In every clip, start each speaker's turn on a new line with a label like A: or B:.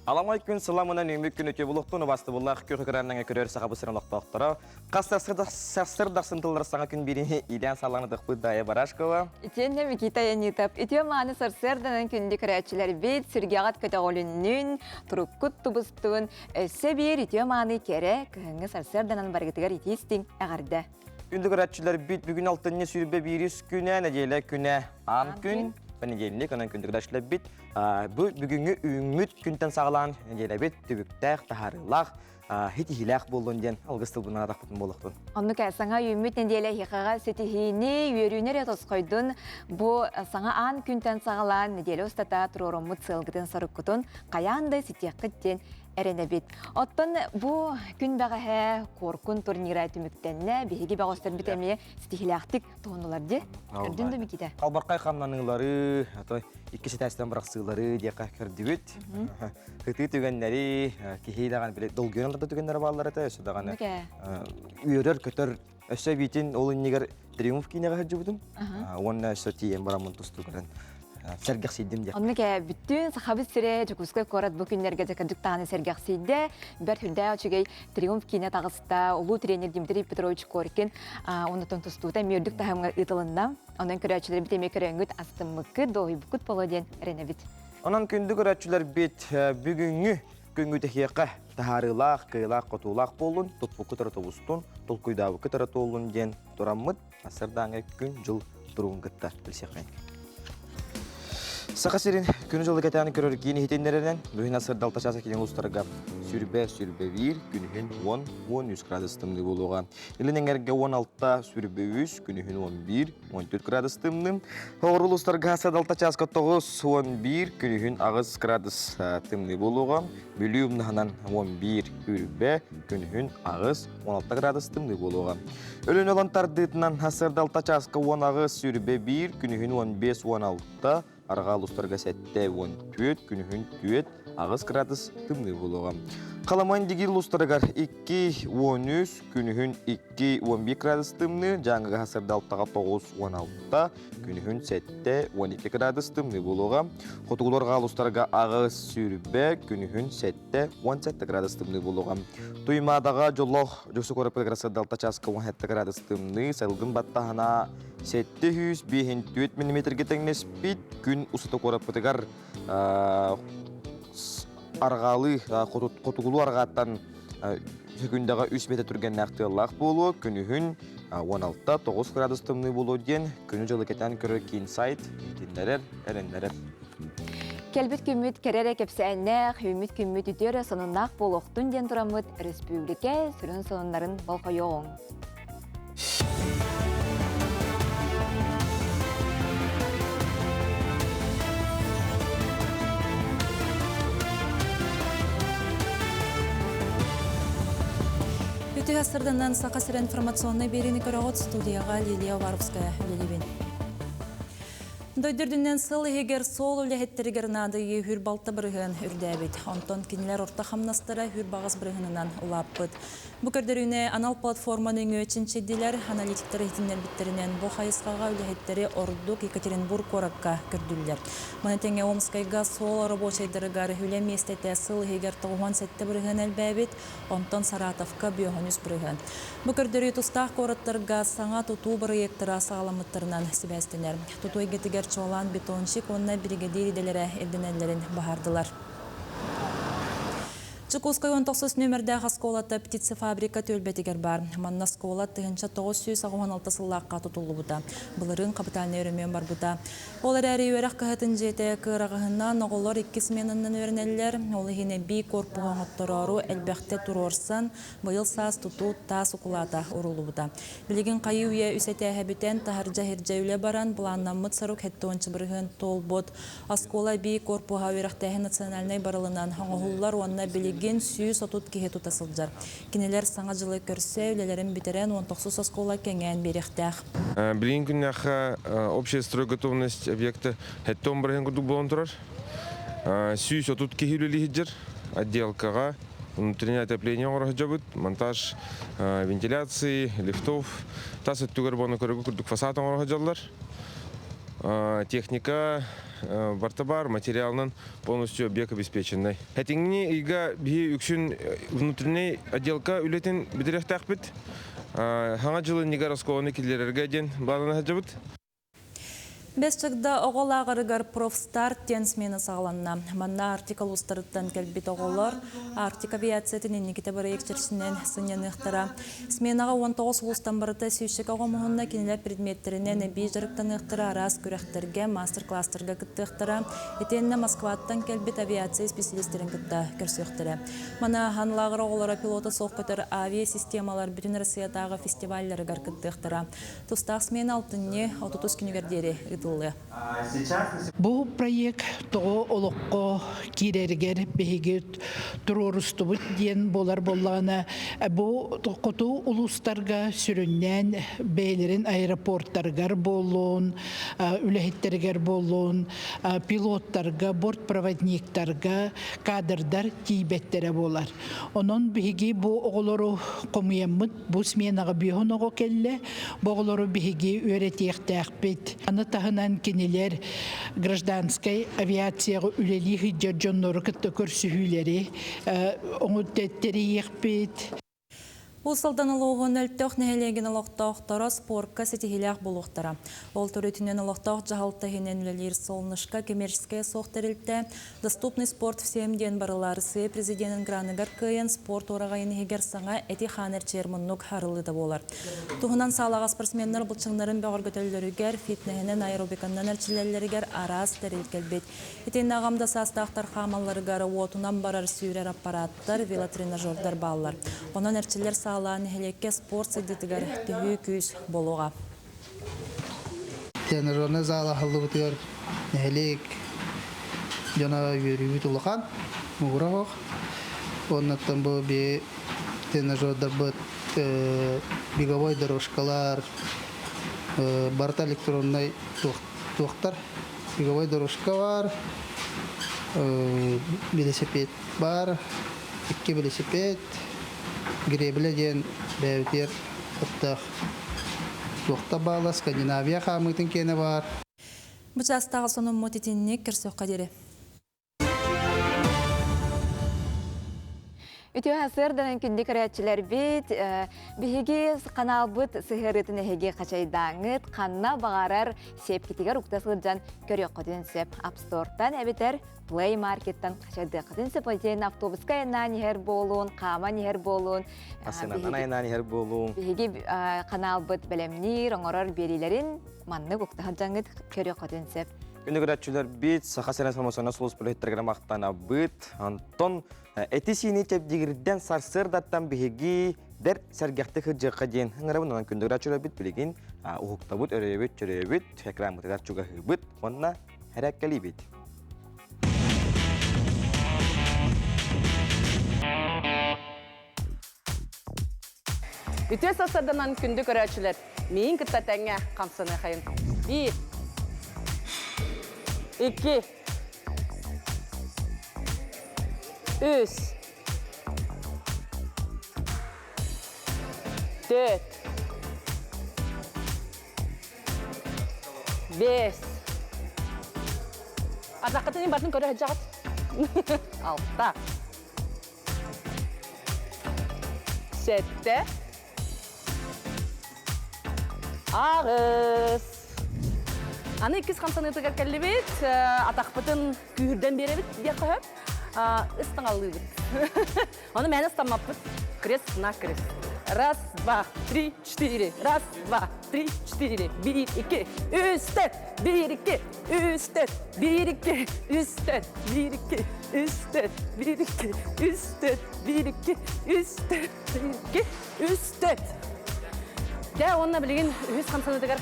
A: Аламайкүн сыламына нөмік күн өте бұлықтың басты бұлақ көрікіраннан көрер саға бұсырын оқтақтыра. Қастарсырдақсын тылдар саңа күн беріне иден саланы дықпы дайы Барашкова.
B: Итенне Микита Янитап. Итен маны сарсырданын күнді көрәтшілер бет сүргеғат көтіғоліннің тұрыққыт тұбыстығын өсі бір итен маны кере күнгі сарсырданын барғытығар итестің әғарды.
A: Күнді көрәтшілер бет бүгін алтынне сүрбе беріс күні, нәделі күні ан күн. Понедельник, онан күндік дәшілі бит. Бүгінгі үңміт күнтен сағылан неделі бит, түбіктәқ, тахарылақ, хетихиләқ болуын ден алғыстыл бұнан адақ бұтын болуқтын.
B: Онны саңа үміт неделі хиқаға сетихini үйерінер етос қойдun. Бұ саңа ан күнтен сағылан неделі ұстата тұрорымыт сылғытын сарық күтін қаяндай сетеқіттен әрені бит. Оттан бұ күн бәғі қоркун турнира түміктенне бейгі бәғыстыр бітеміне сетихиләқтік туғындылар де. Үрдінді Микита?
A: Қалбарқай қамнаныңлары, екі сетәстен бірақ сығылары деқа көрді бүт. Қыты түгенлері, кейдаған біле долгүйен алды түгенлері балалар әті, өсі дағаны үйерер көтір өсі бейтін олын негер триумф кейнеға жүрді бұдың. Оны өсі тиен барамын тұсту көрін. Сәргәқ сейдім де.
B: Онны кә бүттін сақабыз сірі жүкізгі көрат бұл күнлерге жәкіндік тағаны сәргәқ сейді. Бәр хүлді өчігей триумф кейіне тағысыта ұлу тренер Дмитрий Петрович Коркин онытын тұстуыта мөрдік тағымға ұтылында. Онын көрәтшілер бітеме көрәңгіт астымықы доғи бұқыт болуден әрені біт.
A: Онын күнді көрәтшілер бет бүгінгі күнгі тәхеқі тахарылақ, қиылақ, қотулақ болын, тұтпықы тұраты ұстын, тұлқыйдауы күтіраты олын ден тұрамыд, асырдаңы күн жыл тұруын күтті білсеқен. Сақасырын күні жылы кәтәні көрір кейіні хетендерінен бүгін асырды алташасы кенен ұстарға сүрбе бір күнігін 10-13 градустымды болуға. Елінен әрге 16-та сүрбе 3 күнігін 11-14 градустымды. Оғырыл ұстарға асырды алташасы 9-11 күнігін ағыз градустымды болуға. Бөлі ұмнығынан 11 үрбе күнігін ағыз 16 градустымды болуға. Өлін олантардытынан асырды алташасы 10 ағыз сүрбе 1 күнігін 15-16 Арғал ұстарға сәтті 14 күнігін 2 ағыз градус тымны болуға. Қаламайын дегел ұстарығар 2-13 күнігін 2-15 градус тымны, жаңығы ғасырда 9-16 күнігін 7-12 градус тымны болуға. Қотығылар ғал ұстарға ағыз сүрбе күнігін 7-17 градус тымны болуға. Туймадаға жоллоқ жосы көріпі ғасырда 17 градус тымны, сәлгін баттағына 700-500 мм теңнес бит күн ұсыты көріпітігар арғалы, қотығылу арғаттан күндегі 3 метр түрген нәқтылақ болу, күнігін 16-9 градус тымны болу ден, күні жылы кетен көрі кейін сайт, тендерер, әрендерер.
B: Келбет күммет керере кепсәннәқ, хүммет күммет үтері соныннақ болуқтың ден тұрамыд республика сүрін сонындарын балқайоғын.
C: Өте ғасырданнан сақасыр информационный берені көріғыт студияға Лилия Варовская үлелебен. Дойдырдыннан сыл егер сол үләхеттерігер нады үйір балты бірігін үрдәбет. Онтон кенелер орта қамнастыра үйір бағыз бірігінінен ұлап бұд. Бүкірдеріне анал платформаның өчінші дилер аналитиктер етіндер біттерінен бұл қайысқаға үләхеттері Ордук Екатеринбург қораққа күрділдер. Мұнетеңе Омскайға сол рабочайдырығар үләм естеті сыл егер тұғуан сәтті бірігін әлбәбет, онтон Саратовқа бүйоғыныз бірігін. Бүкірдері тұстақ қораттырға саңа тұту біректіра сағаламыттарынан сібәстінер. Тұту егетігер чолан бетоншик онна бригадир иделері элденелерин бахардылар. Чукускай 19 нөмірді ғасколаты птицы фабрика төлбетігер бар. Манна скола тұғынша 996 сыллаққа тұтылы бұда. Бұлырын қапиталіне өрімен бар бұда. Олар әрі өріқ қағытын жеті қырағығынан оғылар 2 сменінің өрінелер. Олы хіне бей корпуған ұттырару әлбәқті тұрорсан бұйыл саз тұту тас ұқылата ұрылы бұда. Білігін қайы үйе үсеті әбітен тахаржа херджәулі баран бұланнан мұтсарук хетті ончы бірігін тол бұд. Аскола бей корпуға өріқтәхі национальный барылынан оғылар онына білігін сүйіс отут кеге тұтасылдар. Кенелер саңа жылы көрсе, үлелерін бітерен 19 оскола кеңген беректәқ.
D: Білген күннәқі общая стройготовность объекта әттон бірген күрдік болын тұрар. Сүйіс отут кеге үлелі хеджер, отделкаға, внутреннее отопление орғы жабыт, монтаж вентиляции, лифтов. Тас өттігер боны көргі күрдік фасатын орғы жалдар. техника бартабар, материалның полностью объект обеспеченный. Хәтиңни ига бии үксүн внутренний отделка үлетін бідірек бит. Хаңа жылы нега раскованы келдерерге ден бағдана хаджабыт.
C: Бесчігді оғылағырығар профстар тен смені сағаланна. Манна артикал ұстарыттан кәлбет оғылар, артик авиациятын енекеті бір екшершінен сынен ұқтыра. Сменаға 19 ұлыстан барыта сүйшік оға мұғынна кенелі предметтерінен бей жарықтан ұқтыра арас күректерге, мастер-кластерға күтті ұқтыра. Етеніне Москваттан кәлбет авиация специалистерін күтті көрсі ұқтыра. Мана ханлағыр оғылара пилоты соқ көтір авиасистемалар бүтін Россиятағы фестивальлерігар күтті ұқтыра. Тұстақ смен алтынне 30 күнігердері
E: Бу проект тоғы олыққо кирергер бейгет тұрорыстыбыт ден болар боллағына. Бу құту улустарға сүріннен бейлерін аэропорттаргар болуын, үләхеттергер болуын, пилоттарға, бортпроводниктарға кадрдар тейбеттері болар. Onun бейге бу оғылыру қомиямыд, бу сменаға бейхін оғы келі, бу оғылыру бейге өретектәқ бет. Аны тағынан кенелер гражданской авиацияға үлелі хиджа джонноры күтті көрсүхүлері, оңы тәттері еқпет.
C: Усалдан олуғын өлттіқ нәхелеген олықтақтары спортқа сетихилях болуқтара. Ол түрітінен олықтақ жағалтағынен үлелер солнышқа коммерческая соқтарылтті. Доступный спорт всем ден барыларысы президентін граныгар күйен спорт орағайын егер саңа әти ханер черміннік харылыда болар. Туғынан салаға спортсменнер бұлчыңларын бәғыр көтелдерігер, фитнехінен аэробиканнан әрчілелерігер арас тәрелкелбет. Етен ағамда састақтар қамаларығары отунан барар сүйрер аппараттар, велотренажердар баллар. Онан әрчілер сала нехелекке спорт сидетігер түйі күйіс болуға.
F: Тренажерный зала халды бұтығар нехелек жана үйірі тұлыған мұғырақ оқ. Оннаттан бұл бе тренажердар бұт беговой дорожкалар, барта электронный туқтар, беговой дорожка бар, велосипед бар, 2 велосипед, гребле ден бәутер ұттақ туқта балы, Скандинавия қамытын кені бар.
C: Бұчастағы соның мотетініне кірсі қадері.
B: Үтіу әсірден күнді көрәтшілер бет, бігі қанал бұт сығырытын әйге қачайдаңыт, қанна бағарар сепкетігер ұқтасылыджан көрек қодын сеп. Апстортан әбетер Play Markettан қачайды қытын сеп өтен автобусқа әнна нехер болуын, қама нехер болуын.
A: Асынатан айна нехер болуын.
B: Бігі қанал бұт бәлемнер, оңырар берилерін манны ұқтағыджаңыт көрек қодын сеп.
A: Күнді көрәтшілер бет, сақасен информацияна солыс білеттергені мақтана бұт, Антон Эти сини тепдигирден сарсырдаттан биһиги дер сәргәхте хыджыqqa ден хыңрабын онан күндөгрә чөлөбит билигин ухуктабыт өрөбит чөрөбит экран мытыгар чуга хыбыт онна хәрәккәлибит.
G: Үтө сасарданан күндү көрәчүләр. Мин кыттатаңа камсыны хайын. 1 2 3 4 5 Azaqatın batın körə həcət. 6 7 Ağız. Аны 2 камсаны төгәр кәллебет, атақпытын күйірден беребет, дия қойып, ыстың алыбет. Оны мәні ыстамаппыт, крест на крест. 1, 2, 3, 4. 1, 2, 3, 4. 1, 2, üstet. 1, 2, üstet. 1, 2, üstet. 1, 2, üstet. 1, 2, üstet. 1, 2, üstet. 1, 2, üstet. Ja, onunla bilgin 100 kamsanı təkər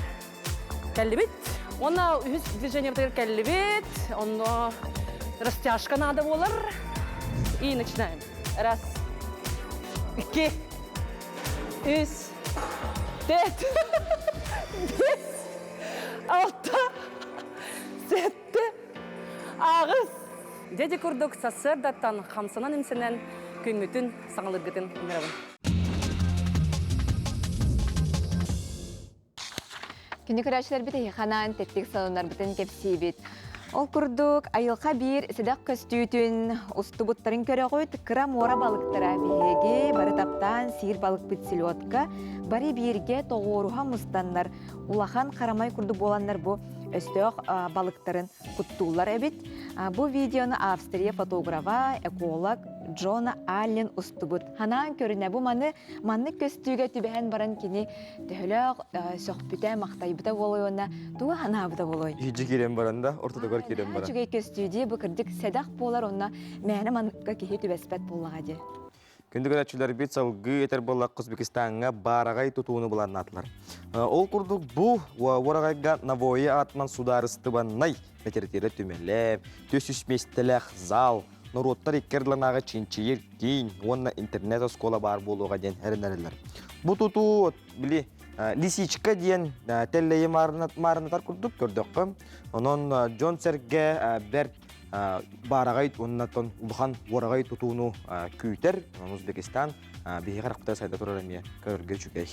G: kəllibit. Onunla 100 движение тəkər kəllibit. Onunla растяжка надо olur. И начинаем. 1, 2, 3, 4, 5, 6, 7, ağız. Dedi kurduk sasırdattan kamsanan imsenen küngütün sağlıgıtın indirabın.
B: Күнү көрәчләр бит ханан теттик салоннар битен кепсибит. Ол курдук айылка бир седак көстүтүн устубуттарын көрөгөйт кыра мора балыктара биһиги бары таптан сир балык бит селедка бары бирге тогоруха мустаннар улахан карамай курду боланнар бу өстөк балыктарын куттуулар эбит. Бу видеону Австрия фотографа эколог Джона Аллен устубут. Ханан көрүнө бу манны көстүүгө түбэһен баран кини төхөлөк сөхпүтэ мактайбыта болойона туга ханабыта болой.
A: Ижи кирен баранда, ортодогор кирен баран.
B: Чугай көстүүди бу кырдык седак болар онна мэне манга кихи түбэспет боллагади.
A: Күндү көрәчүләр бит салгы этер боллак Өзбекстанга барагай тутууну булан атлар. Ол курдук бу варагайга Навое атман сударыстыбаннай метертире түмелеп, төсүс местелек зал, нуруттар иккердланага чинчиер кийин, онна интернет оскола бар болуга ден эренерлер. Бу тутуу били лисичка диен теллейе марынатар курдук көрдөккө. Онон Джон Серге бер барагай оннатон улхан варагай тутууну күйтер, Өзбекстан бихи рахта сайда турармия көргө чүкей.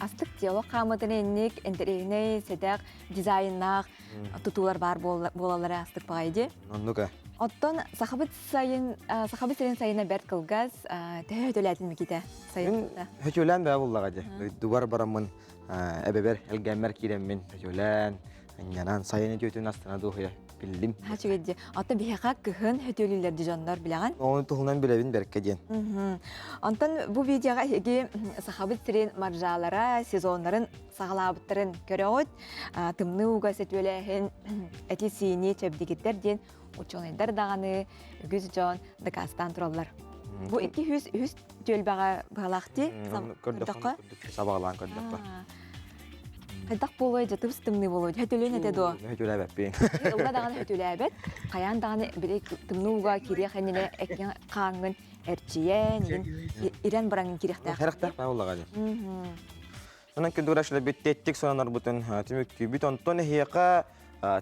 B: Астык диалог камытын энник интернет седак дизайннак тутуулар бар болалары астык байгы.
A: Ноннуга.
B: Оттон сахабыт сайын сайына берт кылгас төһөтөләтин миките сайын.
A: Хөтөлән бә буллага ди. Дубар барамын эбебер элгәммер киреммен хөтөлән. Аннан сайын төтөн астына духая билдим.
B: Хачыгыдди. Ата бихака кыһын хөтөлүләр дижаннар билеген.
A: Оны тухунан билебин беркке ден.
B: Онтон бу видеога эги сахабыт сирен маржалара сезоннарын сагалабыттарын көрөт. Тымны уга сетөләһен эти сини чебдигиттер ден ученыйдар даганы үгүз жон дакастан тураллар. Бу 200 төлбага балакти
A: көрдөккө. Сабагалан көрдөккө.
B: Хайдак болой жатып тымны болой. Хөтөлөн эте до.
A: Хөтөләбәп бин.
B: Улга даганы хөтөләбәт. Каян даганы бирек тымнууга кире хәнене экен каңын эрчиен ирен баран кирехтә.
A: Характа буллага ди. Анан күндүрәшләр биттеттик соннар бутын түмүктү бит онтон хияка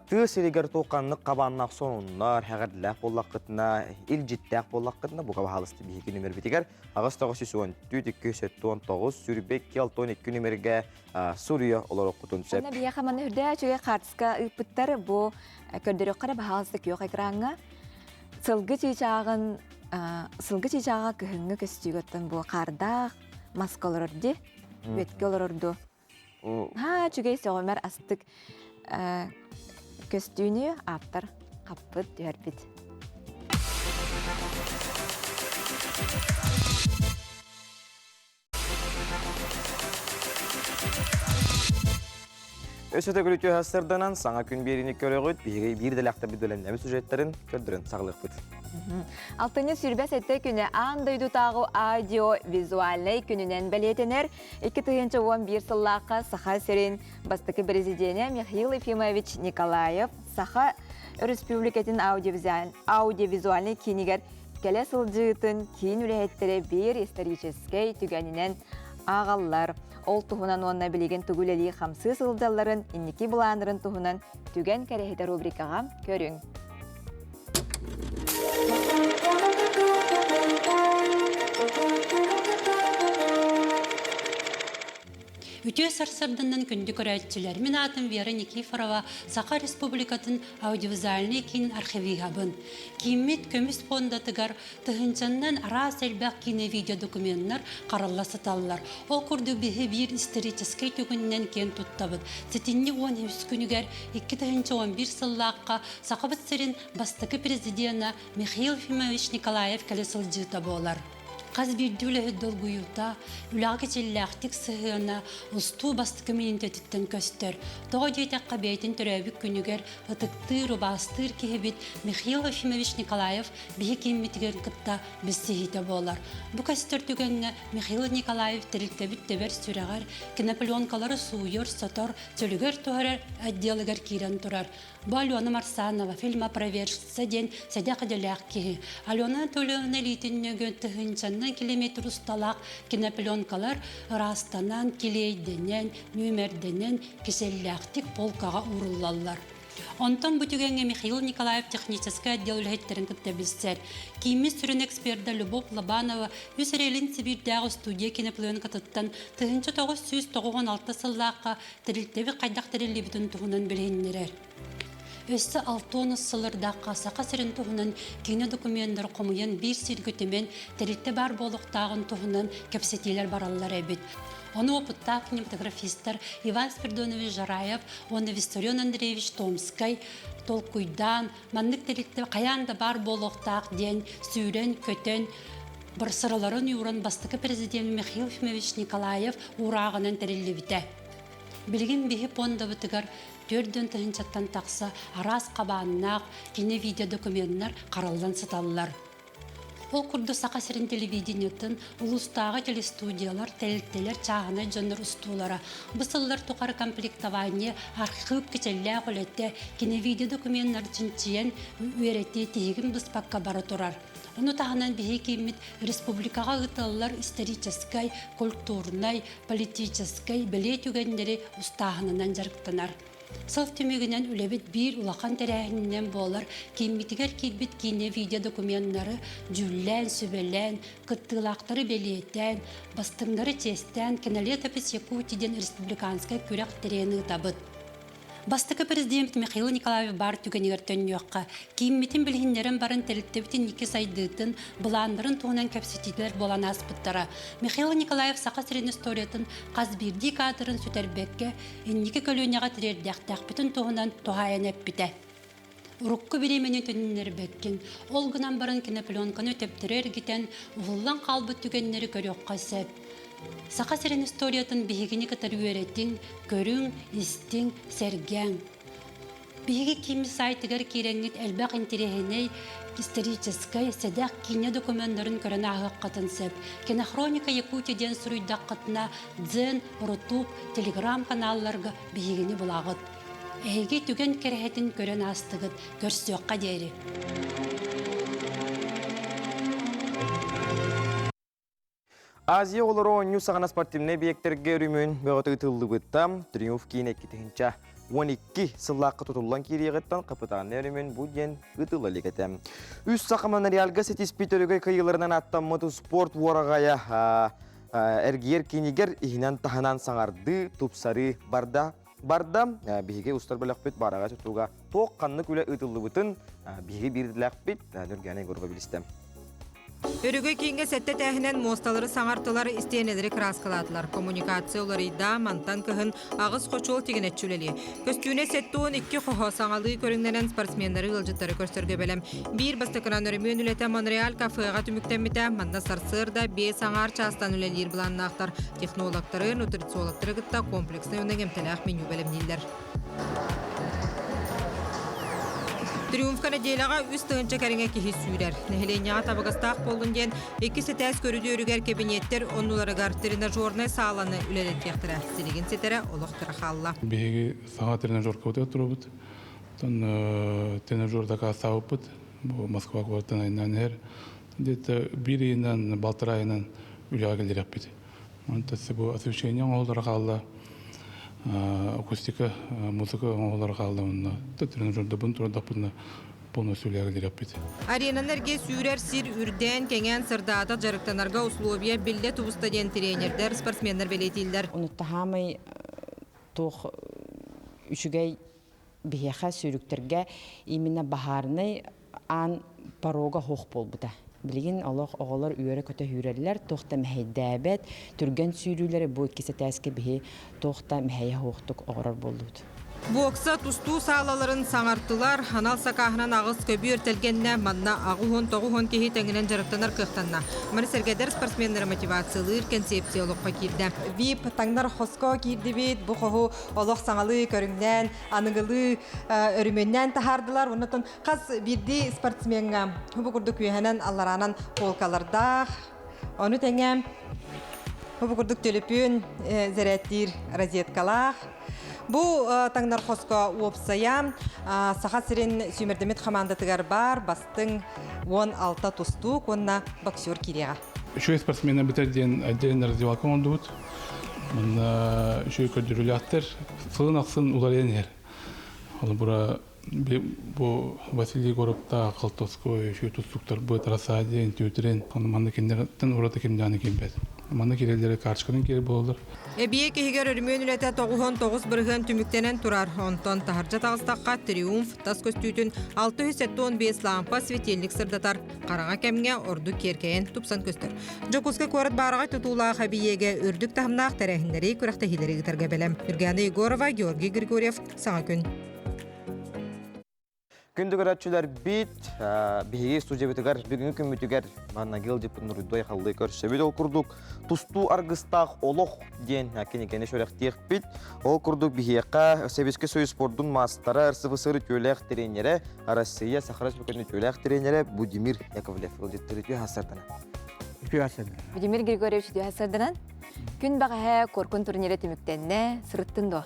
A: тысыригер тоқанны қабаннақ сонуннар, хәғәрләк боллаққытына, илжиттәк боллаққытына бұға бағалысты бейгі нөмір бітігер. Ағыстағы сүсуан 2-2-7-19 сүрбек келтон 2 нөмірге Сурия олар оқытын сөп.
B: Оны бия қаманы үрді жүге қартысқа ұппыттар бұ көрдері қара бағалысты күйоқ экранға. Сылғы чейчаға күхіңі көстігіттін бұ қардақ маскалар үрді, өткі олар үрді. Жүге соғымар астық көстүүнү аптар каппыт дөрбит.
A: Өсөтө көрүтүү хастарданан саңа күн берини көрөгөт, бир делакта бидөлемнеби сюжеттерин көрдүрөн саглыкпыт.
B: Алтыны сүрбәс әтті күні андойду тағы аудио-визуальный күнінен бәлетенер 2011 сыллаққа Саха Сирин бастықы президенті Михаил Ефимович Николаев Саха Республикатын аудио-визуальный кинигер келе сылжыытын кейін үләйттері бір исторический түгәнінен ағаллар. Ол туһунан онна билеген түгілелі қамсы сылдаларын, инники бұланырын туһунан түгән кәрехеті рубрикаға көрің.
H: Үтө сарсардынан күнді көрәтчілер. Мен атым Вера Никифорова Саха Республикатын аудиовизуальный кин архивигабын. Киммет көміс фондатыгар тұхынчаннан арас әлбәк кине видео документтар қаралласы таллар. Ол күрді бігі бір исторический түгіннен кен тұттабыд. Сетінні 10 күнігер 2011 сыллаққа Сақабыт Сирин бастықы президента Михаил Ефимович Николаев кәлесілжіта болар. Қаз бірділі долгуюта, үләгі челләқтік сығына ұсту басты коммунитеттен көстер. Тоғы дейтек қабейтін түрәбік күнігер ұтықтыр, ұбастыр кехебет Михаил Ефимович Николаев бігі кемметігер қытта бізсігейті болар. Бұ көстер түгенге Михаил Николаев тірілтебіт дебер сүрәғар, кинопленкалары суйыр, сотор, төлігер тұғырар, әдделігер кейрен тұрар. Бұл Алена Марсанова фильма «Провержца ден» сәдәқ әділәқ кеге. Алена төлігіне лейтіннегі тұхынчаннан километр ұсталақ кинопленкалар растанан, келейденен, нөмерденен кеселләқтік полкаға ұрылалар. Онтон бүтүгенге Михаил Николаев технический отдел үлһеттерин кыттабилсер. Кийими сүрүн эксперда Любовь Лобанова үсерелин Сибирдагы студия кинопленка туттан тыгынчы 996 сыллаакка тирилтеби кайдак тирилибитин туһунан билгеннерер. Өссі 6 сылырдаққа сақа сірін тұғынан кино документтер қомуян бір сиргөтімен тәрітті бар болуқтағын тұғынан кәпсетелер баралар әбет. Оны опытта кинематографистер Иван Спиридонович Жараев, оны Виссарион Андреевич Томскай, Толкуйдан, маннык тәрітті қаянда бар болуқтақ ден сүйрен, көтен, бір сырыларын юран бастықы президент Михаил Ефимович Николаев урағынан тәрілі Билгин биһи понда бытыгар төрдөн тыһынчаттан тақса арас қабааннаақ кине видео документтер қаралдан сыталлар. Ол курду сақа сирин телевидениятын улустағы телестудиялар тәліттелер чағына жондар устуулара. Бысыллар туқары комплектование архив кечеллә қолетте кине видео документтер чинчиен үйеретті тегін бұспаққа бары тұрар. Оны тағынан бігі кемет республикаға ғыталылар историческай, культурнай, политическай, біле түгендері ұстағынынан жарықтанар. Сылf түмегінен үлебет бір улақан тәрәхінінен болар, кемметігер келбет кейіне видео документтары жүллән, сөбелән, қыттылақтары белеттен, бастыңдары тестен, кенелет апис Якутиден республиканскай көрек тәрені табыт. Бастықы президент Михаил Николаев бар түгенегер төннеуаққа. Кейімметін білгендерін барын тәріттебітін 2 сайдыйтын, бұландырын туғынан кәпсететілер болан аспыттара. Михаил Николаев сақа сирен историятын қазбирді кадырын сөтербекке, еннекі көлінеға тірердіяқтақ бітін туғынан туғайын әппіті. Урукку биременен төннер беккен, олгынан барын кинопленканы өтептірер гитен, ұғылдан қалбы түгеннері көріққа сәп. Сақа сирен историятын бігігіні катар үйереттің, көрің, істің, сәрген. Бігігі кемі сайтығар кереңгет әлбәқ интерегеней историческай сәдәқ кине документтарын көрін ағық қатын сәп. Кинохроника Якутиден сұруйдақ қытына дзен, рутуб, телеграм каналларға бігігіні бұлағыт. Әйге түген кәрәхетін көрін астығыт, көрсіоққа дейірі.
A: Азия олары ойну сағана спортивне бейектерге үрімін бөғіті ұтылды бұттам, Триумф кейін әкетігінші 12 сыллаққы тұтылған кереғеттен қапытағын өрімін бұден ұтылы легетем. Үз сақаман реалға сетис питерігі кайыларынан аттамыты спорт орағая әргер кейінегер ихінен таханан саңарды тұпсары барда бейге ұстар бөлік бет бараға тұтуға тоқ қанны күлі ұтылды бұтын бейге берділік бет нүргәне көргі білістем.
I: Өрігөй кейінге сәтті тәхінен мосталары саңартылары істейінелері красқыладылар. Коммуникациялары да мантан кіхін ағыз қочол теген әтчүлелі. Көстүүне сәттуын 2 қоға саңалы көріңнерін спортсмендері ғылжыттары көрстерге бәлем. Бір бастықынан өрімен үлеті Монреаль кафеға түміктенметі манда сарсырда 5 саңар частан үлелер бұланнақтар. Технологтары, нутрициологтары ғытта комплексны өнегем тәләқ меню бәлемнелдер. Триумфка неделяға үз тығынча кәріңе кехес сүйрер. Нәхеленяға табығастақ болдың ден, 2 сетәс көріді өрігер кабинеттер оннуларығар тренажорны сағаланы үлелет яқтыра. Селеген сетері олықтыра қалла.
J: Беге саға тренажорка өте тұру бұд. Тренажордаға сауып бұд. Москва қуаттан айынан әр. Бір айынан, балтыр айынан үлі ағылдыр әп бұд. Бұл освещение олдыра қалла. Акустика, музыка оңғылар қалдауына, тренажерді бұн тұрдақ бұнна полностью үләгілер әппет.
I: Аренанерге сүйрер сир үрден кәңен сырдады жарықтанарға условия білді тұбыстаден тренердер, спортсмендер белетелдер.
K: Ұнықтағамай тоқ үшігей бейеқа сүйріктерге именно бахарны ан парога хоқ бол бұда. Білген оғалар үйері көті үйрелер, тоқта мәйдәбет, түрген сүйрілері бұл кесе тәске бейі тоқта мәйе хоқтық оғырар болуды.
I: Бокса тусту сағаларын саңартылар, анал сақағынан ағыз көбі өртелгенне манна ағуғын тоғуғын кейі тәңінен жарықтанар қықтанна. Марисергедер спортсмендері мотивациялыр концепциялыққа кирді. Вип таңдар қоско кирді бейт, бұл қоғу олық саңалы көріңнен, анығылы өріменнен тахардылар. Онытын қаз бірді спортсменға бұл күрді күйенен алларанан қолқаларда. Оны тәңем бұл күрдік төліпін зәрәттір розеткалақ. Бұл таңдар қосқа уопсаям, саға сирен сүймердемет командатығар бар, бастың 16 тұстук, онына боксер кереға.
J: Үші спортсмені бітерден әддерін раздевалка онды бұд. Үші көрдірілі аттыр, сылын ақсын ұлар енер. Ол бура бу Василий Горобта Калтовской şu tutsuklar bu tarasadi intütren manna kinderden orada kimdani kimbet. Manna kirelere karşıkının kiri boldur.
I: Эбие киһигер өрмөөн үлэтэ тоҕуһон тоҕус бырыһын түмүктенен турар. Онтон таһаржа тагыстакка Триумф тас көстүүтүн 675 лампа светильник сырдатар. Караңа кемге орду керкейен тупсан көстөр. Жокуска корот барага тутуулаа хабиеге үрдүк тахымнаах терехиннери күрәхтәһилери гитәргә белем. Үргәне Егорова, Георгий Григорьев, Саңа күн.
A: Күндү көрәтчүләр бит, биһиги студия битигәр, бүгүнкү күн бүтүгәр, манна гел дип нурдой халды көрсө бит ол курдук. Тусту аргыстак олох ден кенекене шөрәк тиек бит. Ол курдук биһиякка Советский Союз спортун мастары РСФСР төләк тренеры, Россия Сахара Республикасының төләк тренеры Будимир Яковлев. Ол диттиритү хасардана.
B: Будимир Григорьевич дүйәсәрдінен, күн баға коркун турнире түміктенне сырыттын до.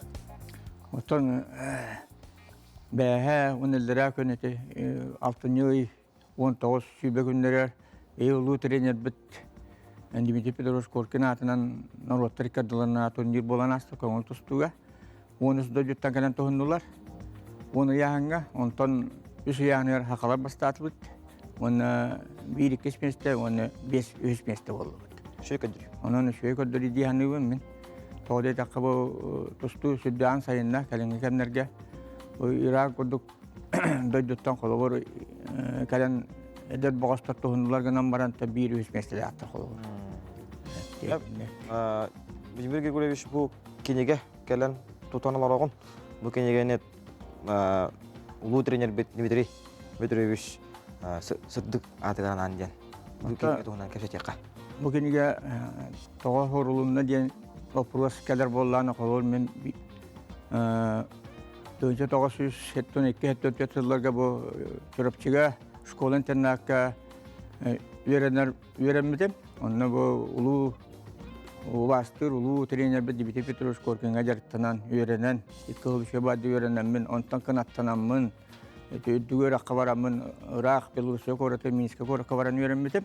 L: Отон бәһә унылдыра көнете 6 19 сүйбе күннәре улуу тренер бит. Дмитрий Петрович Коркин атынан Норваттар кадылына турнир болан асты көңіл тұстуға. Оны сүдө жүттен кәлен тоғыннулар. Оны яғынға, онтон үсі яғыныр хақалар бастаты бұд. Оны 1-2 месте, оны 5-3 месте болды бұд.
A: Шөй көдір.
L: Оның шөй көдір дейіғаны бұн мен. Тоғыдай таққа бұл тұсту сүдді сайынна кәленгі кәмнерге. Ирак көрдік дөйдіттен қолы бұр кәлен эдер боғастар тоғыннулар гынан баранта 1-3 месте аттыр қолы бұр.
A: Будимир Григорьевич бу кенеге келен тутаналар оғын. Бу кенегене улуу тренер Дмитрий Петрович сырдык атыган анден. Бу кенеге туғынан кәпсетеққа.
L: Бу кенеге тоға хорулунна ден вопрос кәлер болланы қолыр мен 1972 жылларга бу чөрөпчүгө школа-интернатка үйренмедим. Онна бу улуу Уластыр, улуу тренер Дмитрий Петрович Коркинга жарыттанан үйренен, 2 жыл шебады үйрененмін, онтан кынаттанамын, өйдігөр аққа барамын, Ирақ, Белорусия көріті, Минска көріққа баран үйренмедім.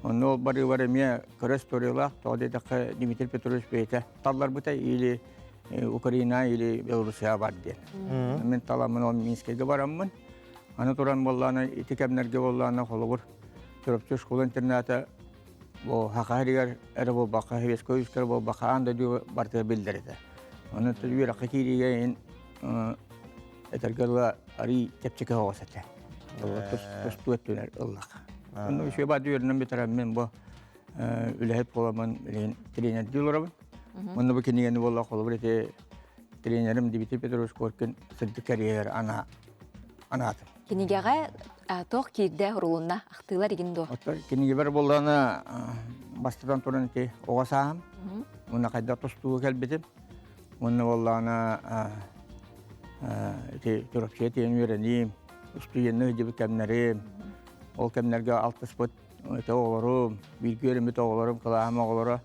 L: Онна ол бары мен көріс торилақ, тоғдайдаққа Дмитрий Петрович бейті. Таллар бұтай, или Украина, или Белорусия бар ден. Мен таламын, ол Минскеге барамын. Аны туран болланы, итикемнерге болланы қолығыр. Түріпчі школа-интерната bu haqarigar era bu baqa heves koyuskar bu baqa anda diyor barta bildirdi. Onu tüyür hakiriga in etergalla ari tepçike havasata. Tustuetler Allah. Onu şey bad diyorun bir taraf men bu ülhep olamın trener diyorlar. Onu bu kendiğini vallahi kolabirete trenerim Dmитрий Петрович Коркин sırdı kariyer anatım.
B: Kenigege тоқ кейді ұрылына ақтылар еген до.
L: Кенеге бір болғаны бастыдан тұрын ете оға сағым. Оны қайда тұстуы кәлбетім. Оны болғаны түріпше етен үйренейім. Үсті енні үдебі кәмнәрем. Ол кәмнәрге алты спыт оғыларым. Білгі өрімбет оғыларым, қылағым оғылары.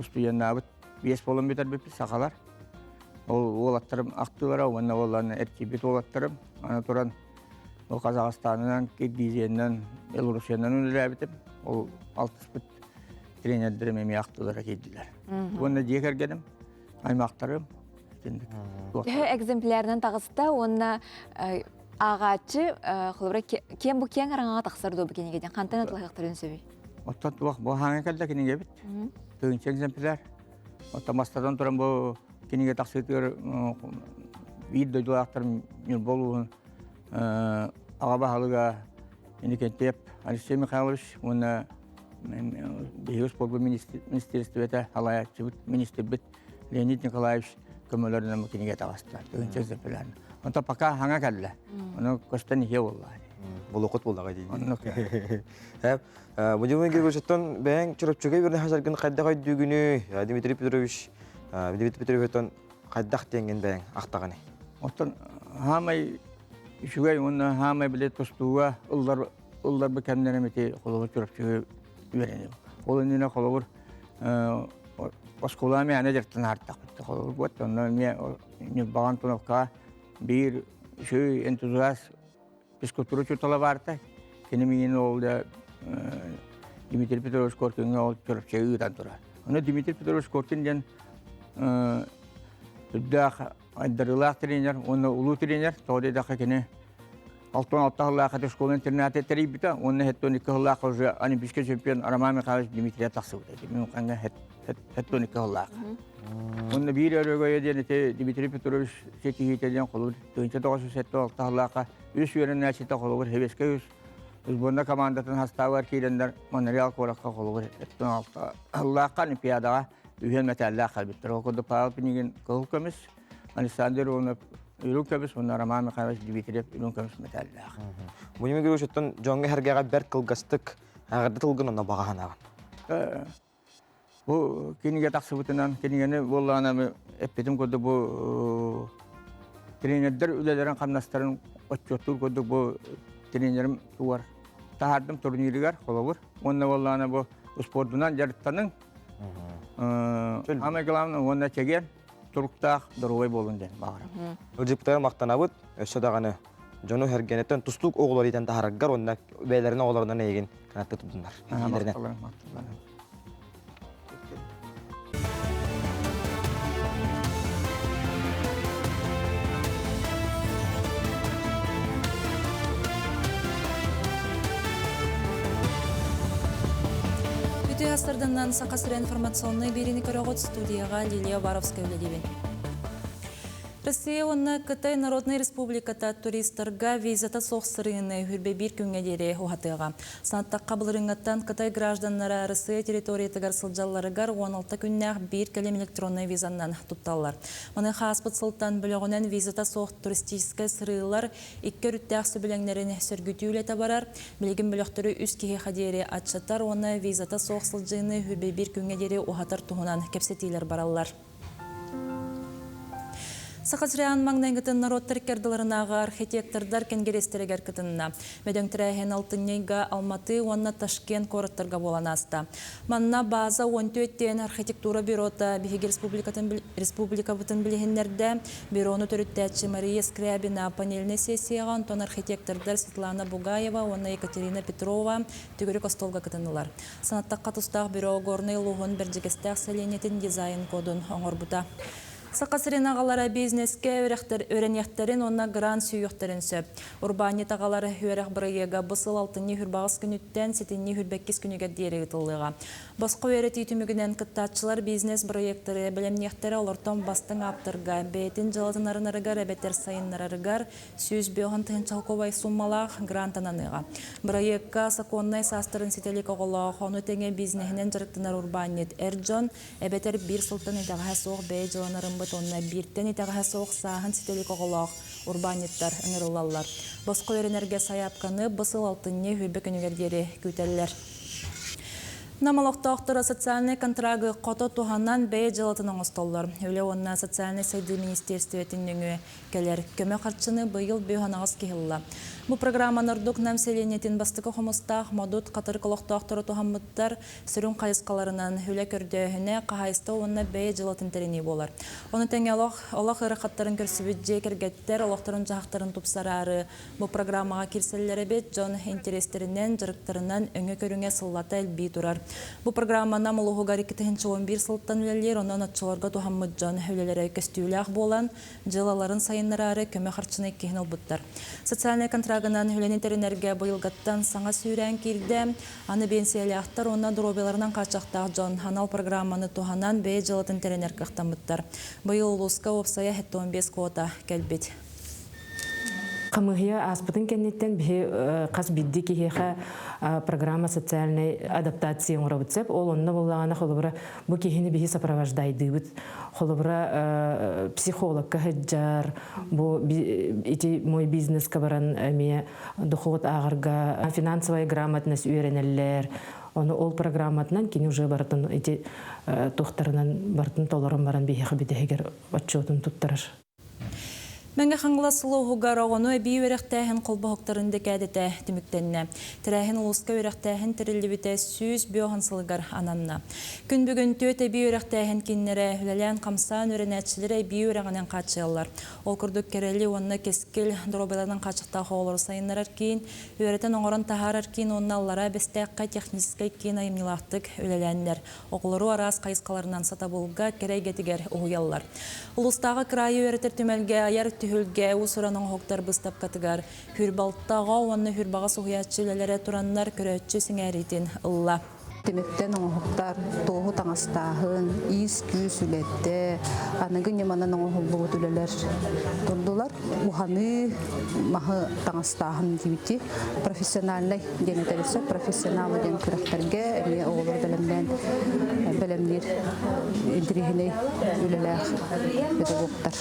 L: Үсті енні абыт 5 болын бетер бепі сақалар. Ол аттырым ақтылар. Оны болғаны әркебет ол аттырым. Аны тұран o Kazakistan'dan, Kirgizistan'dan, Belarus'tan ünlülebitim. O altı trenerlerim emi aktılara geldiler. Onu diğer geldim, aymaktarım.
B: Egzemplerden tağısta onu ağaçı, kim bu kiyen arağa taksardı bu kenegeden? Kantan atlı aktarın söylüyor.
L: Otta tuğ bu hangi kaldı kenege bit? Tığınç egzempler. Otta mastadan turan bu kenege taksırtıyor. Videoda aktarım boluğun. Ağaba halıga indikentep Alexey Mikhailovich onu Belarus Sport Ministerstwete halayatçı ministerbit Leonid Nikolaevich kömürlerden makineye tağıstı. Tığınç egzemplerini. Onta paka hanga kaldı. Onu kostan ihe vallahi.
A: Bolokot boldağa deydi. Будимир Григорьевичтен бәң чөрөпчөгө берне хәзерген кайда кайды күнү Дмитрий Петровичтен кайдак теңген бәң актаганы.
L: Оттан хамай Şugay onu hamay bile tostuğa ıllar bu kendine meti kolunu çörüpçüğü verelim. Kolun yine kolur oskola mı anne dertten artık kolur bu ondan ne bağın tonakka bir şey entuziyast psikoturu çutala vardı. Kendimi yine oldu Dmитрий Петрович Коркин'e oldu çörüpçüğü utandıra. Onu Dmитрий Петрович Коркин'den daha айдарылақ тренер, оны улу тренер, тоғды дақы кені 6-6 хыллақы школа интернаты терейбіта, оны хеттон 2 хыллақы уже олимпийский чемпион Роман Михайлович Дмитрия тақсы бұдайды. Мен қанға хеттон 2 хыллақы. Оны бір өрігөй еден, Дмитрий Петрович сетихетеден қолыр, 9-6 хыллақы үш өрін әсеті қолыр, хевеске үш. Үзбонда командатын хастауар кейдендер Монреал қораққа қолыр, 6 хыллақы олимпиадаға үйен мәтәлі қалбеттір. Оқыды Павел Пенеген қыл көміс, Александр оны үйрін көміс, оны Роман Михайлович Дмитриев үйрін көміс мәтәлі ақ.
A: Бұнымен көрі өттен жоңғы әргеға бәр қылғастық ағырды тылғын оны бағаған ағын.
L: Бұл кенеге тақсы бұтынан, кенегені болағына әппетім көді бұл тренердер үлелерін қамнастарын отчеттур көді бұл тренерім туар. Тахардым турнирігер қолауыр. Онына болағына бұл спортынан жарыттаның Ама главное, онда чеген турктақ дұрғай болын ден бағырым.
A: Үлжіктер мақтанабыд, өсі дағаны жону хергенеттен тұстық оғылар етен тахарагар, онда бәйлерін оғыларынан еген канатты тұдындар.
C: Астарданнан сақасыры информационный берені көріғыт студияға Лилия Варовская өледебен. Россия онна Кытай Народный Республиката туристарға визата соқсырыны хүрбе бір күнге дере оғатыға. Санаттақ қабылырыңаттан Кытай гражданлары Россия территориятығар сылжаларығар 16 күннәқ бір кәлем электронный визаннан тұтталар. Мұны қаспыт сылтан біліғінен визата соқ туристическай сырылар 2 рүттәқ сөбіліңлерін сөргүтүйлі табарар. Білігін біліқтірі үз кеге қадері атшаттар, оны визата соқ сылжыны хүрбе бір күнге дере оғатар тұғынан кепсетейлер баралар. Сақасырян маңнайғытын народтар керділерінағы архитектордар кенгерестерегер кітінна. Медеңтірәйген алтыннейға Алматы, онна Ташкен корыттарға болан аста. Манна база 14-тен архитектура бюрота Бихеге республика бұтын білігіндерді бюроны түріттәтші Мария Скрябина панельный сессияға онтон архитектордар Светлана Бугаева, онна Екатерина Петрова түгірі костолға кітінілар. Санаттаққа тұстақ бюро горный луғын біржігістәқ сәленетін дизайн кодын оңыр бұта. Сақасырын ағалары бизнеске өренектерін онна грант сүйіқтерін сөп. Урбанет ағалары өрек бірігеға бұсыл алтынны хүрбағыз күніттен сетінні хүрбәккіз күніге дері ұтылыға. Басқа өреті түмігінен кыттатшылар бизнес проекттері білемнектері олыртон бастың аптырға, бәйтін жылатынарынарығар, әбеттер сайыннарығар, сөз бөғын тұхынчалковай суммалақ грантананыға. Проектқа сақоннай састырын сетелік оғылақ, оны тәңе бизнесінен жырықтынар урбанет әрджон, әбеттер бір сылтын едіға соқ бәй жыланарын онна биртен итаға соқ сағын сетелік оғылақ урбанеттар ыңырылалар. Босқы өренерге саяпқаны бұсыл алтынне хүлбі күнігердері күтелілер. Намалықтақтыры социальный контрагы қото туғаннан бәй жылатын оңыстоллар. Өлі онна социальный сайды министерстветін нүңі келер. Көмі қарчыны бұйыл бүйғанағыз кейілі. Бұл программаны ұрдық нәмселенетін бастықы қомыстақ модут қатыр қылықтақтыры туғанмыттар сүрін қайысқаларынан өлі көрдіғіне қағайысты онна бәй жылатын тәріне болар. Оны тәңе олақ ұрықаттарын көрсібіт жекергеттер, олақтарын жағақтарын тұпсарары. Бұл программаға керселері бет жон интерестерінен, жырықтарынан өңі көріңе сыллата әлбей тұрар. Бұл программана мұлығы 2011 сылттан өлелер, онан атшыларға туғанмыд жон өлелері көстүйлі болан, жылаларын сайынлары көмі қарчыны кейін олбыттар. Социальный контрагынан өленетерінерге бұйылғаттан саңа сүйрән керді, аны бенсиялі ақтар, онна дұробеларынан қачақтақ жон ханал программаны туғанан бәй жылатын теренер қақтамыттар. Бұйыл ұлысқа опсая 15 кота кәлбет.
M: Қамығия аспытын кәнеттен қас бидді кейхеға программа социальной адаптации ұңырабытсеп, ол онына болағана қолыбыра бұл кейхені бейі сопровождайды бұд. Қолыбыра психолог кәхіджар, бұл мой бизнес кабаран әме дұқуғыт ағырға финансовая грамотность үйренелер. Оны ол программатынан кені уже бартын тұқтарынан бартын толырын баран бейхі бедегер отчетын тұттырыр.
C: Мәңгі қаңғыла сұлуғығар оғыну әбей өріқтәхін қолбағықтарын декәдеті түміктенне. Тірәхін ұлысқа өріқтәхін тірілі біте сүйіз бүйоғын сылығар ананна. Күн бүгін төт әбей өріқтәхін кеннері үләлән қамсан өрінәтшілері әбей өріғанен қатшылар. Ол күрдік керелі онына кескіл дұробайларының қатшықта қолыр сайынлар кейін, өретін оңырын тахар аркин онына аллара бәстәққа техническай кейін айымнилақтық үләләнлер. Оғылыру арас қайысқаларынан сатабылға керейгетігер ұғыялар. Ұлыстағы крайы өрітір түмәлге аяр түхілге ұсыраның хоқтар бұстап қатығар. Хүрбалттаға онны хүрбаға сұғиятчылелері тұраннар көрәтші сіңәретін ұлла.
N: Темектен оңықтар тоғы таңастағын, ис күйіс үлетті, анығын еманан оңғылығы түлелер тұрдылар. Уханы мағы таңастағын дейбіті профессиональный денетелесі, профессионалы ден күрәқтерге әме оғылыр бәлемдер интригіне үлелер педагогтар.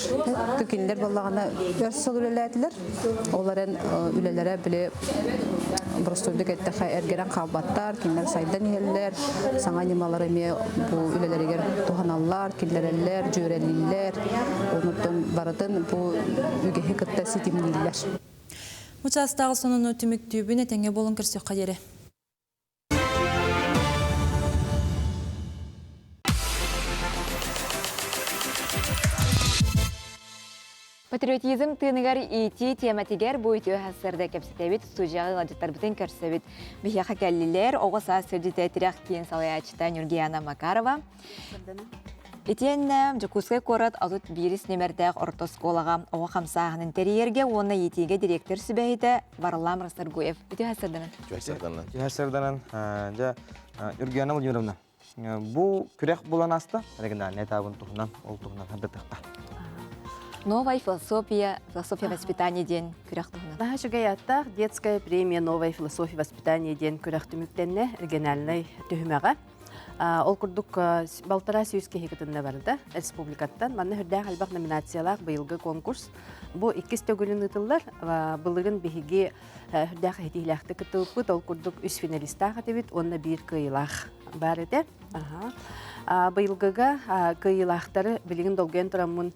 N: Көкелер болағына өрсіл үлеләділер, оларын үлелері біле бұрыстырдық әттіқі әргерен қалбаттар, кенлер сайдан елілер, саңа немалары ме бұл үлелерігер туғаналар, келлерелер, жөрелілер, оныттың барытын бұл үгеге күтті сетімлейлер.
C: Мұчастағы сонын өтімік түйбіне тәңе болын кірсек қадері.
B: Патриотизм тыныгар ити тематигер бойты хасырда кепсетебит студияғы ладжеттар бітін көрсебит. Бихяқа кәлілер оғыса сөрдеті тірек кейін салаячыта Нюргияна Макарова. Етен Джакускай корат азут бирис немердәк ортосколаға оға қамсағын интерьерге, оны етеге директор сүбәйді Варлам Растаргуев. Үті хасырданын?
A: Хасырданын. Нюргияна Владимировна, бұл күрек болан асты? Не табын тұғынан, ол тұғынан хабдатықпа.
B: Новая философия воспитания ден күрәк тұғынан.
G: Наха шугаяттақ детская премия «Новая философия воспитания ден күрәк түміктенне региональный түхімеға. Ол күрдік балтара сүйіске хекетінне барды республикаттан. Манны хүрдәк әлбақ номинациялақ бұйылғы конкурс. Бұл 2 төгілін ұтылар. Бұлығын бігіге хүрдәк хетиләқті күтіліппіт. Ол күрдік 3 финалистақ әтебет, онына 1 кыйлақ бар еді. Бұйылғыға кыйлақтары білігін долген тұрамын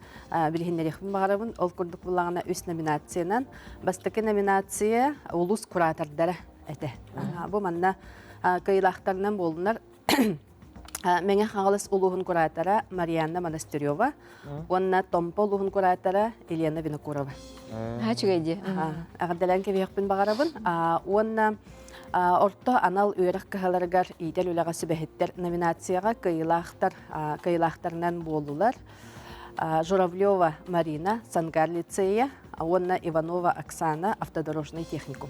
G: білігінерекпін бағарабын. Ол күрдік бұлағына 3 номинациянан. Бастықы номинация ұлыс куратардары әті. Бұл манна кыйлақтарынан болынар. Менге қаңғылыс ұлығын құратара Марьяна Монастырева, онна Томпо ұлығын құратара Елена Винокурова.
B: Хачугайди.
G: Ағадалан кебеқпін бағарабын. Онна орто анал үйрек кағаларығар идел үліға сүбәхеттер номинацияға кыйлақтарынан болулар. Журавлева Марина, Сангар лицея, онна Иванова Оксана, автодорожный техникум.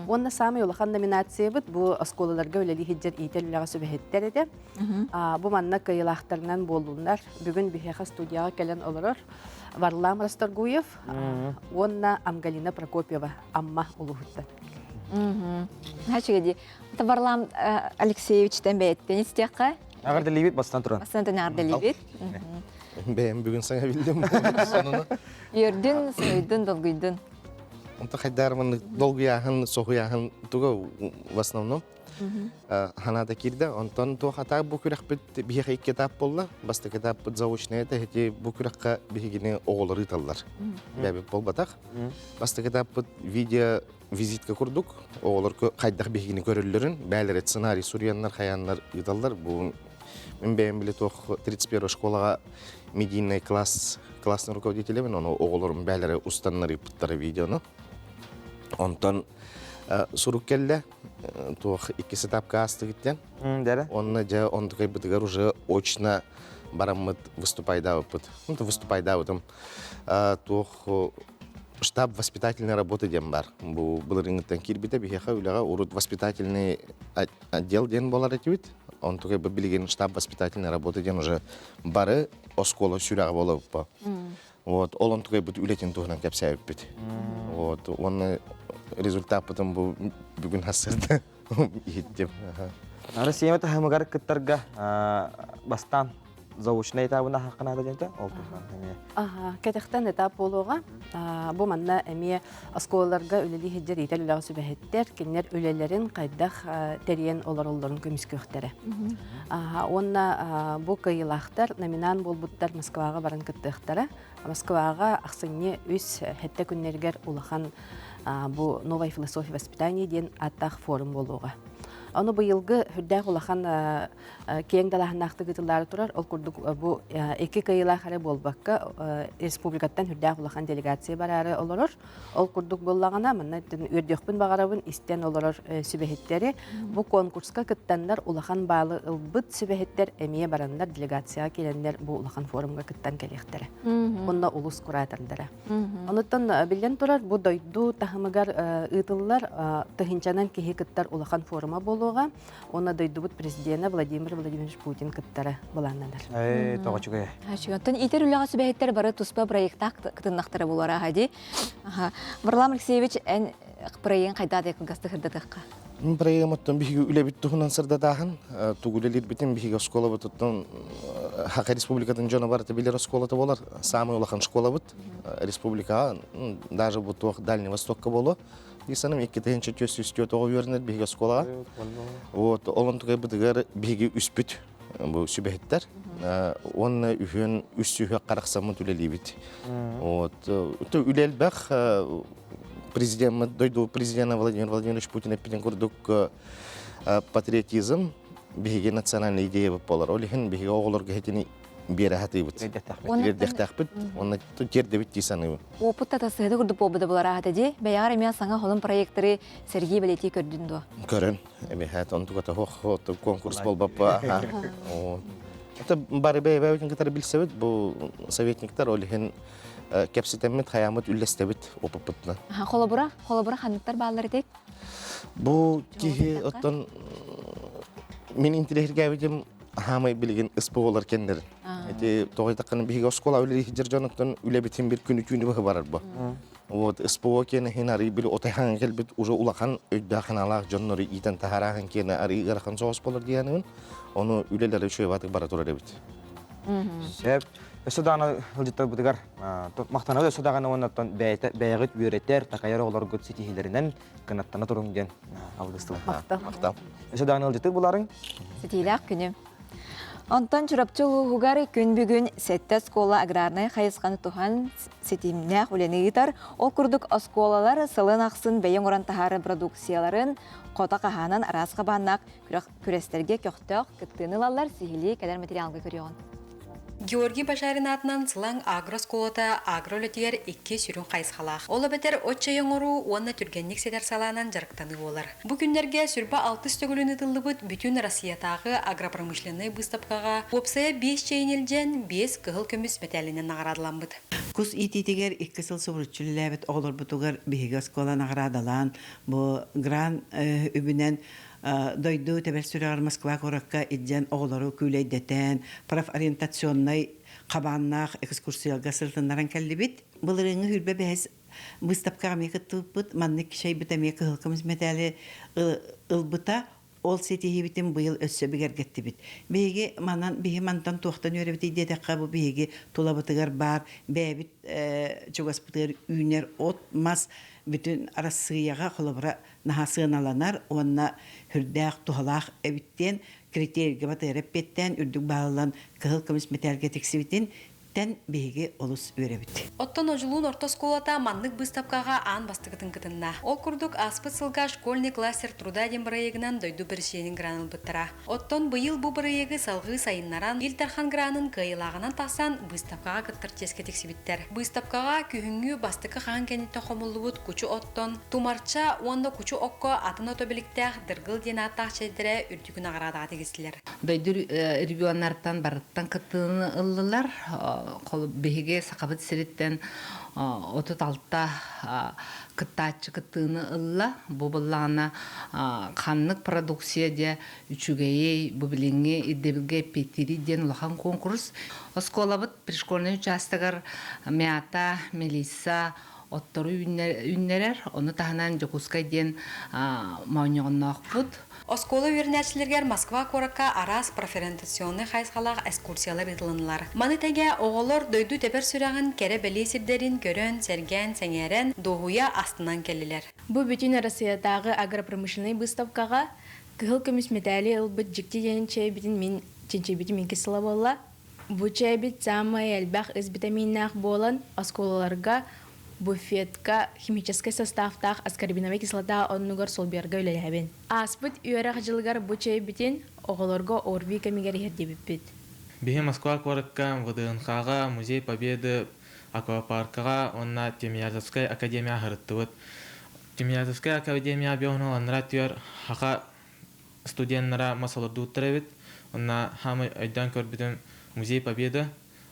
G: Онна самый улахан номинация бит, бу осколаларга үләли хиджер идел үліға сүбәхеттер еді. Бу манна кыйлақтарынан болулар. Бүгін бихеха студияға кәлен олырыр. Варлам Растаргуев, онна Амгалина Прокопьева, амма улуғыттар.
B: Хачугайди. Варлам Алексеевичтен бәйттен істеққа?
A: Ағырдалибет бастан тұран.
B: Бастан ағырдалибет.
O: Бәйім бүгін саңа білдім сонуны.
B: Ердің, сойдың, долгүйдің.
O: Онта қайдармын долгuyahın, soğuyahın туға в основном. Ханада кирді, онтан туға хата бұл күрәқпет бейхе кетап болла. Басты кетап заочный әді, әте бұл күрәққа бейгіне оғылыр италар. Бәбіп бол батақ. Басты кетап видео визитка күрдік. Оғылыр қайдақ бейгіне көрілерін. Бәлер сценарий, сурьянлар, хаянлар италар. Мен бәйім біле тоқ 31 школаға медийный классный руководителемен, оны оғылырым бәлері ұстанлары пұттары видеоны. Онтан сурук келді, тоқ 2 этапқа асты кеттен. Онны жа ондықай бұтығар уже очно барамыд выступайда өпіт. Выступайда өтім. Тоқ штаб воспитательной работы ден бар. Бұл рыңыттан кирбіті бігеға үліға ұрыт воспитательный отдел ден болар әтебет. Он только билеген штаб воспитательной работы ден уже бары оскола сюряға болы өппа. Вот, он только будет улетен туғынан кәпсәйіп бит. Вот, он результат потом бүгін асырды еттем.
A: Россия хымығар кіттарға бастан заочный этабына хаққана да дента, ол тұрған.
G: Кәтіқтен этап болуға, бұл манна әме осколаларға өлелі хеджер етел үліға сөбәхеттер, кеннер өлелерін қайдақ тәрен олар-оларын көміскі өқтері. Онна бұл қиылақтар номинан болбуттар Москваға барын күттіқтары. Москваға ақсыне үз хетті күннергер улахан бұл новая философия воспитания ден аттақ форум болуға. Оны быйылгы хүрдәк улахан кең далахнакты гытылары турар. Ол курдук бу эки кыйла хары болбакка республикаттан хүрдәк улахан делегация барары олорор. Ол курдук боллагана мына үрдөкпүн багарабын истен олорор сүбехеттери. Бу конкурска кыттандар улахан баалы ылбыт сүбехеттер эмие барандар делегация келендер бу улахан форумга кыттан келектери. Онда улус куратардары. Онуттан билген турар бу дойду тахымыгар ытыллар тыгынчанан кихи кыттар улахан форума болу. Оны дойдубут президенті Владимир Владимирович Путин кыттары боланнандар.
A: Тоға чүгәй.
B: Тон итер үліға сүбәйттер бары туспа проекттақ кытыннақтары болара хади. Варлам Алексеевич ән проектін қайдады екілгасты қырдадыққа?
O: Проекттың бігі үләбіт тұхынан сырдадағын, тұғылелер бітін бігі школа бұтыттың Хақа республикатын жоны барыты білер школаты болар. Самый улахан школа бұт. Республикаға, даже бұт Дальний Востокқа болу. Дисанам 2-4 оғырнер бігі школаға. Олон тұғай бұдығар бігі үспіт бұл сүбәхеттер. Оны үйін үс-сүйі қарақсамын үлелей біт. Үлел бәқ президент Владимир Владимирович Путин әппеден көрдік патриотизм бігі национальный идея бұп болар. Олығын бігі оғылырға хетіні бері хаты бұд. Ердектәқ бұд, оны жерді бұд дейсаны бұд.
B: Опытта тасыды күрді болбыды болар ағады де, бәяғар әме саңа холын проекттары Сергей Балетей көрдін до?
O: Көрін. Әме хәт, оны тұғата конкурс болбаппа. Бары бәйбәудің кітары білсе бұд, бұл советниктар олығын кәпсетемет хаямет үллесте бұд опып бұдна.
B: Қолабыра қандықтар бағалар едек?
O: Бұл кейі оттан мен интерегерге әбедем хамай білген ұспы олар кендерін. Тоғайтаққаны бігі оскола өлі жер жоныктан үлі бітін бір күні бұғы барар бұ. Ұспы о кені хен арый білі отайхан келбіт ұжы улақан өйдіған алақ жоннары итан тахараған кені арый ғарқан соғыс болар дейінігін, оны үлелері шөй батық бара тұрар әбіт.
A: Сәп, өсідағаны ұлжыттар бұдығар, мақтанады өсідағаны онаттан бәйғыт үйреттер, тақайыр олар көт сетихилерінен қанаттана тұрың ден алдыстылы.
G: Мақтам.
A: Өсідағаны ұлжыттар бұларың?
B: Сетихилер күні. Онтан чурапчылы хугары күн бүгін сәтті скола аграрнай қайысқаны туған сетимнәқ үлені ғитар. Ол күрдік осколалар сылын ақсын бәйен оран тахары продукцияларын қота қағанан арасқа баннақ күрестерге көқтіқ күттінылалар сихили кәдер материалға көріған.
P: Георгий Башарин атынан сылаң агросколата агролетер 2 сүрін қайысқалақ. Олы бәтер отчайын ору, онна түргенник седер саланан жарықтаны олар. Бұ күндерге сүрба 6 төгілін ұтылы бұд бүтін Россиятағы агропромышленный бұстапқаға опсая 5 чайын елден 5 қығыл көміс мәтәлінен нағарадылан бұд.
Q: Кус ититигер 2 сыл сұбырытчылы олар бұтығыр бейгі скола нағарадалан, бұ гран үбінен дойду тебел сүрәгәр Москва коракка идҗан оглары күләйдәтән, профориентационный кабаннак экскурсиялга сылтыннаран кәллибит. Булырыңы хүрбә бәһәс выставкага мекәтүп, манны кишәй битәме кылкымыз мәтәле ылбыта ол сетиһи битен быйыл өссө бигәргәтти бит. Беге манан беге мантан тохтан йөрәбит идәдәккә бу беге тулабытыгар бар, бәбит чугаспытыр үнер от мас bütün arasıyağa kolabra nahasınalanlar onna hürdaq tuhalaq evitten kriteriyge batırıp betten ürdük bağlan kıhıl kımış metalge teksibitin ten bege olus örebit.
P: Оттон ожулун орто сколата маннык выставкага ан бастыгытын кытынна. Ол курдук аспыт сылга школьный кластер труда ден проегынан дойду біршенин гранын бұттыра. Оттон быйыл бу проегі салғы сайыннаран Илтархан гранын кайылагынан тасан выставкага кыттыр теске тексибиттер. Выставкага күхүнгү бастыкы хан кенетті хомулубут кучу оттон, тумарча онда кучу окко атын отобиликтех дыргыл ден аттақ чедіре үрдігін ағырада тегістілер.
R: Дойду регионнардан барыттан кыттыны ыллылар, қол беге сақабыт сиреттен отут алтта кыттачы кыттыны ылла бобыллана қанлык продукция де үчүгей бубилинге идебилге петири ден улахан конкурс осколабыт пришкольный участогар Мята, Мелисса оттору үннерер, оны таханан жокускай ден мауньоғыннақпыд.
P: Оскола үйернәчілергер Москва коракка арас проферентационный хайсқалақ экскурсиялар етілінлар. Маны тәге оғылар дөйді тәпер сүрағын кәрі бәлесірдерін көрін, сәрген, сәңерен, доғуя астынан келілер.
S: Бұл бүтін Россиядағы агропромышленный выставкаға кығыл көміс медали ұлбыт жікті дейін чайбетін мен ченчебетін мен кесіла болла. Бұл чайбет самай әлбәқ избитаминнақ болан осколаларға буфетка химический составтақ аскорбиновая кислота оннугар солберга үлеләбен. Аспыт үйерақ жылғар бұл чайбетін оғыларға орби кәмегер ердебіппет.
T: Бихе Москва коракка ВДНХ-ға, Музей Победы, аквапаркаға, онна Тимирязевская академия ғырыттывыд. Тимирязевская академия беғыналаныра түйер хақа студенттара масалырды ұттырабет. Онна хамы айдан көрбітін Музей Победы.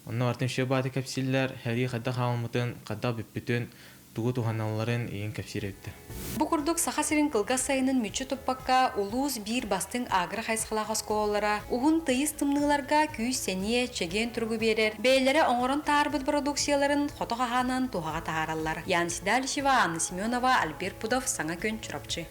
T: Онна артын шебаты кәпсиллер, хәри қадда қауымытын, қадда бүппітін, туғы туғаналарын ең кәпсирепті.
P: Бұ күрдік сақасырын қылға сайының мүчі тұппаққа улуыз бір бастың агры қайсқалақ осколалара, уғын тыйыз тымныларға күйіз сәне чеген түргі берер. Бәйлері оңырын тарбыт продукцияларын қоты қағанан туғаға тағаралар. Ян Сидалишева, Анна Семенова, Альберт Пудов, Саңа көн чұрапчы.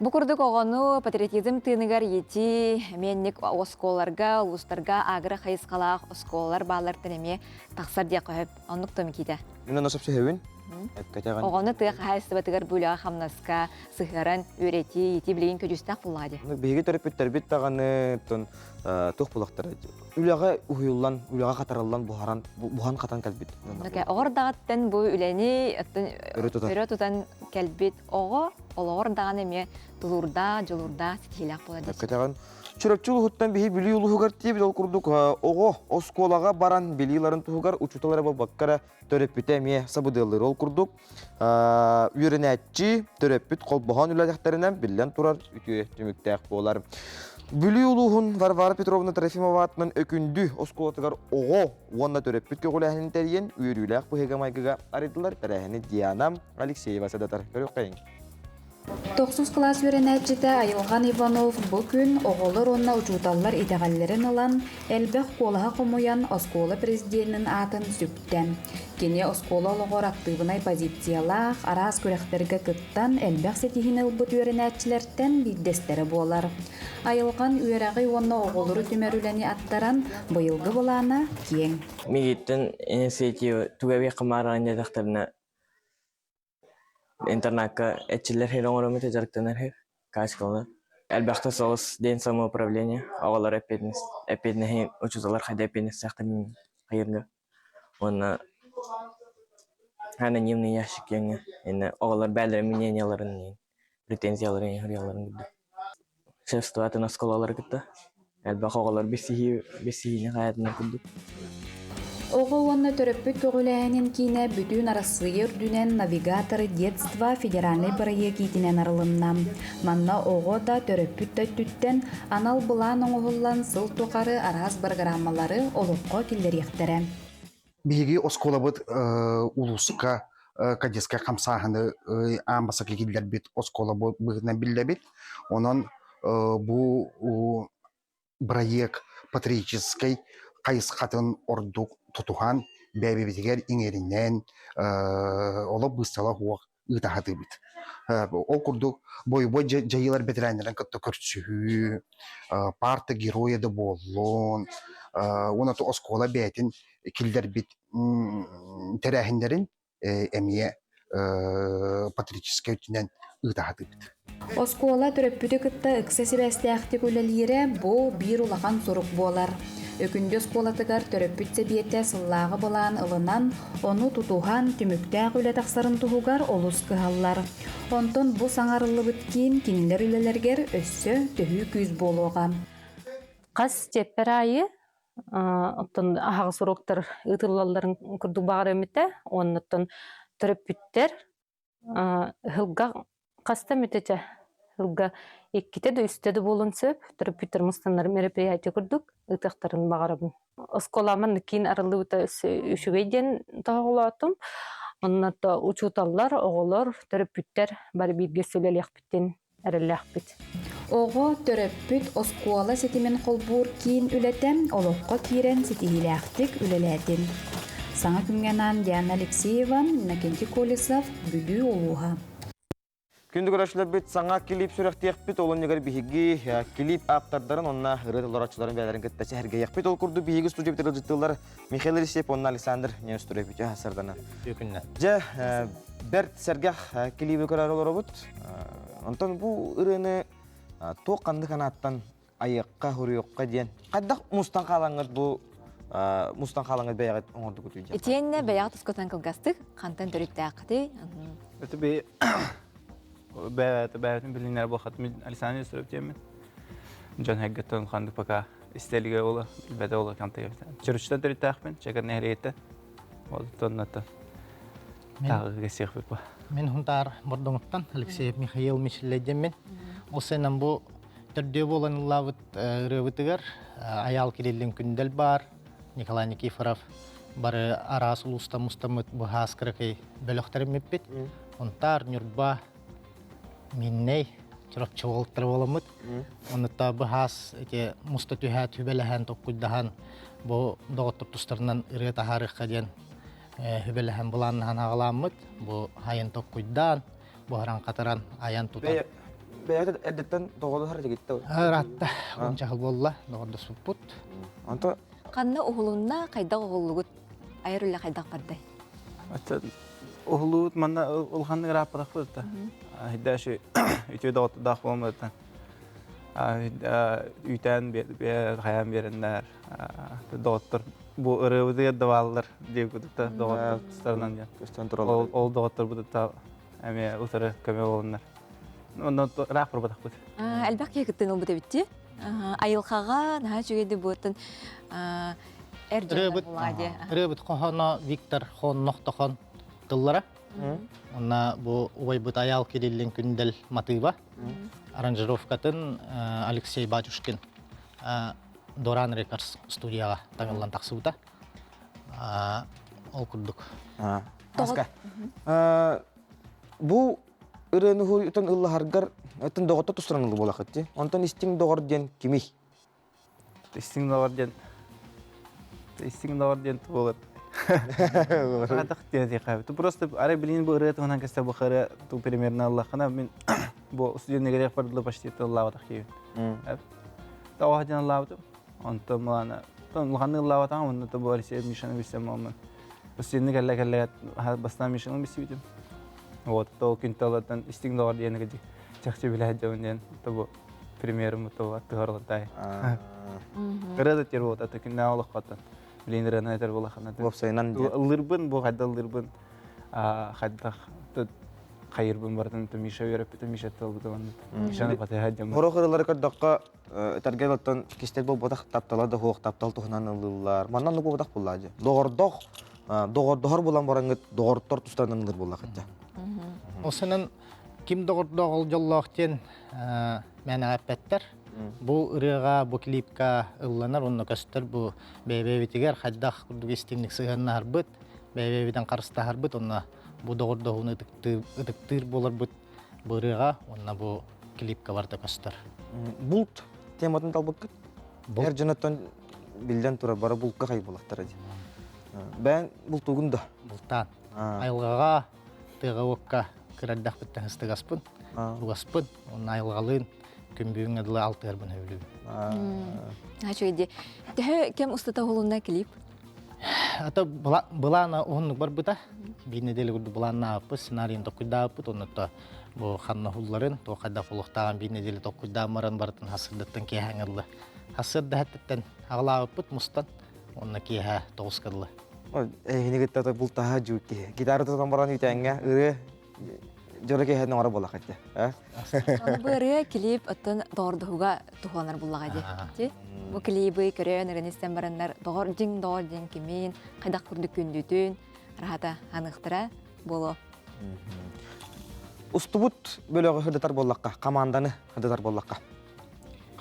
B: Бұқырдық оғаны патриотизм тыыныгар еті меннік осколарға, ұлыстарға агры қайысқалақ осколар бағалардың әме тақсар дия қойып, онлық томы кейді.
A: Мен насып сөйбін?
B: Оғаны тұйық қайысты батығар бөліға қамнасқа, сығыран, өреті, еті білеген көдістақ бұлады.
A: Бейге төріппеттер бет тағаны тұқ бұлақтары. Үліға ұйылан, үліға қатарылан бұған қатан кәлбет.
B: Оғыр дағаттан бұл үләне өрі тұтан кәлбет оғы, олығыр даған әме тұлырда, жылырда сетхилақ болады.
A: Чүрөпчүл хуттан бихи били улугар тип дол курдук ого осколага баран билиларын тугар учуталары баккара төрөппүтэ ме сабыдылыр ол курдук үйренәтчи төрөппүт колбохан үләдәхтәренән биллән турар үтүе түмүктәк болар. Били улугун Варвара Петровна Трофимова атман өкүндү осколатыгар ого онна төрөппүт көгөләһен тәрен үйрүләк бу хегамайгага арыдылар тәрәһне Диана Алексеева садатар көрөккәйин.
U: 9 класс үйренәтчіті Айылған Иванов бұл күн оғылыр онна ұчуталар итәғаллерін алан әлбәқ қолыға қомуян осколы президентінің атын сүптен. Кене осколы олығыр активынай позициялақ, арас көрәқтерге күттан әлбәқ сетихін ұлбыт үйренәтчілерден биддестері болар. Айылған үйерәғи онна оғылыры түмәруләне аттаран бұйылғы болана кең.
V: Мегеттен инициатива түгәбе қымараған дедақтарына интернатка этчилер хер оңоромете жарктанар хер качкалар. Әлбәхтә соғыс ден самоуправление, авалар әпеднәһи учузалар хәдә әпеднәс сәхтән хайырга. Онна анонимный ящик яңа, инде авалар бәләр мненияларын, претензияларын, хөрьяларын гүдә. Шефство атын осколалар китте. Әлбәх авалар бесине хаятны күдә.
U: Оғы онна төрөппүт көгіләйінен кейіне бүтін арасыйыр дүнен навигаторы детства федеральный бірайы кейтінен арылыннам. Манна оғы да төрөппүт төттүттен анал бұлан оңығылан сыл тоқары араз программалары олыққа келдер ектері.
W: Биги осколабыт улуска кадеска қамсағыны амбаса келгелер бет осколабыт бұғынан білді бет. Онан бұл проект патриотический қайысқатын ордук тутухан бәбебетегер иңерінен олып бұстала хуақ ұйтағады бит. Ол күрдік бой-бой жайылар бетерәнерін күтті көртсі, парты герояды болуын, онаты оскола бәйтін келдер бит тәрәхіндерін әмие патриотический өтінен ұйтағады бит.
U: Оскола төрөппүті күтті үксесі бәстіяқті көлелері бұл бір улақан сұрық болар. Өкінді осколатығар төрөппүт сәбиетті сыллағы болан ылынан, оны тутуған түміктәқ үлі тақсарын тұғығар олыс кығалар. Онтон бұл саңарылы бүткейін кенілер үлелергер өссі төхі күз болуға.
X: Қас теппер айы, ағағы сұрықтар ұтылаларын күрді бағыр өмітті, оныттын төрөппүттер ғылға қаста мүтеті ғылға еккетеді үстеді болын сөп, төрөппүттер мұстанлар мероприятия күрдік, ұтықтарын бағарабын. Осколамын кейін арылы өті үшігейден тағылатым, оннаты учуталар, оғылар, төрөппүттер бар бірге сөйлелек біттен әрілек біт.
U: Оғы төрөппүт оскола сетімен қолбур кейін үлетем, олыққа кирен сетихилектік үлеләдін. Саңа күнгенан Диана Алексеева, Иннокентий Колесов, Бүлүү Олуға.
A: Күнді көрәшілер бет саңа клип сүрәқтияқ бет олын негер бігігі клип аптардарын онна ұрет оларачыларын бәлерін кеттәсі әрге яқ бет ол күрді бігігі студия бітірі жыттылар Михаил Ресеп, онна Александр Ненстурев бет асырдана. Жа, бәрт сәргәқ клипі көрәр олар бұд. Онтан бұл ұрыны тоқ қанды қанаттан аяққа, хұрыйыққа дейін. Қайдақ мұстан қалаңыз бұл мұстан қалаңыз бәяғыт оңырды күту дейін?
B: Етенне бәяғыт ұскотан қылғастық, қантан түрікті ақыды.
D: бәйтін білінер болғат мен Александр Нестеров деймін. Жан хәггеттен қанды пока істеліге олы, білбәді олы қанты кептен. Жүріштен түрі тақпен, чәкір нәхір етті. Ол тоннаты тағы кесек біп ба.
E: Мен хунтар мордоңыттан Алексеев Михаил Мишеледемен. Осынан бұл түрде болан лавыт рывытыгар аял келелін күндел бар. Николай Никифоров бары арас улуста мустамыт бұхас кірікей бөліқтарым меппет. Хунтар нүрба минней чырап чуғылттыр боламыт. Онытта бұхас мұста түйәт хүбеліған тоққыйдахан бұл доғыттыр тұстарынан ұры тахарыққа ден хүбеліған бұланынан ағаламыт. Бұл хайын тоққыйдан, бұл аран қатаран аян тұтан.
A: Бәйәді әдеттен доғырды харты кетті?
E: Ратта, ончақыл болла, доғырды сұппыт.
B: Қанна ұғылуына қайда ұғылуғыт айырылы қайдақ барды?
D: Ұғылуыт манда ұлғанның раппадақ бұдыта. Хиддәші үтеуді отыдақ болмадыта. Үйтән қаян беріндер. Доғыттыр. Бұл ұрывыды едді балылар деп күдікті доғыттыр тұстарынан ден. Ол доғыттыр бұдыта әме ұтыры көме болындар. Ондан раппыр бұдақ бұд.
B: Әлбәқ кекіттен ол бұд әбітті? Айылқаға наға жүгеді бұдын әрден бұладе.
E: Рыбыт қоғана Виктор хон ноқтақан тыллара. Онна бұл ұбай бұд аял керелін күндел матыба. Аранжировкатын Алексей Бачушкин Доран Рекордс студияға таңылан тақсы бұта. Ол күрдік.
A: Аска. Бұл ұрыны ұтын ұлы харгар өтін доғытта тұстыран ұлы болақ өтті. Онтан істің доғыр ден кемей?
D: Істің доғыр ден тұғылыр. Қадық деді қабы. Просто ары білейін бұл ұрыты ғынан кәсті бұл қыры тұл примерно Аллахына мен бұл студияны керек бардылы паштеті Аллахатақ кейбін. Тауға ден Аллахатым. Онты мұланы. Ұлғаны Аллахатаң, онды бұл Арисеев Мишаны білсем олмын. Студияны кәлі бастан Мишаны білсем едім. Вот, то күнті алатын істің доғыр дені кәді чақчы біләді өнден. Бұл примерім бұл аттығарлыдай. Қырыды тер болды, аты күнне ауылық қатын. Білейіндерін айтар бұл ақын. Лырбын, бұл қайда лырбын. Қайдақ қайырбын бардың, Миша өріп, Миша тылбыды оны. Мишаны қатай әдем.
A: Хоро қырылары көрдіққа тәргел оттан кестер бұл бұдақ тапталады, хоқ таптал тұхынан ұлылар. Маннан бұл бұдақ бұлады. Доғыр болан бараңғыт, доғырттар тұстанын ұлыр болақ әтті.
E: Осының кім доғырдоғыл жоллақтен мәні әппәттер. Бұл ұрыға, бұл клипка ұлланар, оны көстір бұл бәйбәйбетігер қайдақ күрдік естемнік сығанына арбыт, бәйбәйбеден қарыста арбыт, оны бұл доғырдоғын ұдықтыр болар бұд бұл ұрыға, оны бұл клипка барды көстір.
A: Бұлт тематын талбық күт? Әр жанаттан білден тұра бары бұлтқа қай болақтар әді. Бән бұлт ұғында?
E: Бұлттан. Айлғаға, тыға оққа кірәддақ біттен ұстығаспын, ұғаспын, оны айлғалын күмбүйін әділі алты әрбін өйлі.
B: Ачуйди. Тәхі кем ұстата олуына клип?
E: Ата бұлана оғынлық бар бұта. Бейнеделі күрді бұлана апы, сценарийін тоққыйда апы, оныта бұл қанна хулларын, тоққайда бұлықтаған бейнеделі тоққыйда маран бартын хасырдаттан кейхаңырлы. Хасырды әттіттен ағыла апыт мұстан, онына кейха тоғысқырлы.
A: Әйінігітті бұлтаға жүкке. Гитары тұтан баран үйтәңе, үрі жөрі кейхәдің ары болақ әтті.
B: Бұры клип ұттын доғырдығыға тұғыланар болақ әді. Бұл клипі көрен, үрінестен барандар доғыр ден кемейін, қайдақ күрдік күндітін, рахата анықтыра болу.
A: Ұстыбыт бөлігі хүрдетар болаққа, команданы хүрдетар болаққа.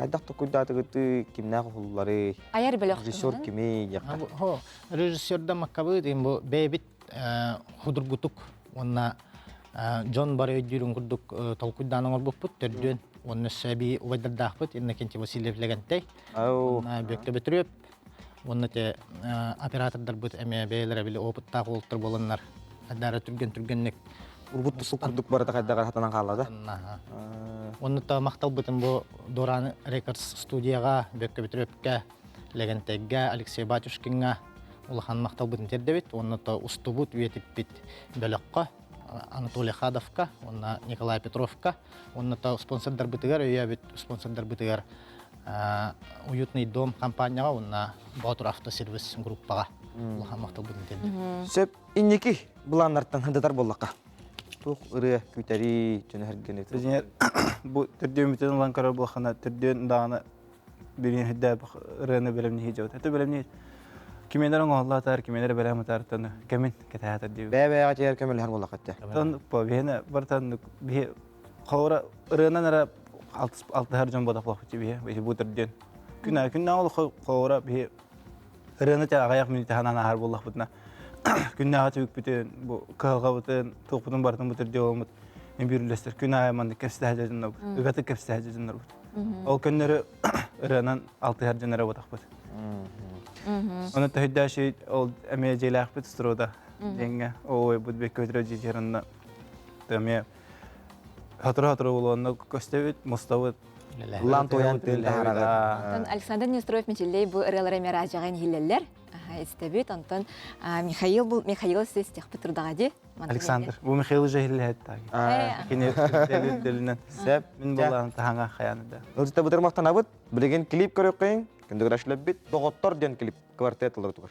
A: Қайдақты күрдаты күрді кемнәғы құлылары, режиссер кемей яққа.
E: Режиссерді маққабы дейін бұл бәйбіт құдыргутық, онына Джон бары өйдерін күрдік толкуйданың ор бұппыт, түрден, оны сәбі ұвайдардақ бұт, Иннокентий Васильев легенттей. Бөкті бітіріп, Онна те оператордар бут эме бейлер били опытта колтур болоннар. Адары түргеннек
A: Урбут сукурдук барата кайдагар хатанан калады.
E: Онны та мактал бутын бу Доран Рекордс студияга бөккө бүтүрөпкө легентегге Алексей Батюшкинга улахан мактал бутын тердебит. Онны та устубут үетиппит бөлөккө Анатолий Хадовка, онна Николай Петровка, онны та спонсордар бутыгар, өйөбүт спонсордар бутыгар уютный дом компанияга, онна Батур автосервис группага улахан мактал бутын тердебит.
A: Сөп инники буланнартан хындатар боллакка. Тух ыры күтәри жана хәргәне.
D: Инженер бу төрдөн бүтән улан карар булхана төрдөн дагы бирин хидә рыны белемне хиҗәү. Тәтә белемне кимендер оңалла тар кимендер белем тартын кемен кетәтә ди.
A: Бәбә атер кемел һәр буллакта.
D: Тон по бене бартан бе хора рынын ара 6 һәр җан бодак булып бе бу төрдөн. Күнә ул хора бе рыны та аяк минуты ханана һәр буллак бутна. Күнә атып бүтән бу калга бүтән топның бартын бу төрдө олмут. Мен бирлестер күнә айманды кепсә җәҗәннәр. Үгәтә кепсә җәҗәннәр. Ол көннәре рынын 6 һәр җаннары бодак бут. Оны тәһидәши ол әмәҗеләх бит струда. Деңгә ой бу бек көтрә җиреннә. Тәмә хатыра булганда көстәбит, мостабит.
A: Лан тоян тел харага.
B: Александр Нестроев мичеллей бу ыралары мәражаган хиллелләр. Истебит Антон Михаил сестих Петрдагади.
D: Александр, бу Михаил җәһилләт тагы. Кине дәлилен сәп мин булган таңга хаянында.
A: Өзтә бутырмактан абыт, билеген клип көрөк кыйын. Күндө эшләп бит, доготтор ден клип квартетлар тугар.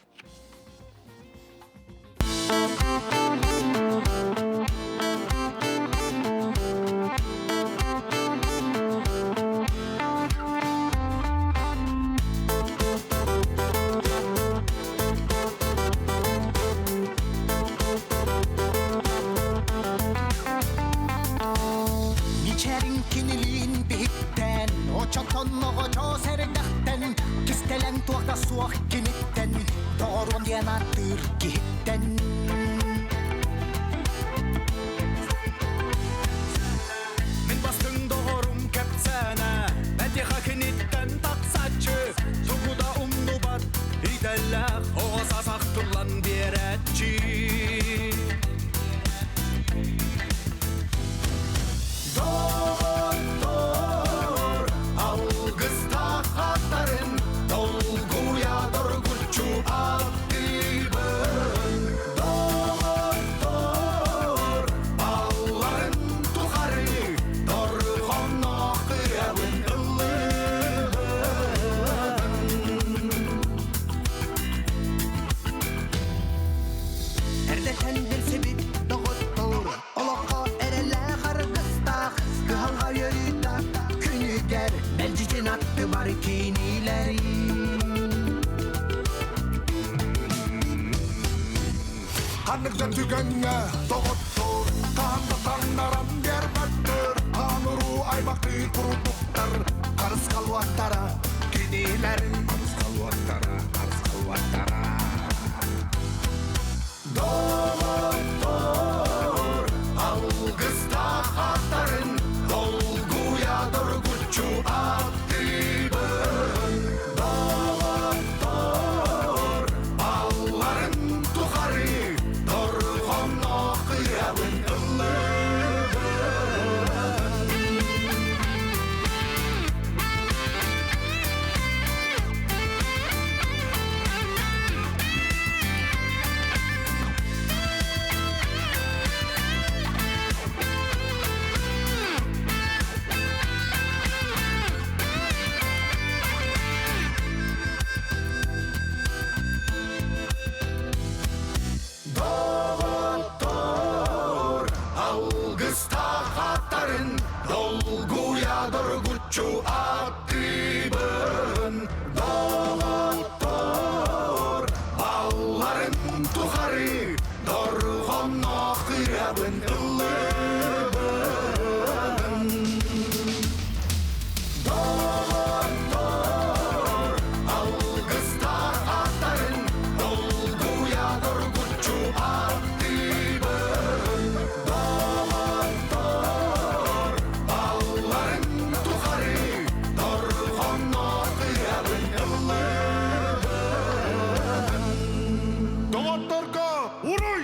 F: Заводтарға урой!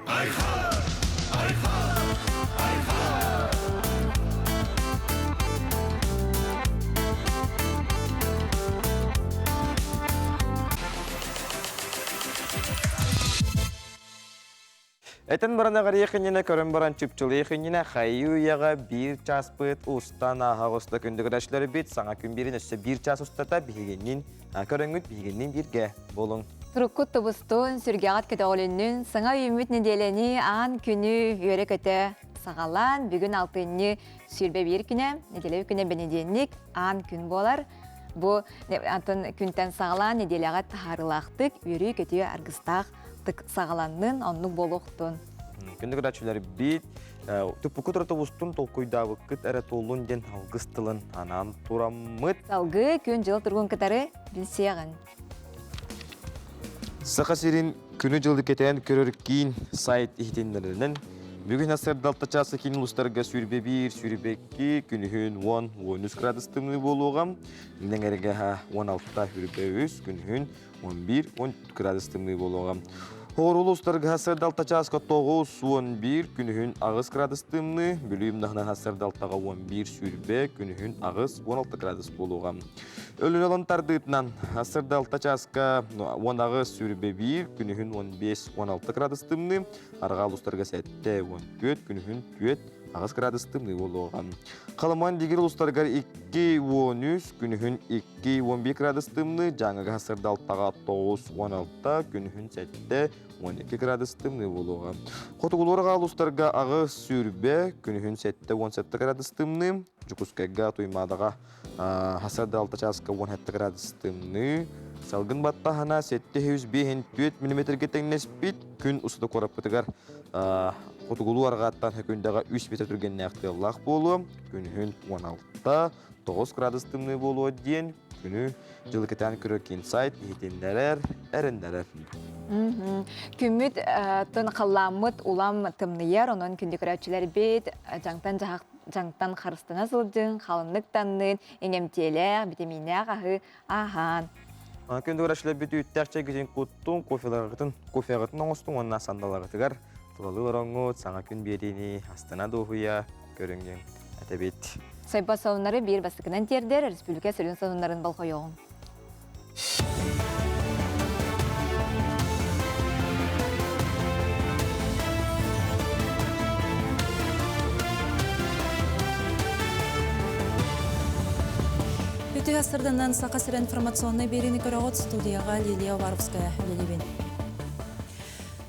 F: Айха! Айха! Айха!
A: Этен баранагар ехеніне көрін баран чүпчіл ехеніне қайы ұяға бір час бұйт ұстан ағағысты күндігірәшілері бет саңа күн берін өсі бір час ұстата бігеннен көріңгіт бігеннен бірге болың.
B: Туруккут тубустун сүргәгат көтөгөлүнүн сыңа үмүт неделени аан күнү үйөрө көтө сагалан бүгүн 6-ны сүрбе бир күнө неделе күнө бенеденник аан күн болар. Бу атын күнтен сагалан неделяга таарылактык үйөрү көтө аргыстак тык сагаланнын оннук болуктун.
A: Күндігірәшілері бет түппүкі тұртыбыстың толкуйдавы күт әрі толын ден алғыстылын анан турамыт.
B: Салгы күн жыл тұргын кытары білсеғын.
A: Сақа серин күні жылды кетен көрір кейін сайт ихтендерінің бүгін асырды алтачасы кейін ұлыстарға сүрбе 1, сүрбе 2, күнігін 10-13 градустымны болуғам. Менің әріге 16-та сүрбе 3, күнігін 11-13 градустымны болуғам. Хорул ұстарға асырды алтачасқа 9-11, күнігін ағыз градустымны, бүлейім нағынан асырды алтаға 11 сүрбе, күнігін ағыз 16 градус болуғам. Өлін олантардытынан асырды алтачасқа 10 ағыз сүрбе 1, күнігін 15-16 градустымны, арғал ұстарға сәтті 14, күнігін 4 ағыз градустымны болуғам. Қаламан дегер ұстарға 2-13, күнігін 2-11 градустымны, жаңыға асырды алтаға 9-16, күнігін сәтті 12 градустымны болуға. Қотығылырға алыстарға ағыз сүрбе, күнігін 7-17 градустымны, жүкіскайға туймадаға хасырды алтачасқа 17 градустымны, салғын батта хана 7-104 мм теңнеспит, күн ұсыды қорап бұтығар қотығылырға аттан хүкіндіға 3 метр түргенне ақтылақ болу, күнігін 16-9 градустымны болуы ден, күні жылы кетен көрі кен сайт, ехетендерер, әріндерер.
B: Күммүт тон қалламыт улам тымныер, онын күнді көрәтшілер бет, жаңтан қарыстына зылдың, қалынлық таннын, еңемтелер, витаминер ағы ахан.
A: Күнді көрәтшілер бет үттәкче кезен көттің, кофеғытын оңыстың, онына сандалағытығар, тұғалылар оңғыт, саңа күн берені, астана доғыя көрінген әтәбет.
B: Сайба сауынлары бір бастықынан тердер, республика сөлін сауынларын балқойоғын.
C: Үті ғасырданнан сақасыр информационный берені көріғыт студияға Лилия Варовская үлелебен.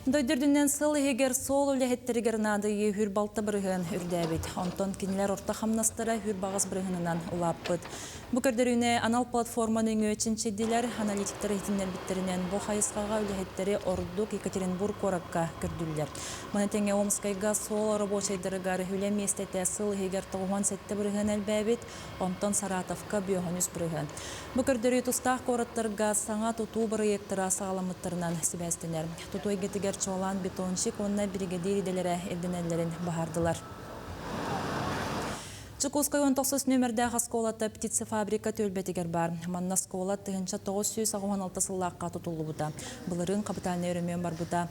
C: Дойдырдыннан сыл егер сол үләхеттерігер нады үйір балты бірігін үрдәбет. Онтон кенелер орта қамнастыра үр бағыз бірігінінен ұлап бұд. Бүкірдеріне анал платформаның өчінші дилер аналитиктер етіндер біттерінен бұл қайысқаға үләхеттері Ордук Екатеринбург қоракка күрділдер. Мұнетеңе Омскайға сол рабочайдырығар үләм естеті сыл егер тұғуан сәтті бірігін әлбәбет, онтон Саратовка бүйоғыныз бірігін. Бүкірдері тұстақ қораттырға саңа тұту бірігектіра сағаламыттарынан сібәстінер. Тұту егетігер чолан бетоншик онна бригадир иделері элденелерин бахардылар. Чукускай 19 нөмірді ғасколаты птицы фабрика төлбетігер бар. Манна скола тығынша 916 сыллаққа тұтылы бұда. Бұлырын қапиталіне өрімен бар бұда.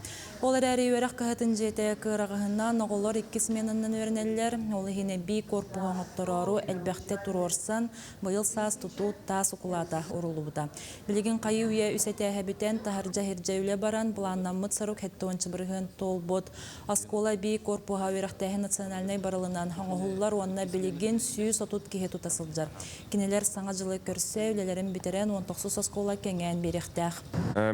C: Олар әрі өріқ қағытын жеті қырағығынан оғылар 2 сменінен өрінелер. Олы хіне бей корпуған ұттырару әлбәқті тұрорсан бұйыл саз тұту тас ұқылата ұрылы бұда. Білігін қайы үйе үсеті әбітен тахаржа херджәулі баран бұланнан мұтсарук хетті ончы бірігін тол бұд. Аскола бей корпуға өріқтәхі национальный барылынан оғылар онна білігін сүйіс отут кеге тұтасылдар. Кенелер саңа жылы көрсе, үлелерін бітерен 19 оскола кеңген беректәқ.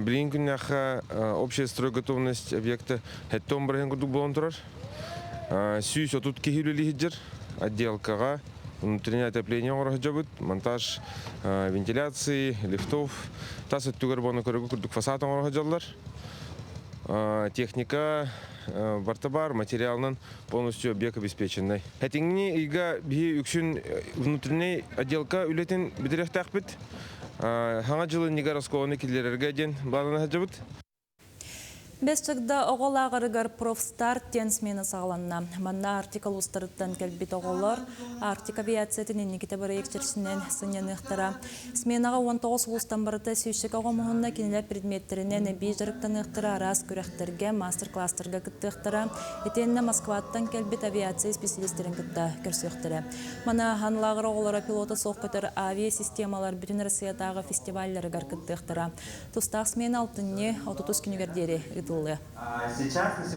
H: Білген күннәққа общая стройготовность объекта әттон бірген күрдік болын тұрар. Сүйіс отут кеге үлелі хеджер, отделкаға, внутреннее отопление орғы жабыт, монтаж вентиляции, лифтов. Тас өттігер болны көрігі күрдік фасатын орғы жалдар. Техника бартабар, материалның полностью объект обеспеченный. Әтіңіне иға бейі үксін внутренний отделка үлетін бідірек бит. Хаңа жылы негар осколаны келдерерге ден бағдана жабыт.
C: Бесчігді оғылағырығар профстар тенсмені сағаланна. Манна артикал ұстарыттан кәлбет оғылар, артик авиациятын енекеті бір екчершінен сынен ұқтыра. Сменаға 19 ұлыстан барыта сүйшік оға мұғынна кенелі предметтерінен бей жарықтан ұқтыра арас күректерге, мастер-кластерға күтті ұқтыра. Етеніне Москваттан кәлбет авиация специалистерін күтті көрсі ұқтыра. Мана ханлағыр оғылара пилоты соққытыр авиасистемалар бүтін Россиятағы фестивальлерігар күтті ұқтыра. Тұстақ смен алтынне 30 күнігердері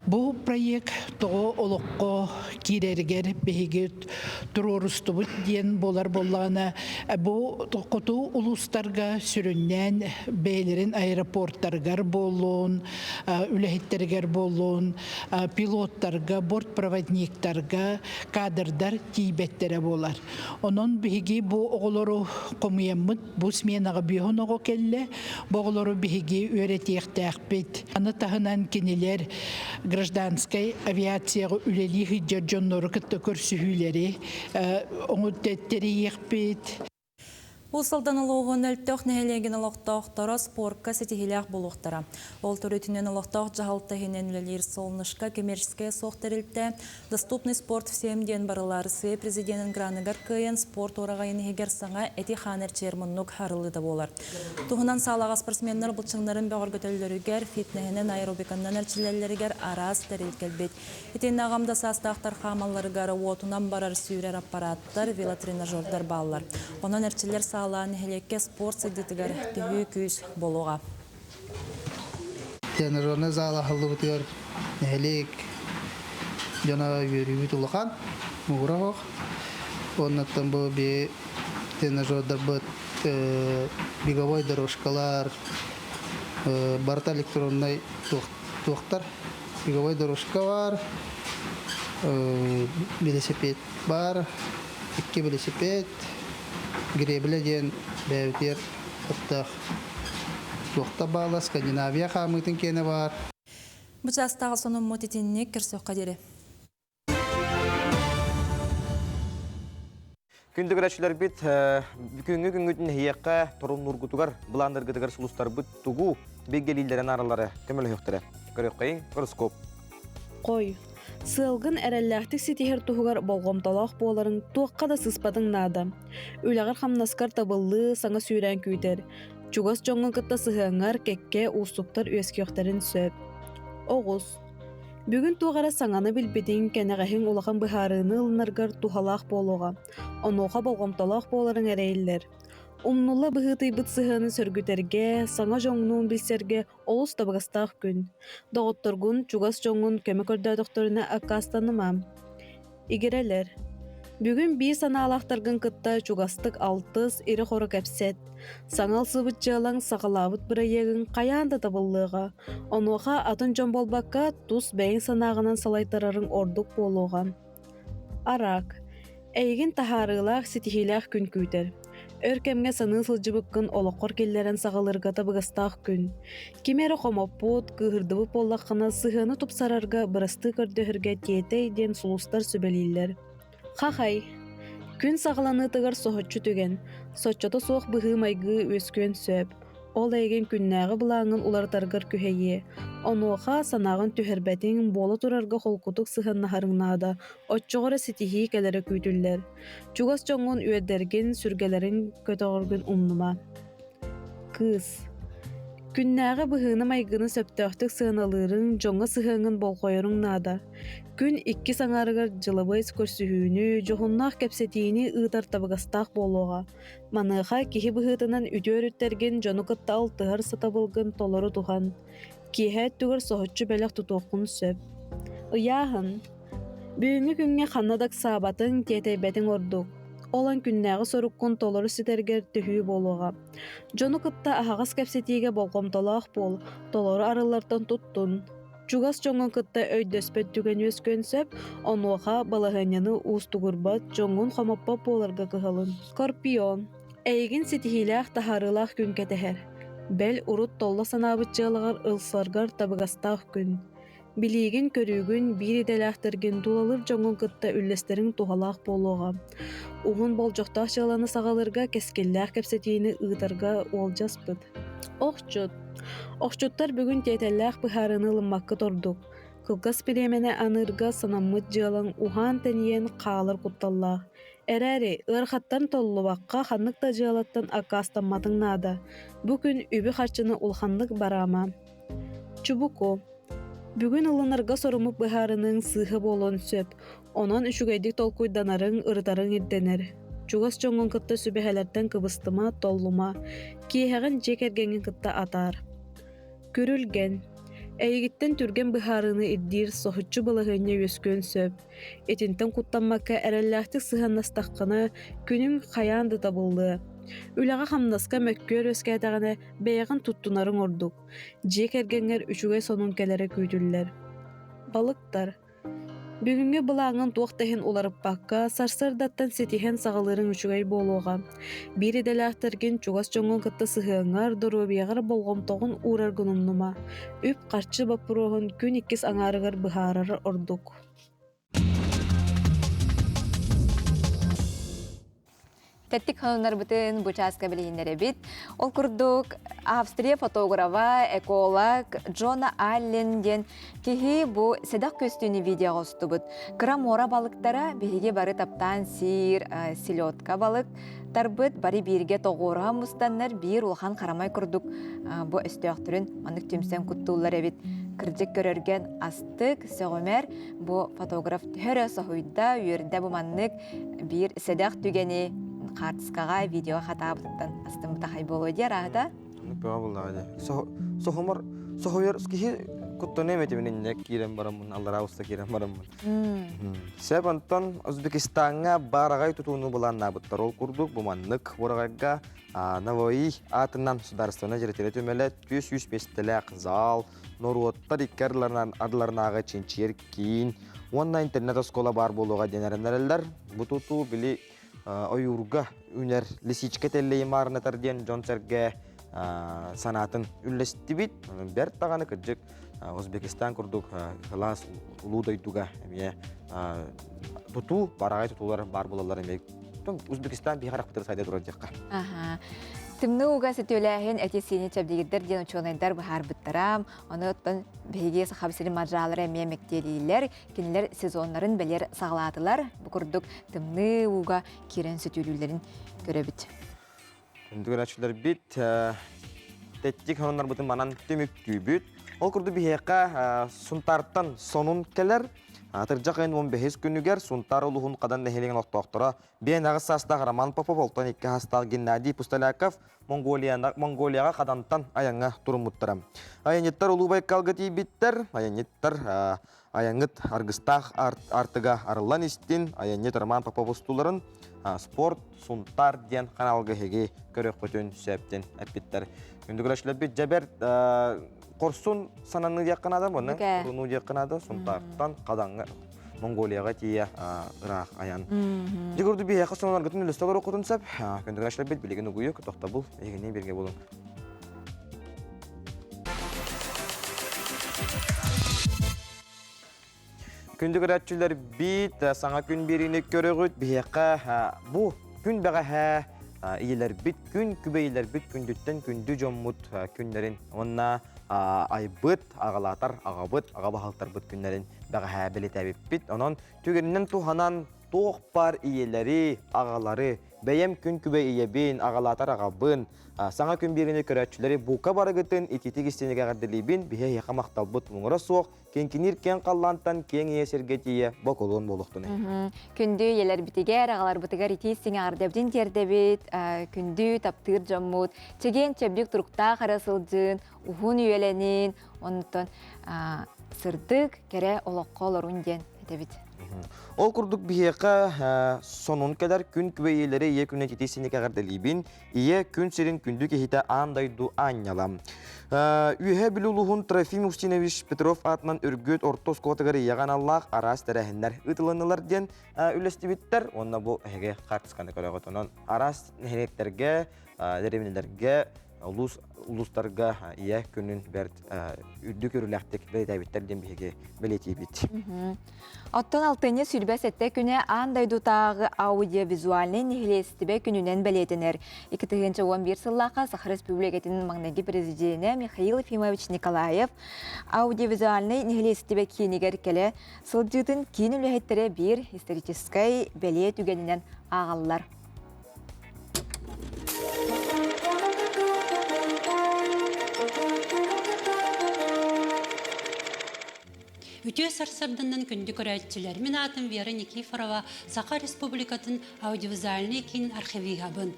I: Бұл проект тоғы олыққо кирергер бейгет тұрорыстыбыт ден болар болағына бұл құту ұлыстарға сүріннен бейлерін аэропорттарғар болуын, үләхеттергер болуын, пилоттарға, бортпроводниктарға кадрдар тейбеттері болар. Onun бейге бұл оғылыру қомиямыд бұл сменаға бейхін оғы келі, бұл оғылыру бейге өретектәқ бет. Аны тағынан кенелер гражданской авиацияға үлелі хиджа жонноры күтті көрсүхүлері, оңы тәттері еқпет.
C: Усалдан олығын өлттіқ нәхелеген олықтақтары спортқа сетихилях болуқтара. Ол түрітінен олықтақ жағалтағынен үлелер солнышқа коммерческая соқтарылтті. Доступный спорт всем ден барыларысы президентін граныгар күйен спорт орағайын егер саңа әті ханер черміннік харылыда болар. Туғынан салаға спортсменнер бұлчыңларын бәғыр көтелдерігер, фитнехінен аэробиканнан әрчілелерігер арас тәрелкелбет. Етен ағамда састақтар қамаларығары отунан барар сүйрер аппараттар, велотренажердар баллар. Онан әрчілер салан хелекке спорт сидетигер түйі күйіс болуға.
J: Тренажерный зала халдыбытыр, хелек жана үйрүбүт улахан, мугурах. Оннан бұл бе тренажердар быт беговой дорожкалар, барта электронный туқтар, беговой дорожка бар, велосипед бар, 2 велосипед, гребле ден бәутер ұқтақ туқта балы, Скандинавия қамытын кені бар.
C: Бұчастағы соның мотетінне кірсі қадері.
A: Күнді көрәшілер бет, күнгі күнгідің хейеққа тұрын нұргутығар, бұландырғыдығар сұлыстар бұт тұғу бегелейлерін аралары көмілі өқтірі. Көрек қайын, гороскоп.
K: Қой. Сылғын әрәлләқтік сетихер тұғығар болғымталақ боларын туаққа да сыспадың нада. Үләғір қамнаскар табылы саңа сүйрән күйтер. Чугас жоңын қытта сығыңар кәкке ұстықтар өскеқтарын сөп. Оғыз. Бүгін туғара саңаны білбеден кәнәғәхін олақан бұхарыны ылынарғар тухалақ болуға. Онуға болғымталақ боларын әрәйлер. Умнула бұғытай бұт сығаны сөргітерге, саңа жоңнуын білсерге олыс табығастақ күн. Доғыттырғын чугас жоңын көмі көрді докторына аққастанымам. Игерелер. Бүгін бей саналақтарғын қытта чугастық алтыз ири қоры кәпсет. Саңал сыбыт жалаң сағалабыт бірайегін қаянда табылыға. Онуға атын жон болбаққа тұс бәйін санағынан салайтарарын ордық болуға. Арақ. Әйгін тахарылақ сетихилақ күн күйтер. Өркемге саны сылжыбыққын олыққор келлерін сағалырға табығастақ күн. Кемері қомаппот, кығырдыбы боллаққына сығаны тұпсарарға бұрысты көрдіхірге тиетей ден сұлыстар сөбелейлер. Қақай, күн сағаланы тұғыр соғытчы түген, сотчаты соқ бұғы майғы өскөн сөп. Ол әйген күннәғы бұлаңын улартарғыр күхейе. Онуға санағын түхірбәтің болы тұрарға қолқутық сығын нахарыңнада, отчығыры сетихи кәлері күйтілер. Чугас жоңын үйедерген сүргелерін көтіғыргын ұмныма. Кыз. Күннәғы бұғыны майғыны сөптіқтік сығыналырың жоңға сығыңын бол қойырың нада. Күн 2 саңарығыр жылыбайыз көрсүхүүнү, жоғыннақ кәпсетиini ұйтар табығастақ болуға. Маныға кихи бұғытынан үтөрүттерген жону қытта алтығыр сатабылғын толыры туған. Кихи түгір соғытчы бәліқ тұтуқын сөп. Ұяғын. Бүгінгі күнге қанадақ сабатын тетейбәтің ордық. Olan күннәғы соруккун толору ситергер түхүү болуға. Жону кытта ахагас кәпсетиге болғымталақ бол, толору арылардан туттун. Чугас жоңын кытта өйдөспет түген өскөн сөп, онуға балағаняны устугурбат жоңын қомаппа боларга кығылын. Скорпион. Әйгін сетихилях тахарылақ күн кәтәхер. Бәл урут толла санабыт жалығар ылсаргар табығастақ күн. Билигин көрүгүн бири делахтыргын тулалыр жоңун кытта үллестерин тухалах болуға. Угун болжоқтақ жаланы сағалырга кескеллах кәпсетиini ыытарга ол жаспыт. Оқчут. Оқчуттар бүгін тетелләқ бұхарыны лыммаққы тордук. Кылгас пиремене анырга санаммыт жылың ухан тәниен қалыр құтталлақ. Әрәри, ырхаттан толлубаққа ханнықта жылаттан акастамматың нада. Бүгін үбі харчыны улханлық барама. Чубуко. Бүгін ылынарға сорумук бұхарының сыхы болон сөп. Онон үшігайдік толкуйданарың ырытарың ирденер. Чугас жоңгон кытта сүбәһәләрдән кыбыстыма, толлума, киһәгән жекергәнгән кытта атар. Көрүлгән. Әйгиттен түрген быһарыны иддир сохуччу балыгыня өскөн сөп. Этинтен куттаммакка әрәлләхтик сыһаннастаққына күнүң хаянды табылды. Үләгә хамнаска мөккөр өскәтәгәне бәягын туттунарын ордук. Жекергәнгәр үчүгәй сонун кәләре күйтүлләр. Балыктар. Бүгүнгө былаңын туақтахин уларып баққа, сарсардаттан сетихен сағалырың үчүгай болуға. Бири дәләхтірген чугас жоңғын кытта сыхыңар дұру бияғар болғымтоғын урар гынымнума. Үп қарчы бапыруғын күн иккес аңарығыр бұхарары ордук.
B: Тәттік ханымдар бұтын бұчасқа білейіндері бит. Ол күрдік Австрия фотографа, эколог Джона Аллен ден кехи бұ седақ көстіні видео ғосты бұд. Крамора балықтара береге бары таптан сир, селедка балық, тарбыт бары береге тоғырған мұстаннар бір улхан қарамай күрдік бұ өстіяқтырын манық түмсен күттулар әбет. Кірдік көрерген астық, сөғімер бұ фотограф түрі соғыйда үйерінде бұ манық бір седақ түгені қартысқаға видео қатабыттан астымыта қай болу дер ағыда?
A: Нұппеға болды ағыда. Соғымыр, соғыйыр ұскехи күттіні әметімінен керем барамын, аллара ұста керем барамын. Сәп антон Өзбекистанға барағай тұтуыны болан набыттар ол күрдік, бұманлық орағайға Навои атынан сударыстығына жеретелі төмелі 305 зал, Норуоттар иккерлерінен адыларынаға ченчер кейін, онна интернет оскола бар болуға денерінерелер, бұтуту білі ойурга үнер лисичке теллейі марынатар ден Джонсерге санатын үллесті бит. Бәр тағаны күджік Өзбекистан күрдік ғылас ұлудайдуға тұту, барағай тұтулар бар болалар емек. Өзбекистан бейхарақ бұтыр сайда тұрар деққа.
B: Тымны уға сетөләхен әтесені чәбдегіддер ден ұчуынайдар бұхар бұттарам. Оны ұттан бейге сақабысыры маджалары әмемектелейлер, кенілер сезонларын бәлер сағладылар. Бұқырдық тымны уға керен сетөлілерін көрі біт.
A: Үндігір әчілер бит, тәттік ханынар бұтын манан төмік күйбіт. Ол күрді бейхеқа сұнтарттан сонун келер. Атыржақ айын 15 күнігер сұнтар ұлығын қадан нәхелеген оқтоқтыра. Бен ағыз састағы Роман Попов, олтан екі хастал Геннадий Пусталяков Монголияға қадантан аяңға тұрымыттырам. Аяңеттар ұлыбай қалғыт ебеттер, аяңеттар аяңыт арғыстақ артыға арылан істен, аяңет Роман Попов ұстуларын спорт, сұнтар ден қаналғы хеге көрек көтін сөптен әппеттер. Үндігілі әшіләбет жәбер Корсун сананы дияққанады, мұны құруну дияққанады, сұнтақтан қадаңға Монголияға тие ұрақ аян. Дегірді бейеқі сонылар күтін үлістіғыр оқытын сәп, көндігін әшілі бет білеген ұғыйы күтіқта бұл, егіне берге болың. Көндігір әтчілер бейт, саңа күн беріне көрігіт, бейеқі бұл күн бәғі иелер бит күн, күбейлер бит күндіттен күнді жоммут күндерін. Онна айбыт, ағалатар, ағабыт, ағабахалтар бұт күндерін бәғі білет әбіп бит. Онын түгенінен туғанан тоқ бар иелері, ағалары, бәйем күн күбе иебін, ағалатар, ағабын, саңа күн беріне көрәтшілері бұқа барығытын итетік істенеге ғардылейбін, бейе яқа мақтал бұт мұңыра соқ, кенкенер кен қаллантан кен есерге тие бақылуын болуқтыны.
B: Күнді елер бітігер, ағалар бұтығар итесіне ардабден тердебет, күнді таптыр жаммут, чеген чәбдік тұрықта қарасылдың, ұғын үйеленін, онытын сырдық кәрі олыққа оларун ден әдебет.
A: Ол күрдік бейеқа сонун кәдер күн күбейлері ие күнне тетесіне кәғардалейбін, ие күн серін күнді кехеті андайду анялам. Үйе білулуғын Трофим Устинович Петров атынан үргөт ортос қотығары еған Аллах арас тәрәхіндер ұтылынылар ден үлесті біттер. Онына бұл әге қартысқаны көріғыт. Онын арас нәхелектерге, дәревінелерге улустарга ия күнүн бәрт үрдү көрүләктек белетәбиттерден биһиге белетибит.
B: Оттон алтыны сүрбәс әтте күне андайдутағы аудиовизуальный нихилестібе күнінен белетінер. 2011 сыллақа Сахар Республикатының маңнаги президенті Михаил Ефимович Николаев аудиовизуальный нихилестібе кейінігер келе сылжытын кейін үліхеттері бір историческай беле түгенінен ағалар.
L: Үтө сарсардынан күнді көрәтчілер. Мен атын Вера Никифорова Сахар Республикатын аудиовизуальный кейін архивигабын.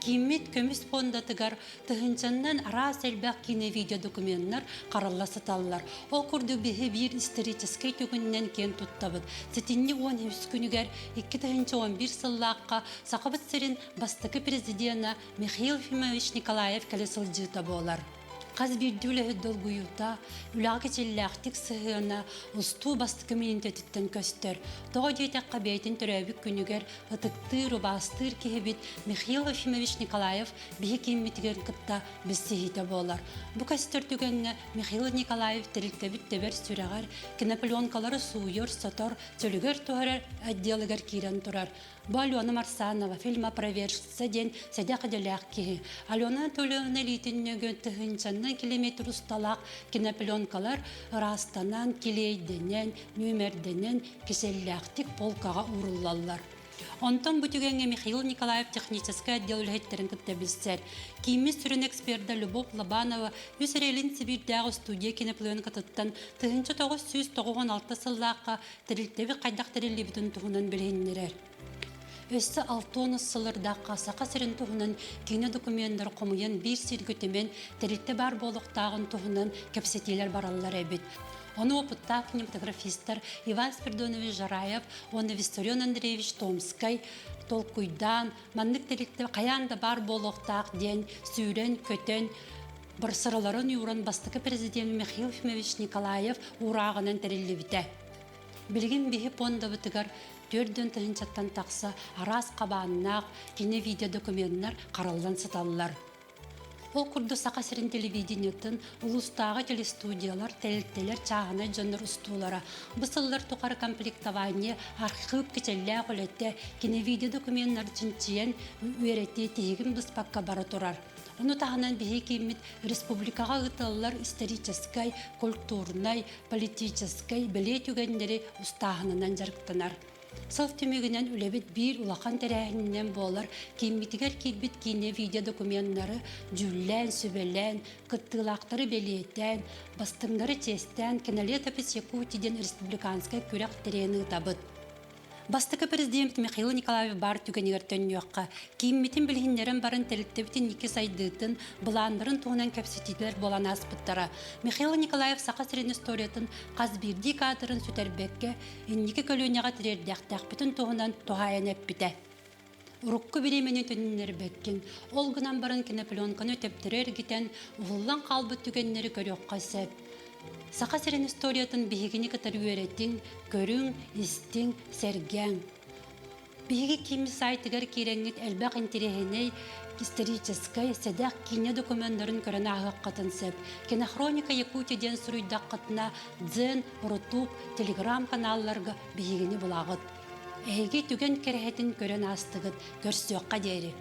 L: Киммет көміс фондатыгар тұхынчаннан арас әлбәқ кине видео документтар қаралла саталылар. Ол күрді бігі бір исторический түгіннен кен тұттабыд. Сетінні 13 күнігер 2011 сыллаққа Сақабыт сәрін бастықы президенті Михаил Ефимович Николаев кәлесіл жыта болар. Қаз бирдүлі хүддолгуюта, үлағы челләқтік сығына ұсту бастықы менінтетіттен көстер. Тоғы дейтаққа бәйтін түрәбік күнігер ұтықтыр, ұбастыр кехебет Михаил Ефимович Николаев бігі кемметігер қытта біз сехиті болар. Бұ көстер түгенне Михаил Николаев тірілтебіт дебер сүрәғар, кинопленкалары суйыр, сатор, төлігер туғарар, әдделігер кейрен тұрар. Бұл Алена Марсанова фильма «Провержца ден» сәдәқ әділәқ кеге. Алена Толевна лейтіннегі тұхынчаннан километр ұсталақ кинопленкалар растанан, келейденен, нөмерденен кеселләқтік полкаға ұрылалар. Онтан бүтігенге Михаил Николаев технический отдел үлхеттерін күтті білсер. Кейімі сүрін эксперда Любовь Лобанова өсірелін Сибирдағы студия кинопленка тұттан 1996 сыллаққа тірілтебі қайдақ тірілі бүтін тұғынан білгенлерер. Өсі 6 сылырдаққа сақа сірін тұғынан кейіне документтер қомыян бір сергөтемен тірілті бар болуқтағын тұғынан кәпсетелер баралар әбет. Оны опытта кинематографистер Иван Спиридонович Жараев, оны Виссарион Андреевич Томскай, Толкуйдан, маннык тірілті қаянда бар болуқтақ ден, сүйрен, көтен, бір сырыларын юран бастықы президент Михаил Ефимович Николаев урағынан тірілі біті. Білген бігі понда бұтығар төрден тұхынчаттан тақса арас қабаннақ кине видео документтер қаралдан саталылар. Ол күрді сақа сірін телевидениетін ұлыстағы телестудиялар, тәліктелер, чағына жоныр ұстулары. Бұсыллар тұқары комплектование, архив кечеллә қолетті кине видео документтер чинчиен үйеретті тегін бұспаққа бары тұрар. Оны тағынан бігі кемет республикаға ғыталылар историческай, культурнай, политическай, біле түгендері ұстағынынан жарықтанар. Сылf түмегінен үлебет бір улақан тәрәхінінен болар, кемметігер келбет кейіне видео документтары жүллән, сөбелән, қыттылақтары белеттен, бастыңдары тестен, кенелет апес Якутиден республиканскай көрек тәрені табыд. Бастықы президент Михаил Николаев бар түгенегер төннеуаққа. Кейімметін білгендерін барын тәріттебітін неке сайдығытын, бұландырын туғынан көпсететілер болан аспыттара. Михаил Николаев сақа сірен историятын қазбирді кадырын сүтәрбекке, еннеке көлөнеға тірердіқтәқ бітін туғынан туғайын әппіті. Урукку биременен төннер беккен. Олгынан барын кинопленканы өтептірер гитен, ұғылан қалбы түгеннері көріққа сәп. Сақа сірен историятын бігігіні кітар үйереттің, көрің, істің, сәрген. Бігігі кемі сайтығар кереңет әлбәқ интерегеней историческай сәдәқ кейіне документтарын көріні ағық қатын сәп. Кинохроника Якутиден сұруйдақ қытына дзен, рутуб, телеграм каналларға бігігіні бұлағыт. Әйге түген керехетін көрін астығыт, көрсіоққа дейірі.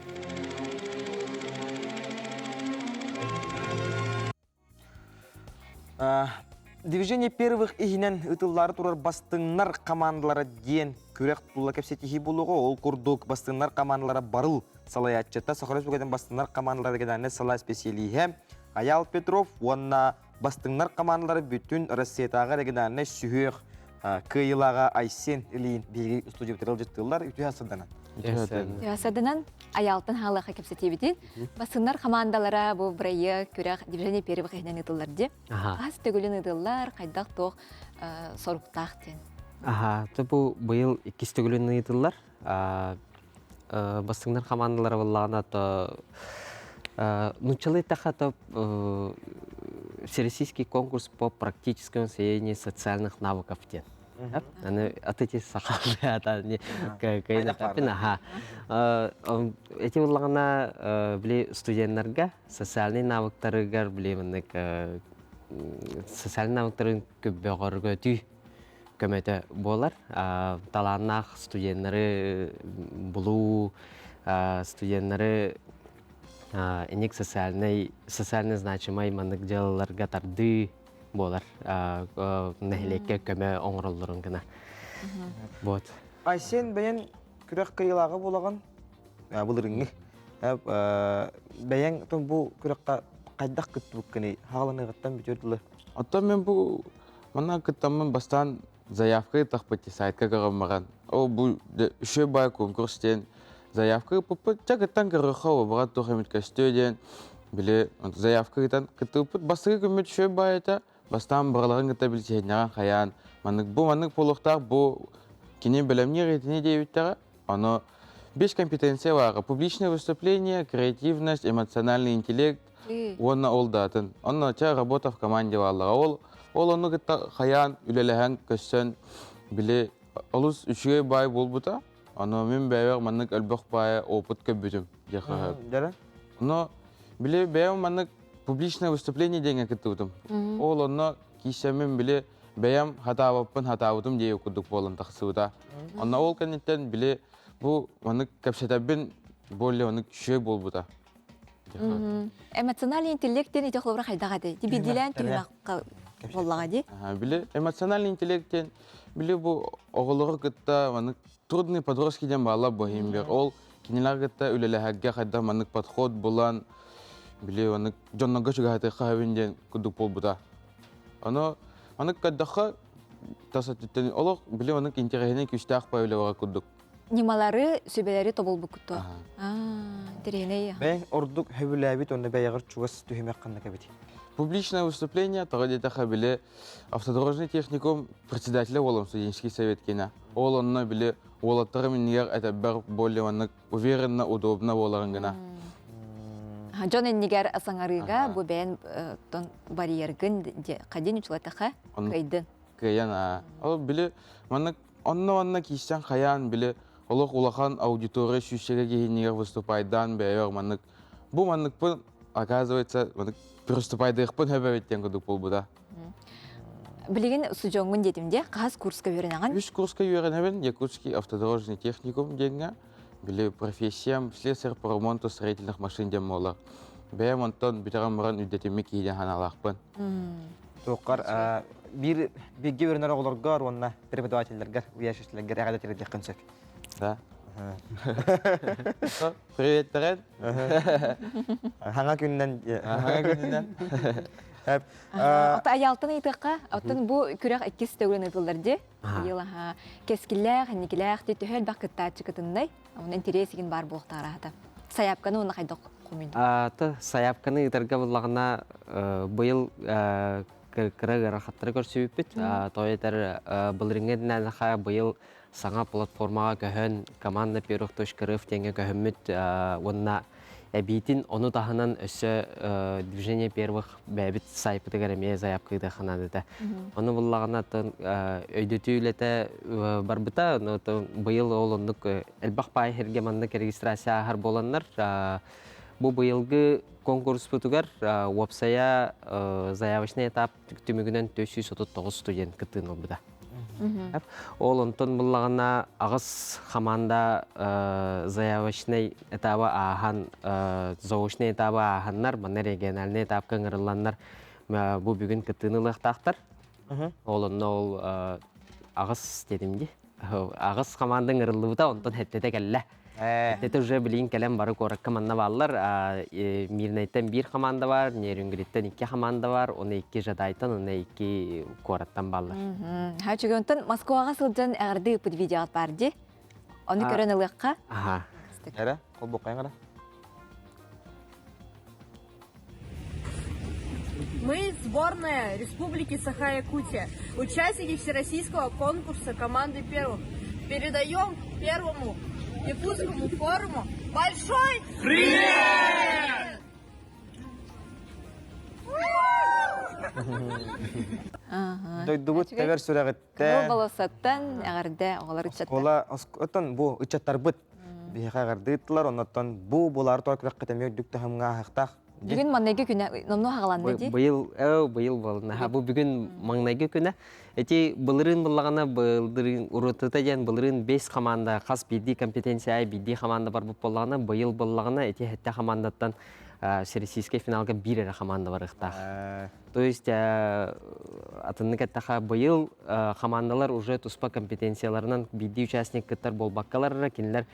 A: Движение первых игинен ытыллары турар бастыңнар командалары ден көрек тула кепсетихи болуға ол курдук бастыңнар командалары барыл салай атчата Сахар Республикатын бастыңнар командалары кедәне салай специалиһе Аял Петров онна бастыңнар командалары бүтін Россиятағы кедәне сүйек кыйлаға айсен илин биги студия битерил жыттылар үтү асырданан.
B: Садынан аялтын халыға кепсетебетін. Басынар командалара бұл бірайы көрек движение первых игинен ытыллар де. Аз төгілін ытыллар, қайдақ тоқ соруқтақ ден.
M: Бұл бұйыл 2 төгілін ытыллар. Басынар командалара болағына начали тахата всероссийский конкурс по практическому освоению социальных навыков. Аны атыти сахалды атаны кайна тапина ха. Эти уллагана били студентларга социальный навыктарыгар били мындык социальный навыктарын көббөгөргө түй көмөтө болар. Таланнах студенттары булуу студенттары эник социальный значимый мындык жалларга тарды болар. Нехлекке көмө оңроллорун гына. Вот.
A: Айсен бәйен күрәк кыйлагы булаган булырыңы. Бәйен тон бу күрәккә кайдак кыттык кыны хагаланыгыттан бүтөрдүлөр.
G: Ата мен бу мана кыттамын бастан заявка тахпати сайтка гарамаган. О бу үшө бай конкурстен заявка поппут чагыттан гарахава брат тохамит кастөден биле заявкадан кыттыппут басыгы көмөт үшө байта бастан барларын гыта билченяган хаян манык полуктар бу кине белемне ретине девиттера аны 5 компетенция бар: публичное выступление, креативность, эмоциональный интеллект. Онна ол датын. Онна ча работа в команде валлага. Ол оны гыта хаян үлелеһен көссөн биле олус үшөй бай болбута. Аны мен бәйер манык албак бай опыт көбүтүм жаха.
A: Дара?
G: Но биле бәйер манык публичное выступление деген кыттым. Ол онна кисемен биле бәям хатабын дей окудук болон таксыда. Онна ол кенеттен биле бу манык капсетабын боле оны үшөй болбута.
B: Эмоциональный интеллекттен итохлобра хайдагады. Дибидилен түймакка боллагады.
G: Биле эмоциональный интеллекттен биле бу оголору кытта манык трудный подростки ден бала бохимбер. Ол кинелер кытта үлелехагга хайда манык подход булан биле манык жоннога чыгаты хавинден кудук болбута. Аны манык каддаха тасаттен олог биле манык интересне күстак байлыга кудук.
B: Нималары сөбелери тоболбу куту. Дереней.
A: Бәйен ордук хөбүләбит оны бәягыр чугас түһемәк канна кабити.
G: Публичное выступление тагыдета хабиле автодорожный техникум председателя волом студенческий совет кена. Ол онна биле олаттары миннигер этәббәр более манык уверенно, удобно боларын гына.
B: Жон эннигер асаңарыга бу бәйен тон барьергын каден учулатаха кайдын.
G: Каяна. Ол биле манык онна кистен хаян биле олох улахан аудитория шүшеге генигер выступайдан бәйер манык. Бу манык пын оказывается манык приступайдык пын хөбәбеттен кудук болбуда.
B: Билеген сужоңун дедимде, каз курска үйренаган.
G: 3 курска үйренебен, Якутский автодорожный техникум денге, биле профессиям слесарь по ремонту строительных машин дем мола. Бәйем онтон битерам баран үддетеме кейден ханалакпын.
A: Тоқар бир бигге үйренер оголоргар, онна преподавательлерге, уяшешлерге агада тирдек кынсак.
G: Да. Привет, Тарен.
A: Ханга күннен.
B: Ата аялтын итыкка, атын бу күрәк 2 төгүрен итылдырды. Йылаха кескилләр, хәникиләр төһәл бакытта чыкытындай. Onun интересигин бар булыктара ата. Саяпканы уны кайдак кумин.
M: Та саяпканы итәргә буллагына быел кырыгы хаттар көрсөйбит. Тойтар булрынгеннән ха быел саңа платформага көһөн команда перухтошкырыв теңге көһөммүт онна битин оны тахынан өсө движение первых бәбит сайпыты гәрәмия заявкыда ханадыда. Оны буллагына өйдөтүләтә барбыта, но быел олондук элбах пайхерге мандык регистрация хар боланнар. Бу быелгы конкурс бутугар вебсая заявочный этап түмүгүнөн 439 студент кытын олбуда. Ол онтон буллагына агыс хаманда заявочный этабы ахан заочный этабы аханнар, мана региональный этап кыңырыланнар бу бүгүн кытынылыктактар. Ол агыс дедимди. Агыс хамандын ырылыбыта онтон хеттете келле. Это уже билин келем бары корак команда баллар. Мирнайттан 1 команда бар, Нерүнгриттен 2 команда бар, оны 2 жадайтан, оны 2 кораттан баллар.
B: Хачыгонтон Москвага сылжан эгерди үпүт видео барды. Оны көрөн ылыкка.
A: Эре, колбок кайгара.
N: Мы сборная Республики Саха-Якутия, участники всероссийского конкурса команды первых. Передаем первому Якутскому форуму большой привет!
A: Дойдубут тәбәр сүрәгәттә.
B: Кыл баласаттан әгәрдә оғалар үтчәттар.
A: Ола оттан бу үтчәттар бит. Бихә гәрдитләр, оннан бу булар торкырак кытам юддүктә һәмгә хактак.
B: Бүгін маңнайғы күні номну хағаланды ди?
M: Быйыл болна. Бу бүгін маңнайғы күні. Эти былырын буллагана былырын урутыта ден былырын 5 команда хас бидди компетенция бидди команда бар боллагана быйыл боллагана эти хәтта командаттан всероссийский финалга бир команда бар ихтах. То есть атынны каттаха быйыл командалар уже туспа компетенцияларынан бидди участниктар болбаккалар кинлер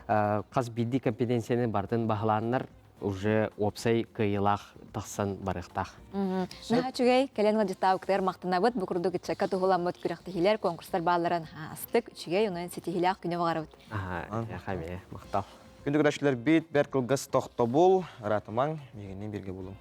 M: хас бидди компетенцияны бардын баһаланнар уже опсай кыйлах тахсан барыхтах.
B: Наха чугай кэлен ладжита уктер мактанабыт букурду гитчака тугуламыт күрәхтихилер конкурстар бааларын астык чугай онын сетихилях күнө багарабыт.
M: Хаме мактал.
A: Күндү көрәшләр бит бер кылгыс тохто бул, ратымаң мегеннән бирге булу.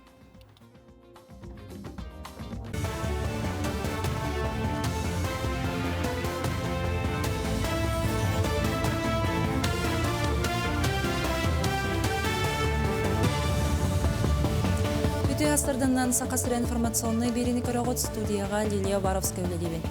C: Астырданнан сақасыр информационный берені көріғыт студияға Лилия Варовская өледебен.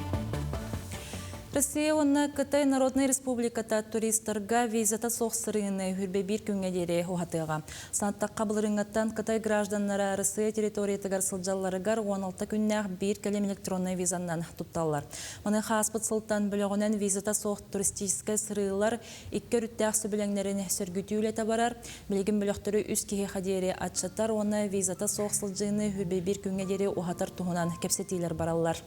C: Россия онна Кытай Народный Республиката туристарға визата соқсырыны хүрбе бір күнге дере оғатыға. Санаттақ қабылырыңаттан Кытай гражданлары Россия территориятығар сылжаларығар 16 күннәқ бір кәлем электронный визаннан тұтталар. Мұны қаспыт сылтан біліғінен визата соқ туристическай сырылар 2 рүттәқсі біліңлерін сөргүтүлі табарар. Білігін біліқтірі үз кеге қадері атшаттар, оны визата соқ сылжыны хүрбе бір күнге дере оғатар тұғынан кепсетейлер баралар.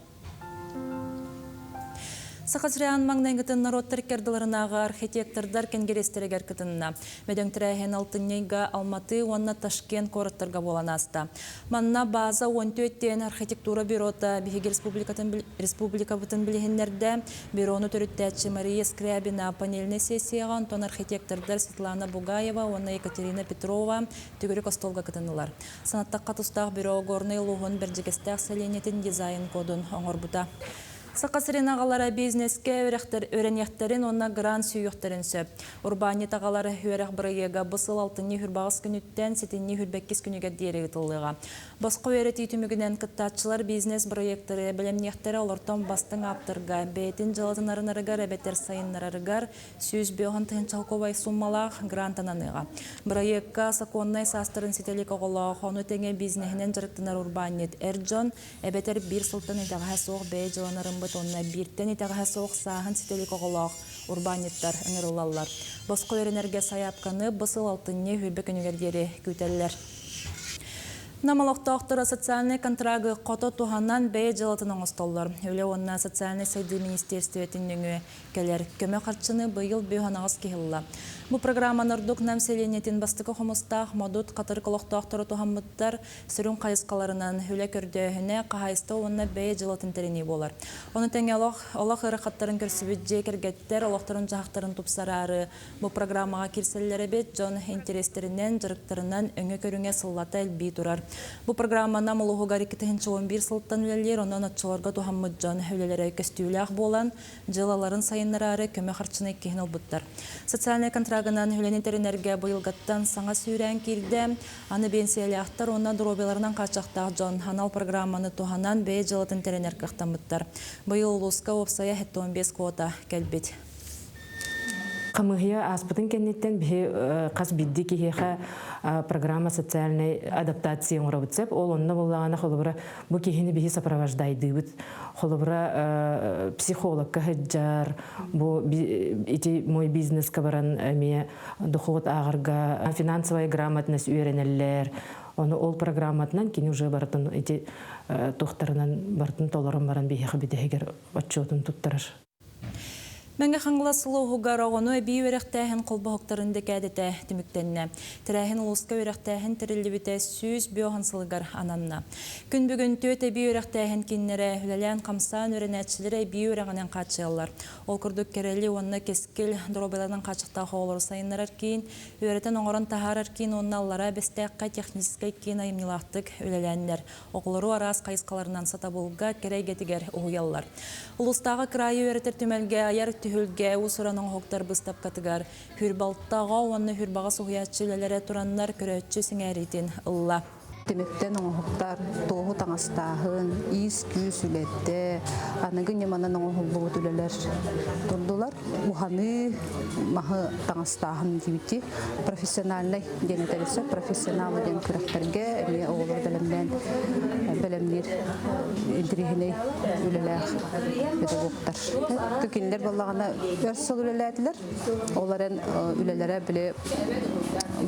C: Сақасырян маңнайғытын народтар керділерінаға архитектордар кенгерестерегер кітінна. Мәдөңтірәйген алтыннейға Алматы, онна Ташкент корыттарға болан аста. Манна база 14-тен архитектура бюрота Бихеге республика бұтын білігіндерді бюроны түріттәтші Мария Скрябина панельный сессияға онтон архитектордар Светлана Бугаева, онна Екатерина Петрова түгірі костолға кітінілар. Санаттаққа тұстақ бюро горный луғын біржігістәқ сәленетін дизайн кодын оңыр бұта. Сақасырын ағалары бизнеске өренектерін онна грант сүйіқтерін сөп. Урбанит ағалары өрек бірігеға бұсыл алтынны хүрбағыз күніттен сетінні хүрбәккіз күнігер дейірі ұтылыға. Басқа өреті түмігінен кыттатшылар бизнес проекттері білімнектері олыртон бастың аптырға, бәйтін жылатынарынарығар, әбеттер сайыннарығар, сөз беғын тұхынчалковай суммалақ грантананыға. Проектқа сақоннай састырын сетелік оғылақ, оны тәңе бизнесінен жырықтынар урбанит әрджон, әбеттер бір сылтын етіға соқ бәй жыланарын бұтонна бірттен етіға соқ сағын сетелік оғылақ урбаниттар ыңырылалар. Басқа өренерге саяпқаны бұсыл алтынне хүрбек үнігердері күтелілер. Намалықтақтыры социальный контрагы қото туғаннан бәй жылатын оңыстоллар. Өлі онна социальный сайды министерстветінің кәлер көмі қарчыны бұйыл бүйғанағыз кейілі. Бұл программанырдық нәмселенетін бастықы қомыстақ модут қатыр қылықтақтыры туғанмыттар сүрін қайысқаларынан өлі көрдіғіне қағайысты онна бәй жылатын тәріне болар. Оны тәңе олақ ұрақаттарын көрсібет жекергеттер, олақтарын жағақтарын тұпсарары. Бұл программаға керселері бет жон интерестерінен, жырықтарынан өңі көріңе сыллата әлбей тұрар. Бұл программана мұлығығар 211 сылттан өлелер, онан атшыларға туғанмыд жон өлелері көстүйләқ болан, жылаларын сайынлары көмі қарчыны кейін ұлбыттар. Социальный контрагынан өленетерінерге бұйылғаттан саңа сүйрән керді, аны бенсиялияқтар, онна дұробеларынан қачақтақ жон ханал программаны туғанан бәй жылатын теренер қақтамыттар. Бұйыл ұлысқа опсая 15 квота кәлбет.
O: Қамығия аспытын кеннеттен бі қас бидді кейхе программа социальной адаптации оңырабытсеп, ол онына болағана қолыбыра бұл кейхені бі сопровождайды бұд. Қолыбыра психолог кәхіджар, бұл мой бизнес кабаран әме дұқуғыт ағырға финансовая грамотность үйренелер. Оны ол программатынан кені уже бартын тоқтарынан бартын толырын баран бейхе бідегер отчетын тұттырыр.
C: Мәңгі қаңғыла сұлу ғығар оғыны әбей өріқтәхін қолбағықтарынды кәдеті түміктенне. Тірәхін ұлысқа өріқтәхін тірілі біті сөз бөғын сылығар ананна. Күн бүгін төт әбей өріқтәхін кеннері үләлән қамсан өрінәтшілері әбей өріғінен қатшылар. Ол күрдік кәрелі онына кескіл дұробелердің қатшықтағы олар сайынлар аркейін, өретін оңырын тағар аркейін онына аллара бәстәққа техническай кейін айымнилақтық үләләнлер. Оғылыру арас қайысқаларынан сатабылға керейгетігер ұғыялар. Ұлыстағы крайы өрітір түмәлге аяр түхілге ұсыраның хоқтар бұстап қатығар. Хүрбалттаға оны хүрбаға сұғиятшылелері тұранлар көрәтші сіңәретін ұлла.
Q: Temekten oğuhtar, toğu tağastağın, iz küs ülette, anagın yamanan oğuhulluğu tüleler durdular. Uhanı mahı tağastağın dibiti profesyonalnay geneterisi, profesyonal den kürekterge, eme oğulur belemden belemler indirihine üleler pedagoglar. Kökenler ballağına örsal ülelerdiler. Onların ülelere bile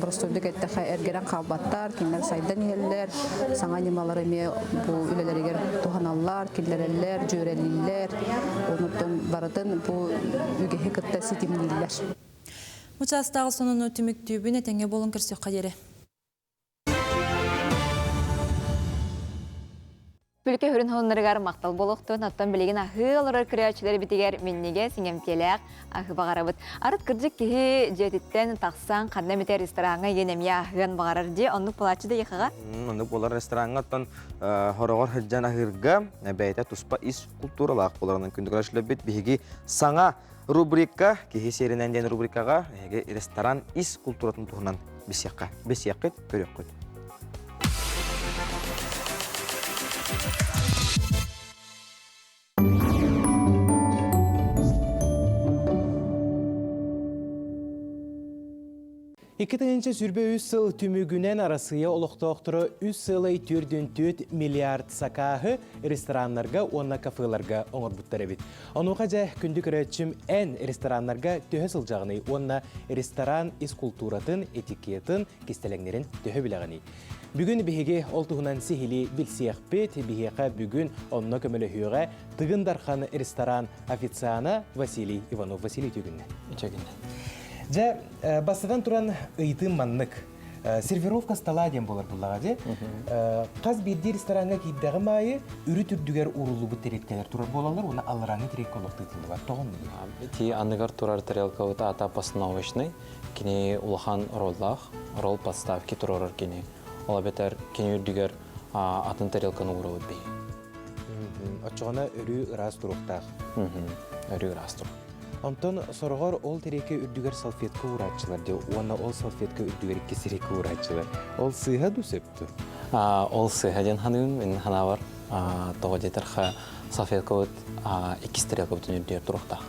Q: Brosturduk etteki ergeren kalbatlar, kimler saydan yeller, sana animalar eme bu ülelere tuhanallar, killereller, cüreliler, onurdan baradın bu ügehi kıtta sitimliler.
C: Muchas dağıl sonunu tümüktüğübün etenge bolun kırsıyor kaderi.
B: Bülke hürün honlarıgar maqtal boluqtu, nattan bilegen ahı olarak kreatçileri bitiger minnige singemtelek ahı bağarabıt. Arıt kırcık kihi jetitten taqsan qanna miter restoranga yenemiya ahıgan bağarar diye onluk palaçı da yıqağa?
A: Onluk bolar restoranga tan horogor hırcan ahırga beyte tuspa is kulturalaq bolarının kündük araşılabit bihigi sana rubrika kihi serinen den rubrikaga restoran is kulturatın tuhunan besiyaqit körüqüt.
R: Ikitінші сүрбе 3 сыл түмігінен арасыя олықтоқтыры 3 сылай түрдін 4 миллиард сакағы ресторанларға, онна кафеларға оңыр бұттары бит. Онуға жа күндік рәтшім ән ресторанларға төһі сылжағыны, онна ресторан ис-культуратын, этикетін, кестелеңдерін төһі білағыны. Бүгін бігеге олтығынан сихили білсияқ бет, бігеға бүгін онна көмілі хүйіға тығындархан ресторан официана Василий Иванов. Василий түйгінне. Жа басыдан туран ыйты маннык. Сервировка стола дем болар буллага же. Каз бирди ресторанга кийдәге майы үрү түрдүгер урулу бу тереткелер турар болалар, уна алраңы терек колокту тилди бар. Тогон.
S: Ти аныгар турар тарелка вот ата постановочный, кини улахан роллах, ролл подставки турар кини. Ола бетер кини үрдүгер атын тарелканы уру бей.
R: Очогона үрү раз туруктак.
S: Үрү раз турук.
R: Онтон соргор ол тереке үрдүгер салфетка урачылар де, уана ол салфетка үрдүгер кесереке урачылар. Ол сыйга дусепту?
S: Ол сыйга ден ханын, мен хана бар. Тоға детерха салфетка вот 2 тарелка бүтін үрдүгер туруктак.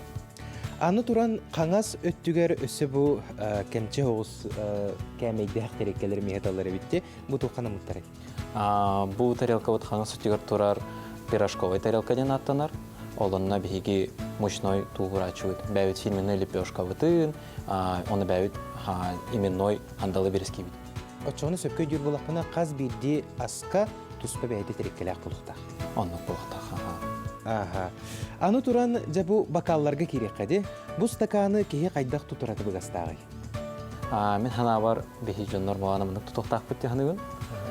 R: Аны туран қаңас өттүгер өсі бұ кәмче оғыз кәмейді хақ тереккелер мехеталары бітті. Бұ туққана мұттары?
S: Бұ тарелка вот қаңас өттүгер турар пирожковый тарелка ден аттанар. Олонна биһиги мощной тугурачует. Бәвит фирменный лепешка вытын, оны бәвит именной андалы берески бит.
R: Очоны сөпкөй дүр болақпына қаз бирди аска туспа бәйді тереккелі ақтылықтақ.
S: Оны болықтақ.
R: Аны туран жабу бакалларға керек қады. Бұ стаканы кейі қайдақ тұтырады бұғастағы?
S: Мен хана бар бихи жоннор болғаны мұндық тұтықтақ бітті ханығын.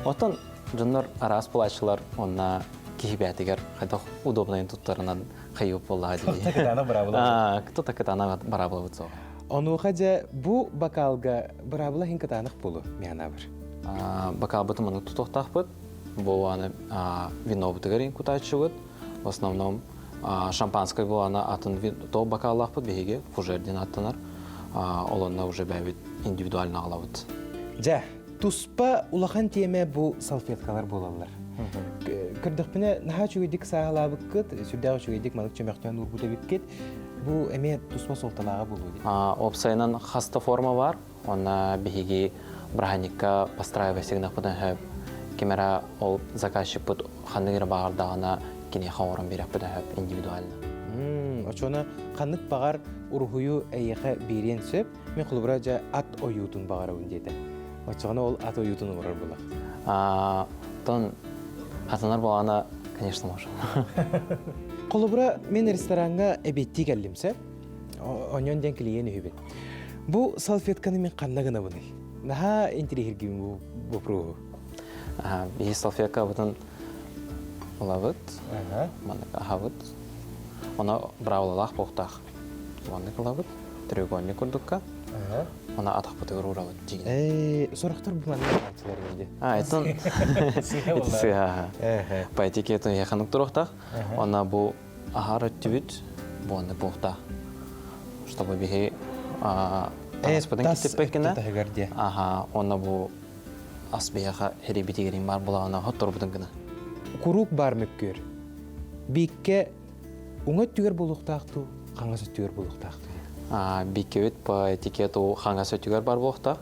S: Отын жоннор арас болачылар, онна кихи бәтігер қайдақ удобнайын тұттарынан қайып болға дейді.
R: Тұтақытана барабыла
S: бұд? Тұтақытана барабыла бұд соға.
R: Оны қажа бұ бакалға барабыла хин кытанық болу мияна бір?
S: Бакал бұты мұны тұтықтақ бұд. Бұл аны вино бұтығарин күтайчы бұд. В основном шампанскай бұл аны атын то бакаллақ бұд бейге фужерден аттанар. Олонна уже бәвит индивидуально ала бұд.
R: Жа, туспа улахан теме бұл салфеткалар болалар. Кырдықпіне наға чөгейдік сағалабық кыт, сүрдағы чөгейдік малық чөмектен ұрбута біккет, бұл әме туспа солталаға болу дейді.
S: Опсайынан хаста форма бар, оны бігеге браханикка постраивай сигнақ бұдан хөп, кемера ол заказчик бұд қандығыр бағардағына кене қауырын берек бұдан хөп индивидуально.
R: Очоны қандық бағар ұрғыю әйеқі берен сөп, мен құлыбыра жа ат ойутын бағарауын деді. Очоны ол ат ойутын ұрар болақ.
S: Атанар болғана, конечно, можем.
R: Қолыбыра мен ресторанға әбетті кәлімсі, онен ден клиен үйбет. Бұл салфетканы мен қаннағына бұны? Наға интерегергім бұл пруғы?
S: Бейі салфетка бұтын ұлавыд, маңық ағавыд. Оны браулалақ боқтақ. Маңық ұлавыд, треугольник үрдікка. Ona atak putih urawat jingin.
R: Soraktar bu mana açılar neydi?
S: Etun. Itu sih. Paiti kita ya kanuk turuktak. Ona bu ahar activit, bu anda buhta. Чтобы bihi. Seperti kita pekina. Aha, ona bu асбияға херебитигерин бар болағына хоттор бұдың гына.
R: Курук бар мөккөр. Бикке уңа түгер болуқтақты, қаңасы түгер болуқтақты.
S: Бикке өт по этикету қаңасы түгер бар болуқтақ.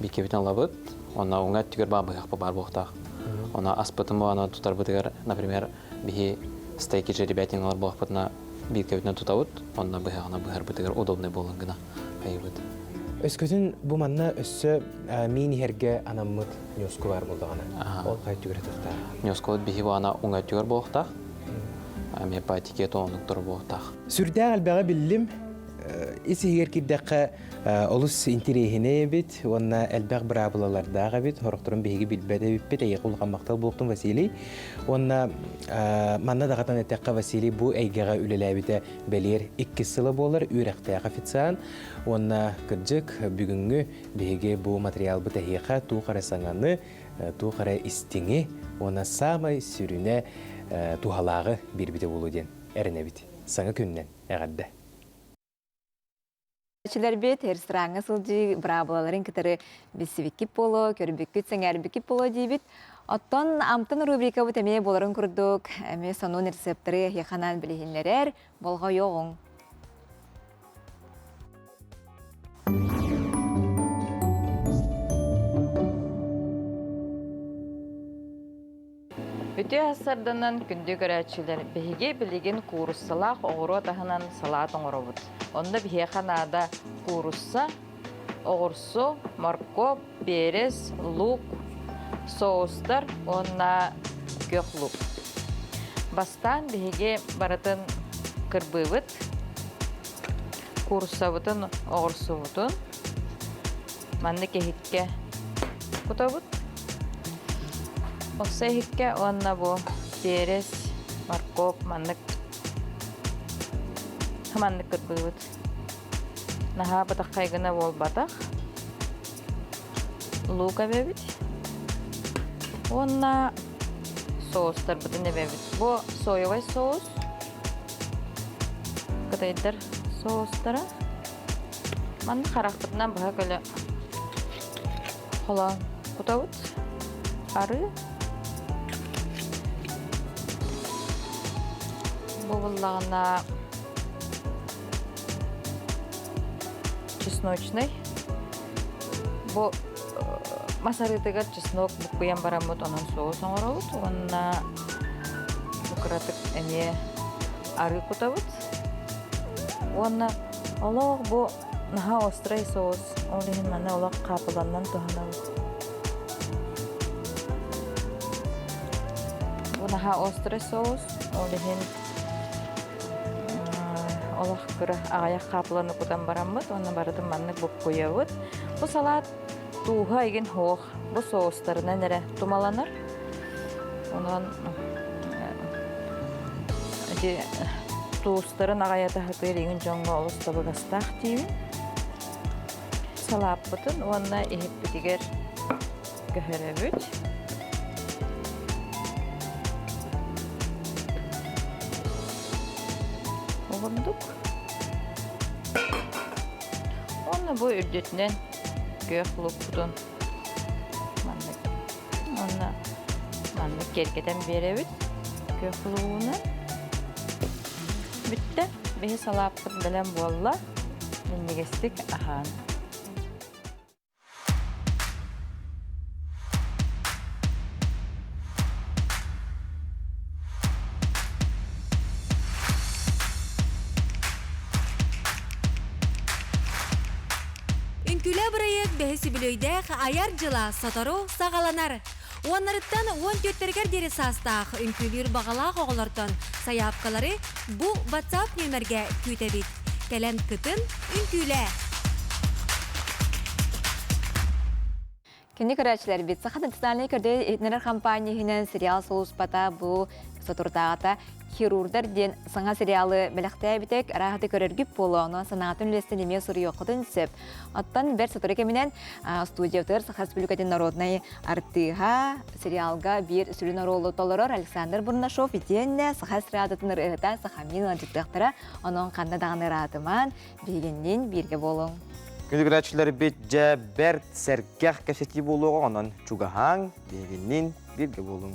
S: Бикке өтін лабыт, она уңа түгер бар болуқтақ. Она аспытым болағына тұтар бұдығар, например, бихи стейки же ребятиналар болуқпытына бикке өтіне тұтауыт, онна бұғағына бұғар бұдығар удобный болын гына қайыбыт.
R: Өскөтін бұл манна өссі мейін херге анаммыт нёску бар болдағана. Ол қай түгер тұқтақ?
S: Нёску бихи болағына уңа түгер болуқтақ. Ме по этикету оның тұры болуқтақ.
R: Сүрді әлбәға білдім, есі егер кирдаққа олыс интерейхіне бит, онна әлбәқ бір абылалардағы бит, хорықтырын бейгі білбәді бит, әйек ұлған мақтал болуқтың Василий. Онна манна дағатан әтәққа Василий бұл әйгеға үлелі біті бәлер 2 сылы болар, үйрәқтаяқ официан. Онна кірджік бүгінгі бейге бұл материал бұт әйеқа ту қарасаңаны, ту қара істіңі, онна самай сүріне тухалағы бір біті болу ден әріне біт. Саңа күннен әғадды.
B: Чилер бит рестораңы сылжы брабаларын кітері бесівеккіп болу, көрбеккіт сәңәрбеккіп болу дейбіт. Оттон амтын рубрика бұт әме боларын күрдік, әме сонун рецептері яқанан білігінлерер болға йоғың.
P: Үті асырдынан күнді көрәтшілер бәйге білеген куруссалақ оғыру атағынан салат оңыры бұд. Онда бәйге қанада курусса, оғырсу, моркоп, перес, лук, соустар, онна көк лук. Бастан бәйге баратын кірбі бұд, курусса бұдын, оғырсу бұдын, манны кехікке құта бұд. Осы хикке онна бу перес, моркоп, маннык кырбыйбыт. Наха батақ қайгына бол батақ. Лука бебит. Онна соустар бұдын бебит. Бу соевый соус. Кытайдар соустара. Манны қарақ бұдынан бұға көлі қолан құтабыт. Ары. Бұлағына чесночный. Бұл масарытыгар чеснок бұққыян барамыд, онын соус оңырауыд. Онына бұқыратық әме ары құтауыд. Онына олақ бұл наға острый соус. Олығын мәні олақ қапыланнан тұғанауыд. Бұл наға острый соус. Олығын олақ күрі ағаяқ қапыланы құтан барамыд, оны барыдың манны бұп қойауыд. Бұл салат туға еген хоқ, бұл соустарынан әрі тумаланыр. Онын туыстарын ағаята хақыр еген жоңға олысты бұғастақ деймін. Салап бұтын, онына ехіп бітігер көхірі бүт. Оғындық. Оны бұл үрдетінен көк лук бұтын. Манны керкеден бере бүт. Көк луғына. Бүтті. Бейі салаппын білен болла. Меннегестік ахан.
T: Үнкүлі бұрайық бәхесі білөйдәқ аяр жыла сатару сағаланар. Уаннарыттан 14-тергер дері састақ үнкүлір бағалақ оғылыртын саяпқалары бұл WhatsApp нөмерге көйтәбет. Кәләм күтін үнкүлі.
B: Кенде көрәтшілер бет. Сақат национальный көрді етнерер компаниясынан сериал соуспата бұл сатурдағата хирурдар ден саңа сериалы бәліқтәй бітек рағаты көрергіп болу, оны санағатын үлестен еме сұры еқытын сөп. Оттан бір сатуры кемінен студиятыр Саха Республикатын народнай артыға сериалға бір сүрін ролы толырыр Александр Бурнашов етенне Саха Республикатын ұрығыта Сахамин ладжықтықтыра оның қанда дағаны ратыман бейгеннен берге болуң.
A: Күндүгүрәчләр бит жа бәрт сәргәх кәсети болуға онан чугаһаң бегеннин бирге болуң.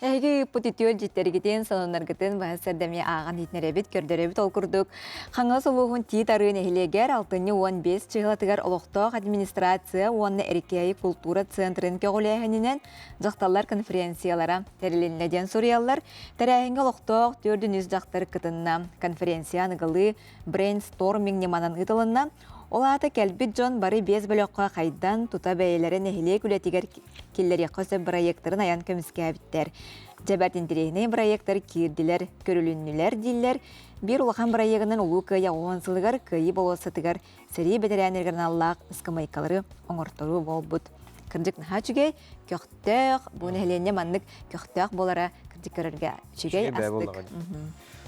B: Әйгі путитиол життерігітен сононаргытын бағасырдаме аған итнеребит көрдөребит олкурдук. Хаңа солуғын тиит арын эхилегер 6-15 чығылатыгар олықтақ администрация уанны әрекейі культура центрын кеғулайханинен жақталар конференциялара тәріленледен сориялар тәрәйінгі олықтақ 400 жақтар кытынна конференция нығылы брейнсторминг неманан ытылынна Олаты кәлбит жон бары без бөлөкқа қайдан тута бәйелерін әхіле күлетігер келлері қосы проекттарын аян көміске әбіттер. Жабәртін тірейіне проекттар кирділер, көрілінілер дейлер. Bir улахан проектінің ұлу көйі оғансылығар көйі болысытығар сәрі бәдірәнергерін Аллах ұскамайкалары оңыртыру бол бұд. Кірдік наға жүгей, көқтәқ, бұны әлене маннық көқтәқ болара кірдік көрерге жүгей астық.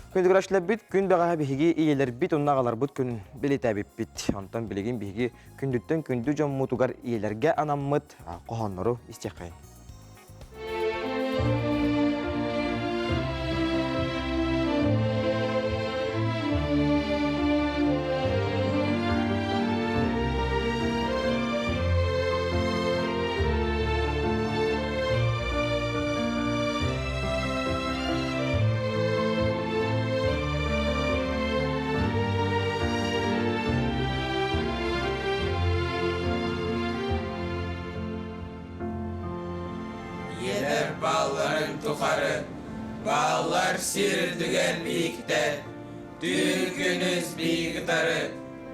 A: Күндүгүрәчләр бит күн бәгә биһиги иелер бит оннагалар бут күн билетә бит. Онтан билеген биһиги күндүттен күндү жон мутугар иелерге анаммыт кохоннору истекай.
U: Bağlar sirdigen birlikte, Türkünüz bir gitarı,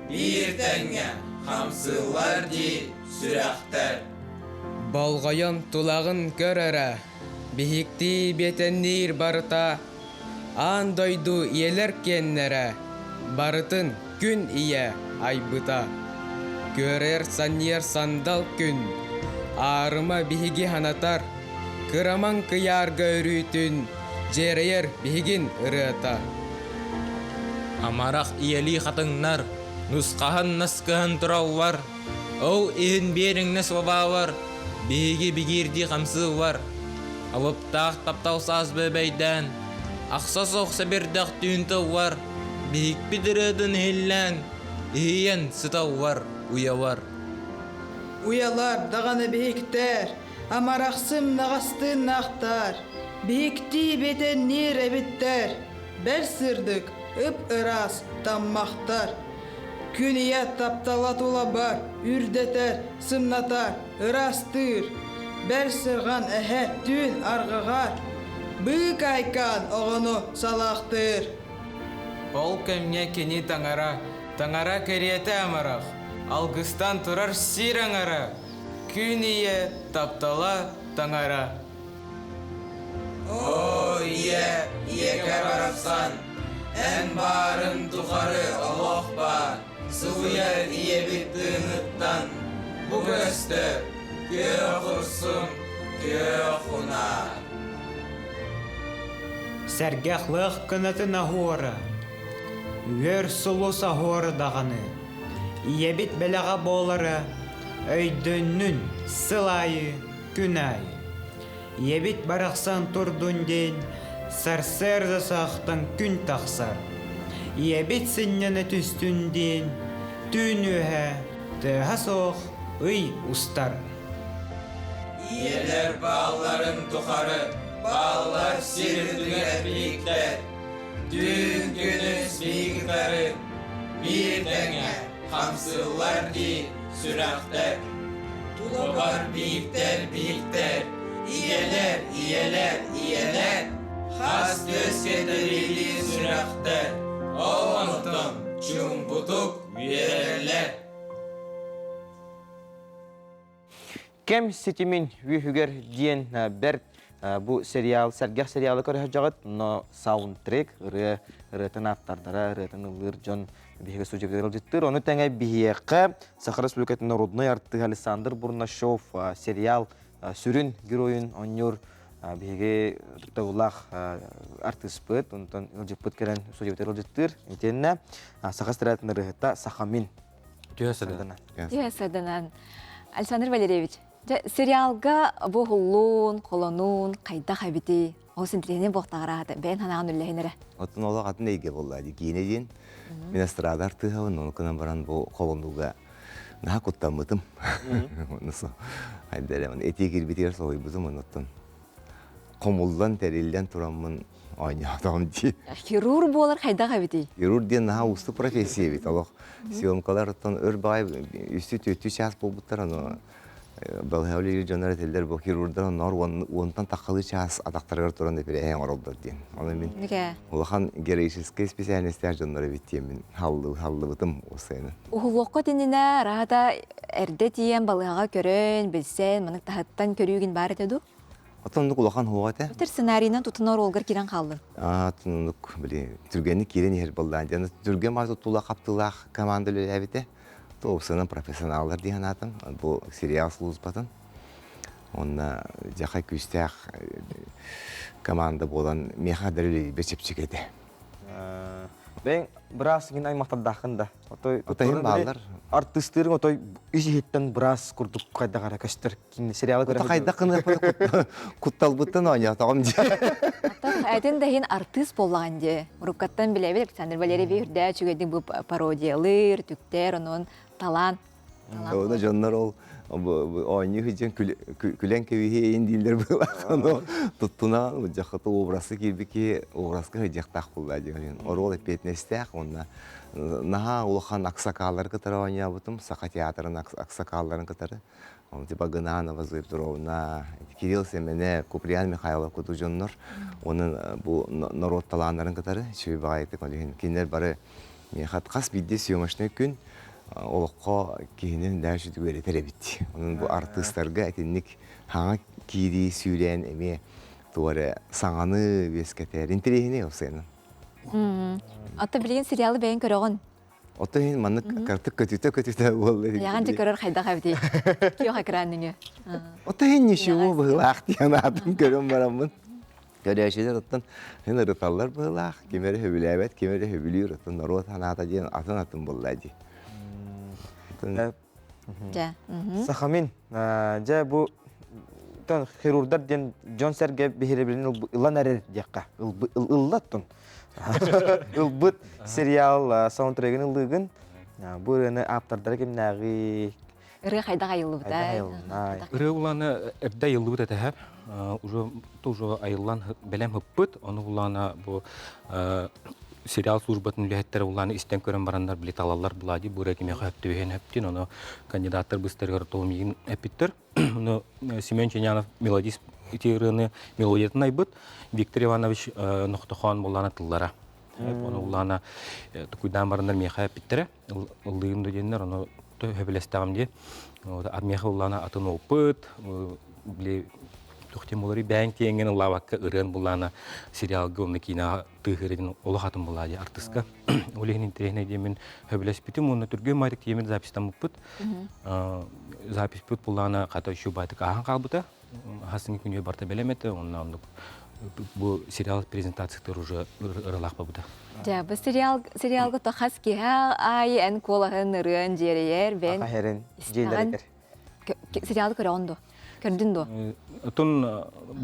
U: bir tenge hamsılar di sürekter.
V: Balgayan tulağın körere, bihikti betendir barıta, an doydu iyeler kennere, barıtın gün iye aybıta. Görer sanyer sandal gün, ağrıma bihigi hanatar, kıraman kıyar görütün, Jereyer bihigin ırıta.
W: Amarak iyeli katınlar, nuskahan naskahan turav var. O ihin birin nesvaba var, bihigi bigirdi kamsı var. Avıptaq taptav saz bebeyden, aksa soğsa birdak tüntü var. Bihik bidiredin hillen, ihiyen sıtav var, uya var.
X: Uyalar dağını bihikter, amaraksım nağastın nağtar. Bihikti beten nire bitter, bel sırdık, ıp ıras, tammahtar. Küniye taptalat ula bar, ürdeter, sımnatar, ırastır. Bel sırgan ehe tün argıgar, bık aykan oğunu salaktır.
V: Ol kemne keni tangara keriyete amarak, algıstan turar sirangara. Küniye taptala tangara.
U: O iye kerbarapsan, en barın tukarı Allah bar. Sıvıyer iye bittiğin ıttan, bu göster, göğe kursun, göğe kunar.
Y: Sergahlık kınatı nahora, ver sulu sahora dağını, iye bit belağa boğları, öydünün sılayı günayı. Ебит барақсан турдун ден, сарсырды сақтан күн тақсар. Ебит сыннаны түстүн ден, түн өһә, тыға соқ, ый устар.
U: İyeler bağların tukarı, bağlar sirdigen birlikte. Dün günüz bir gitarı, bir denge hamsılar di sürekter. Tular birlikter. İyeler, has göz kedirili sürekter. Oğlum çumbutuk verirler.
A: Kem sitimin ühüger diyen bert bu serial, sergah serialı körü hacağıt, no soundtrack, rıtın aftardara, rıtın ılır jon bihiga sucuklar ciddir. Onu tenge bihiyeqe, Sakha Respublikatın Narodnoy artığı Alexander Burnaşov serial sürün giroyun onyor bihiga tutağulaq artispıt, ondan ılcıpıt keren sucuklar ciddir. İtenne Sakha Stratını rıhıta Sakhamin.
B: Tüyesadынан. Александр Валерьевич, сериалга бұғылуын, қолонуын, қайда қабеті О синтлени бохтагара бен ханаган үллехинере.
D: Отун ола атын эйге боллады. Кийине дейін мен эстрадар тыхабын, оны кынан баран бұл қолымдуға наха куттамытым. Онысы айдары, эти кирбитер солой бұзым, оныттын. Комулдан, тәрелден турамын ойнатам дей.
B: Хирург болар қайдаға бити?
D: Хирург дейін наха усты профессия бит. Олық съемкалар оттан өр бағай үсті төтті час бол бұттар, оны Балхаулі жонар әтелдер бұл хирургдар онар онтан таққалы час атақтарғар тұран деп әйен оралдар дейін. Оны мен олақан героический специальностяр жонары биттейін мен халлы бұтым осыйны.
B: Ухулуққа теніне рағада әрде тиен балыға көрін, білсен, мұнық тағыттан көрігін бар етеді?
D: Отандық олақан хуға әті?
B: Өтір сценарийынан тұтынар олғыр керен қалды?
D: Тұнындық, түргені керен ер болдан. Түрген мазы тұла қаптылақ командылы әбіті. Тоғысының профессионалдар дейін атым. Бұл сериал сұлыз батын. Онна жақай күстәқ команда болан меха дәрілі бәсепчік еді.
A: Бәң біраз ген аймақтардақында.
D: Отайын балдар.
A: Артистерің отой үйжеттен біраз күрдік қайдағара көстер. Сериалы көрі.
D: Қайдақыны құттал бұттын ойнатағым де.
B: Әтін дәйін артист болған де. Рукаттан біле Александр Валерьевич үрдә чүгеді бұл пародиялыр, түктер, оның талант.
D: Оны жонлар ол ойны хүжен күлен көвіге ең дейлер бұлақ. Тұттына жақыты обрасы келбеке образға хүжектақ бұлда деген. Орол әпетнестәқ, онына наға олыған ақсақалар кітары ойны бұтым, Сақа театрын ақсақаларын кітары. Типа Гынанова, Зуевтуровна, Кирилл Семене, Куприян Михайлов күту жонлар. Оның бұл народ таланларын кітары, шөй бағайты кендер бары мехат қас бидде сүйемашны күн олыққа кейінен дәші түгері тәребет. Оның бұл артистарға әтінік хаңа кейді сүйрен әме туары саңаны бескетер. Интерейіне өсейін.
B: Атта білген сериалы бәйін көріғын?
D: Отын маны картык көтүтө болды.
B: Яғанчы көрір қайдаға бітей? Күйоқ экраныңы?
D: Отын нешеу бұғылақ дейін атын көрім барамын. Көрәшелер оттан мен ырыталар бұғылақ. Кемері хөбіләбет, кемері хөбілер. Оттан народ ханата дейін атын болды.
A: Сахамин, жа бұл хирургдар ден Джон Серге бейіребілін ұлан әрер деққа. Ұллаттын. Ұлбыт сериал саундтрегін ұлығын. Бұл өні аптардары кемнәғи...
B: Үрі қайдаға йылы бұта?
E: Үрі ұланы әрді йылы бұта тәхәп. Уже айылан бәлем хүппіт. Оны ұланы бұл сериал службатын үләттері ұланы істен көрін барандар білет алалар бұлади. Бұл әкеме қәпті өйен әптен. Оны кандидаттар бұстарғар толмеген әппеттір. Оны Семен Ченянов мелодист итерini melodiyatın ayıbıt. Viktor Ivanoviç Noktahan bolana tıllara. Onu ulana tukuydan barınlar meha bittere. Ildığım diyenler onu höbelestağım diye. Meha ulana atın opıt. Bile tuhtim oları ben tiyengen lavakka ırın bulana serial gomnekina tığırın olahatın buladı artistka. Olehin interehne diyemin höbelespetim onu Türkiye maydık diyemin zapistan opıt. Zapis put bulana kata şu baytık ahan kalbıta. Hasıngi күнге барта белеметі, оннан бұл сериал презентациялар уже ырылақ ба бұда.
B: Ja, бұл сериалғы тоқас кеға ай ән қолағын ұрын жерейер, бен
A: істаған
B: сериалды көрі оңды, көрдің до?
E: Тұн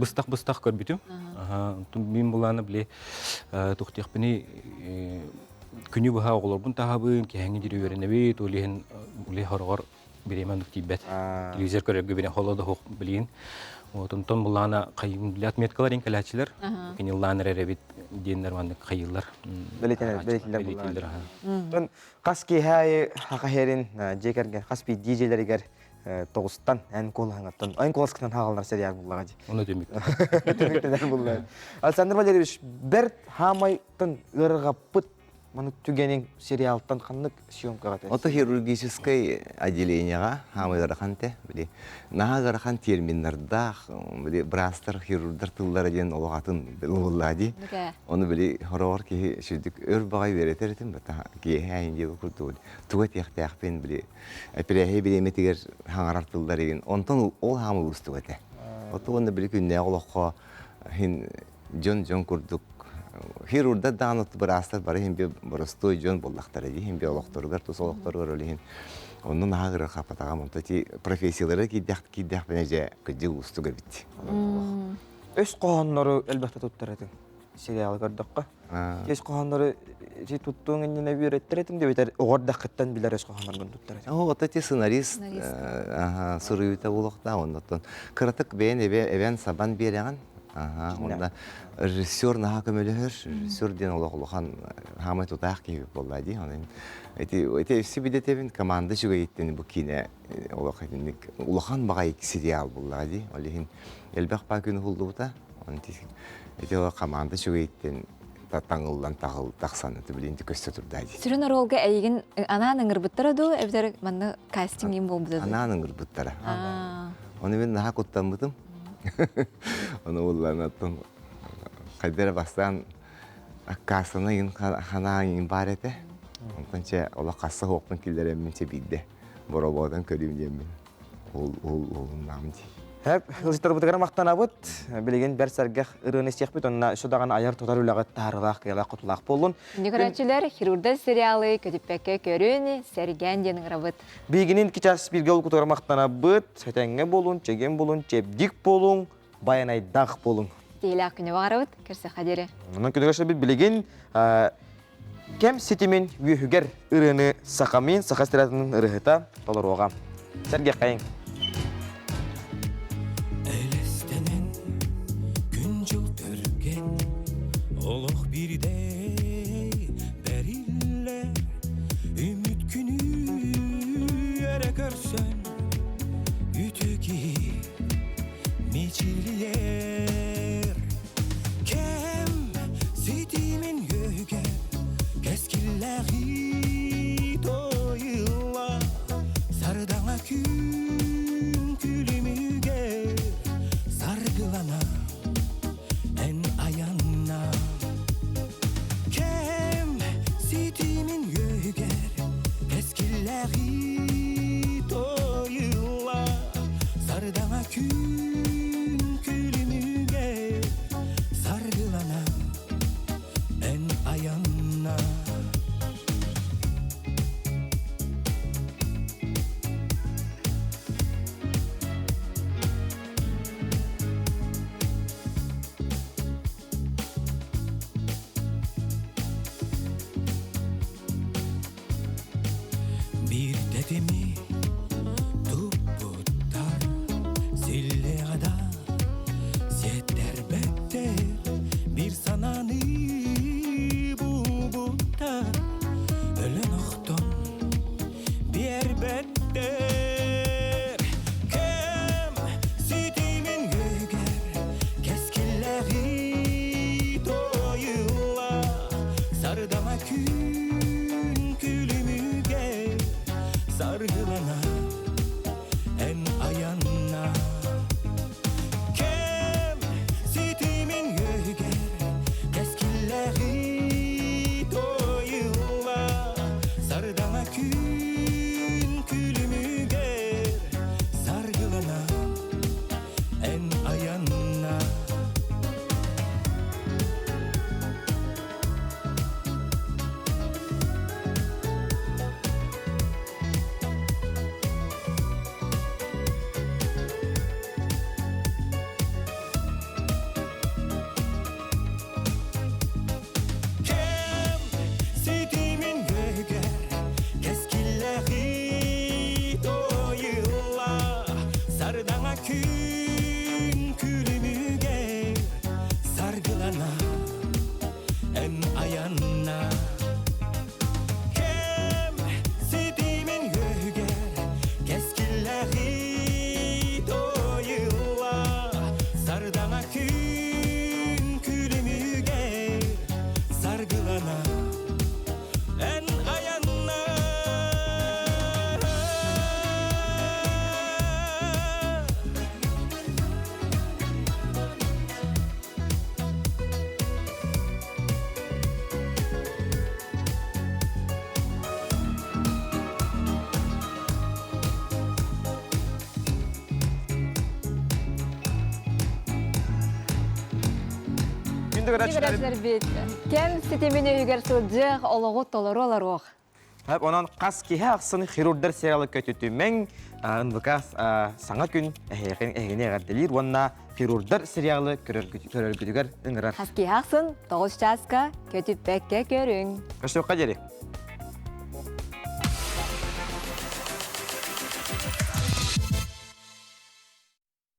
E: бұстақ көрбітім. Мен бұланы біле тұқтиқпіні күні бұға оғыларбын тағабын, кәңі жүрі өрінебет, олеген хорғар беремен тибет. Телевизор көрөбгө берен холода хок билин. Отон булана кайым отметкалар инкалачылар. Киниллан ребит дендер ванды кайылар.
A: Белетилер. Тон каски хай хакахерин жекерге каспи диджейлерге тогустан эн колаңаттан. Эн коласкынан хагалдар сериал буллага ди.
E: Оны демек.
A: Александр Валерьевич бер хамайтын ыргаппыт Маны түгенің сериалтан қанық съемкаға тәсі?
D: Оты хирургической отделениеға хамайғарақан те, нағағарақан терминларда, брастар, хирургдар тыллары ден олғатын ұлғылады. Оны хорағар кей шүрдік өр бағай беретеретін, кей әйін деп күрді ол. Туға тияқ-тияқпен әпірәхей береметігер хаңарар тыллары еген. Онтан ол хамы ұстығы те. Оты оны күнне олыққа жон күрдік. Хирурда данут брастар бары химбе боростой жон боллактар эди химбе олокторгар тус олокторгар олин онун агыр хапатага монтати профессиялары кидях бенеже кыжы устуга бит.
A: өс қоғанлары әлбәтті тұттар едің. Сериалы көрдіққа. Өс қоғанлары туттуың инне үйреттер етім деп етер. Оғырдақ қыттан білер өс қоғанларын тұттар едің.
D: Ота те сценарист сұрыйыта болықта оннаттан. Кырытык бейін әбен сабан береген. Онда режиссер наға көмөлөөр, режиссер ден олоқлухан хамай тутақ кейіп болды. Эти все бидетевин команда жүгі еттен бұл кейіне улахан баға екі сериал болды. Олеген елбәқ ба күні huldu бұта. Эти команда жүгі еттен таңылдан тақсаны білейінді көсті тұрды.
B: Сүрін оролға әйген ананың ұрбыттары ду, әбдер манны кастингін бол бұды?
D: Ананың ұрбыттары. Оны мен наға көттен бұдым. Оны оларнаттың қайдары бастан аққасыны ең қанағын бар еті. Онтанча ола қасы хоқтың келдерем менше бейді. Борободан көрімден мен. Ол намын дей.
A: Әп, ұлжыттар бұтығар мақтана бұд. Білеген бәр сәргәқ ұрыны сек бұд. Онына үшодаған аяр тұтар үліға тарылақ, қиялақ, құтылақ болын.
B: Нүгірәтшілер хирурда сериалы көтіппәкке көріні сәрген денің рабыд.
A: Бейгінен кечас бірге ол құтығар мақтана бұд. Сәтәңге болын, чеген болын, чепдік болын, баянайдақ болын.
B: Дейлі күні бағарабыд, көрсі қадері.
A: Онын күнігашты білген кәм сетімен үйігер ұрыны сақамын, сақастыратының ұрығыта толыр оға. Сәрге қайын.
F: Олық бірде бәрілер, үміт күні әрі көрсін, үтігі мечілер. Кәм сетімен өгер, кәскілләғи тойыла, сардаңа күн күліміге, сарғылана, ән аянна. Sitimin yöger, eskilleri toyula, sardana gün külümüge, sargılana, en ayanna. Bir dedemi tuputtar zille kadar yeter beter bir sananı bu butar ölen oktan bir beter kem sitimin göger keskilleri doyula sardama gün külümüge sargılana en ayanna kem sitimin yöger keskilleri doyula sardama gün külümüge sargılana en ayanna. Gün külümüge sargılana en ayanna kem sitimin yöger keskilleri doyula sardana gün külümüge sargılana en ayanna.
B: Нүгірәтшілер бет. Кәм сетемені үйгер сылджық олығы толыру олар оқ.
A: Hep onun kas kihe aksını xirurder serialı kötütümen ınvıka sana gün ehine gardelir. Onna xirurder serialı körörgüdüger ıngırar.
B: Haski haqsın, 9 çaska, kötü bekke görün.
A: Kaçta bakka jeri?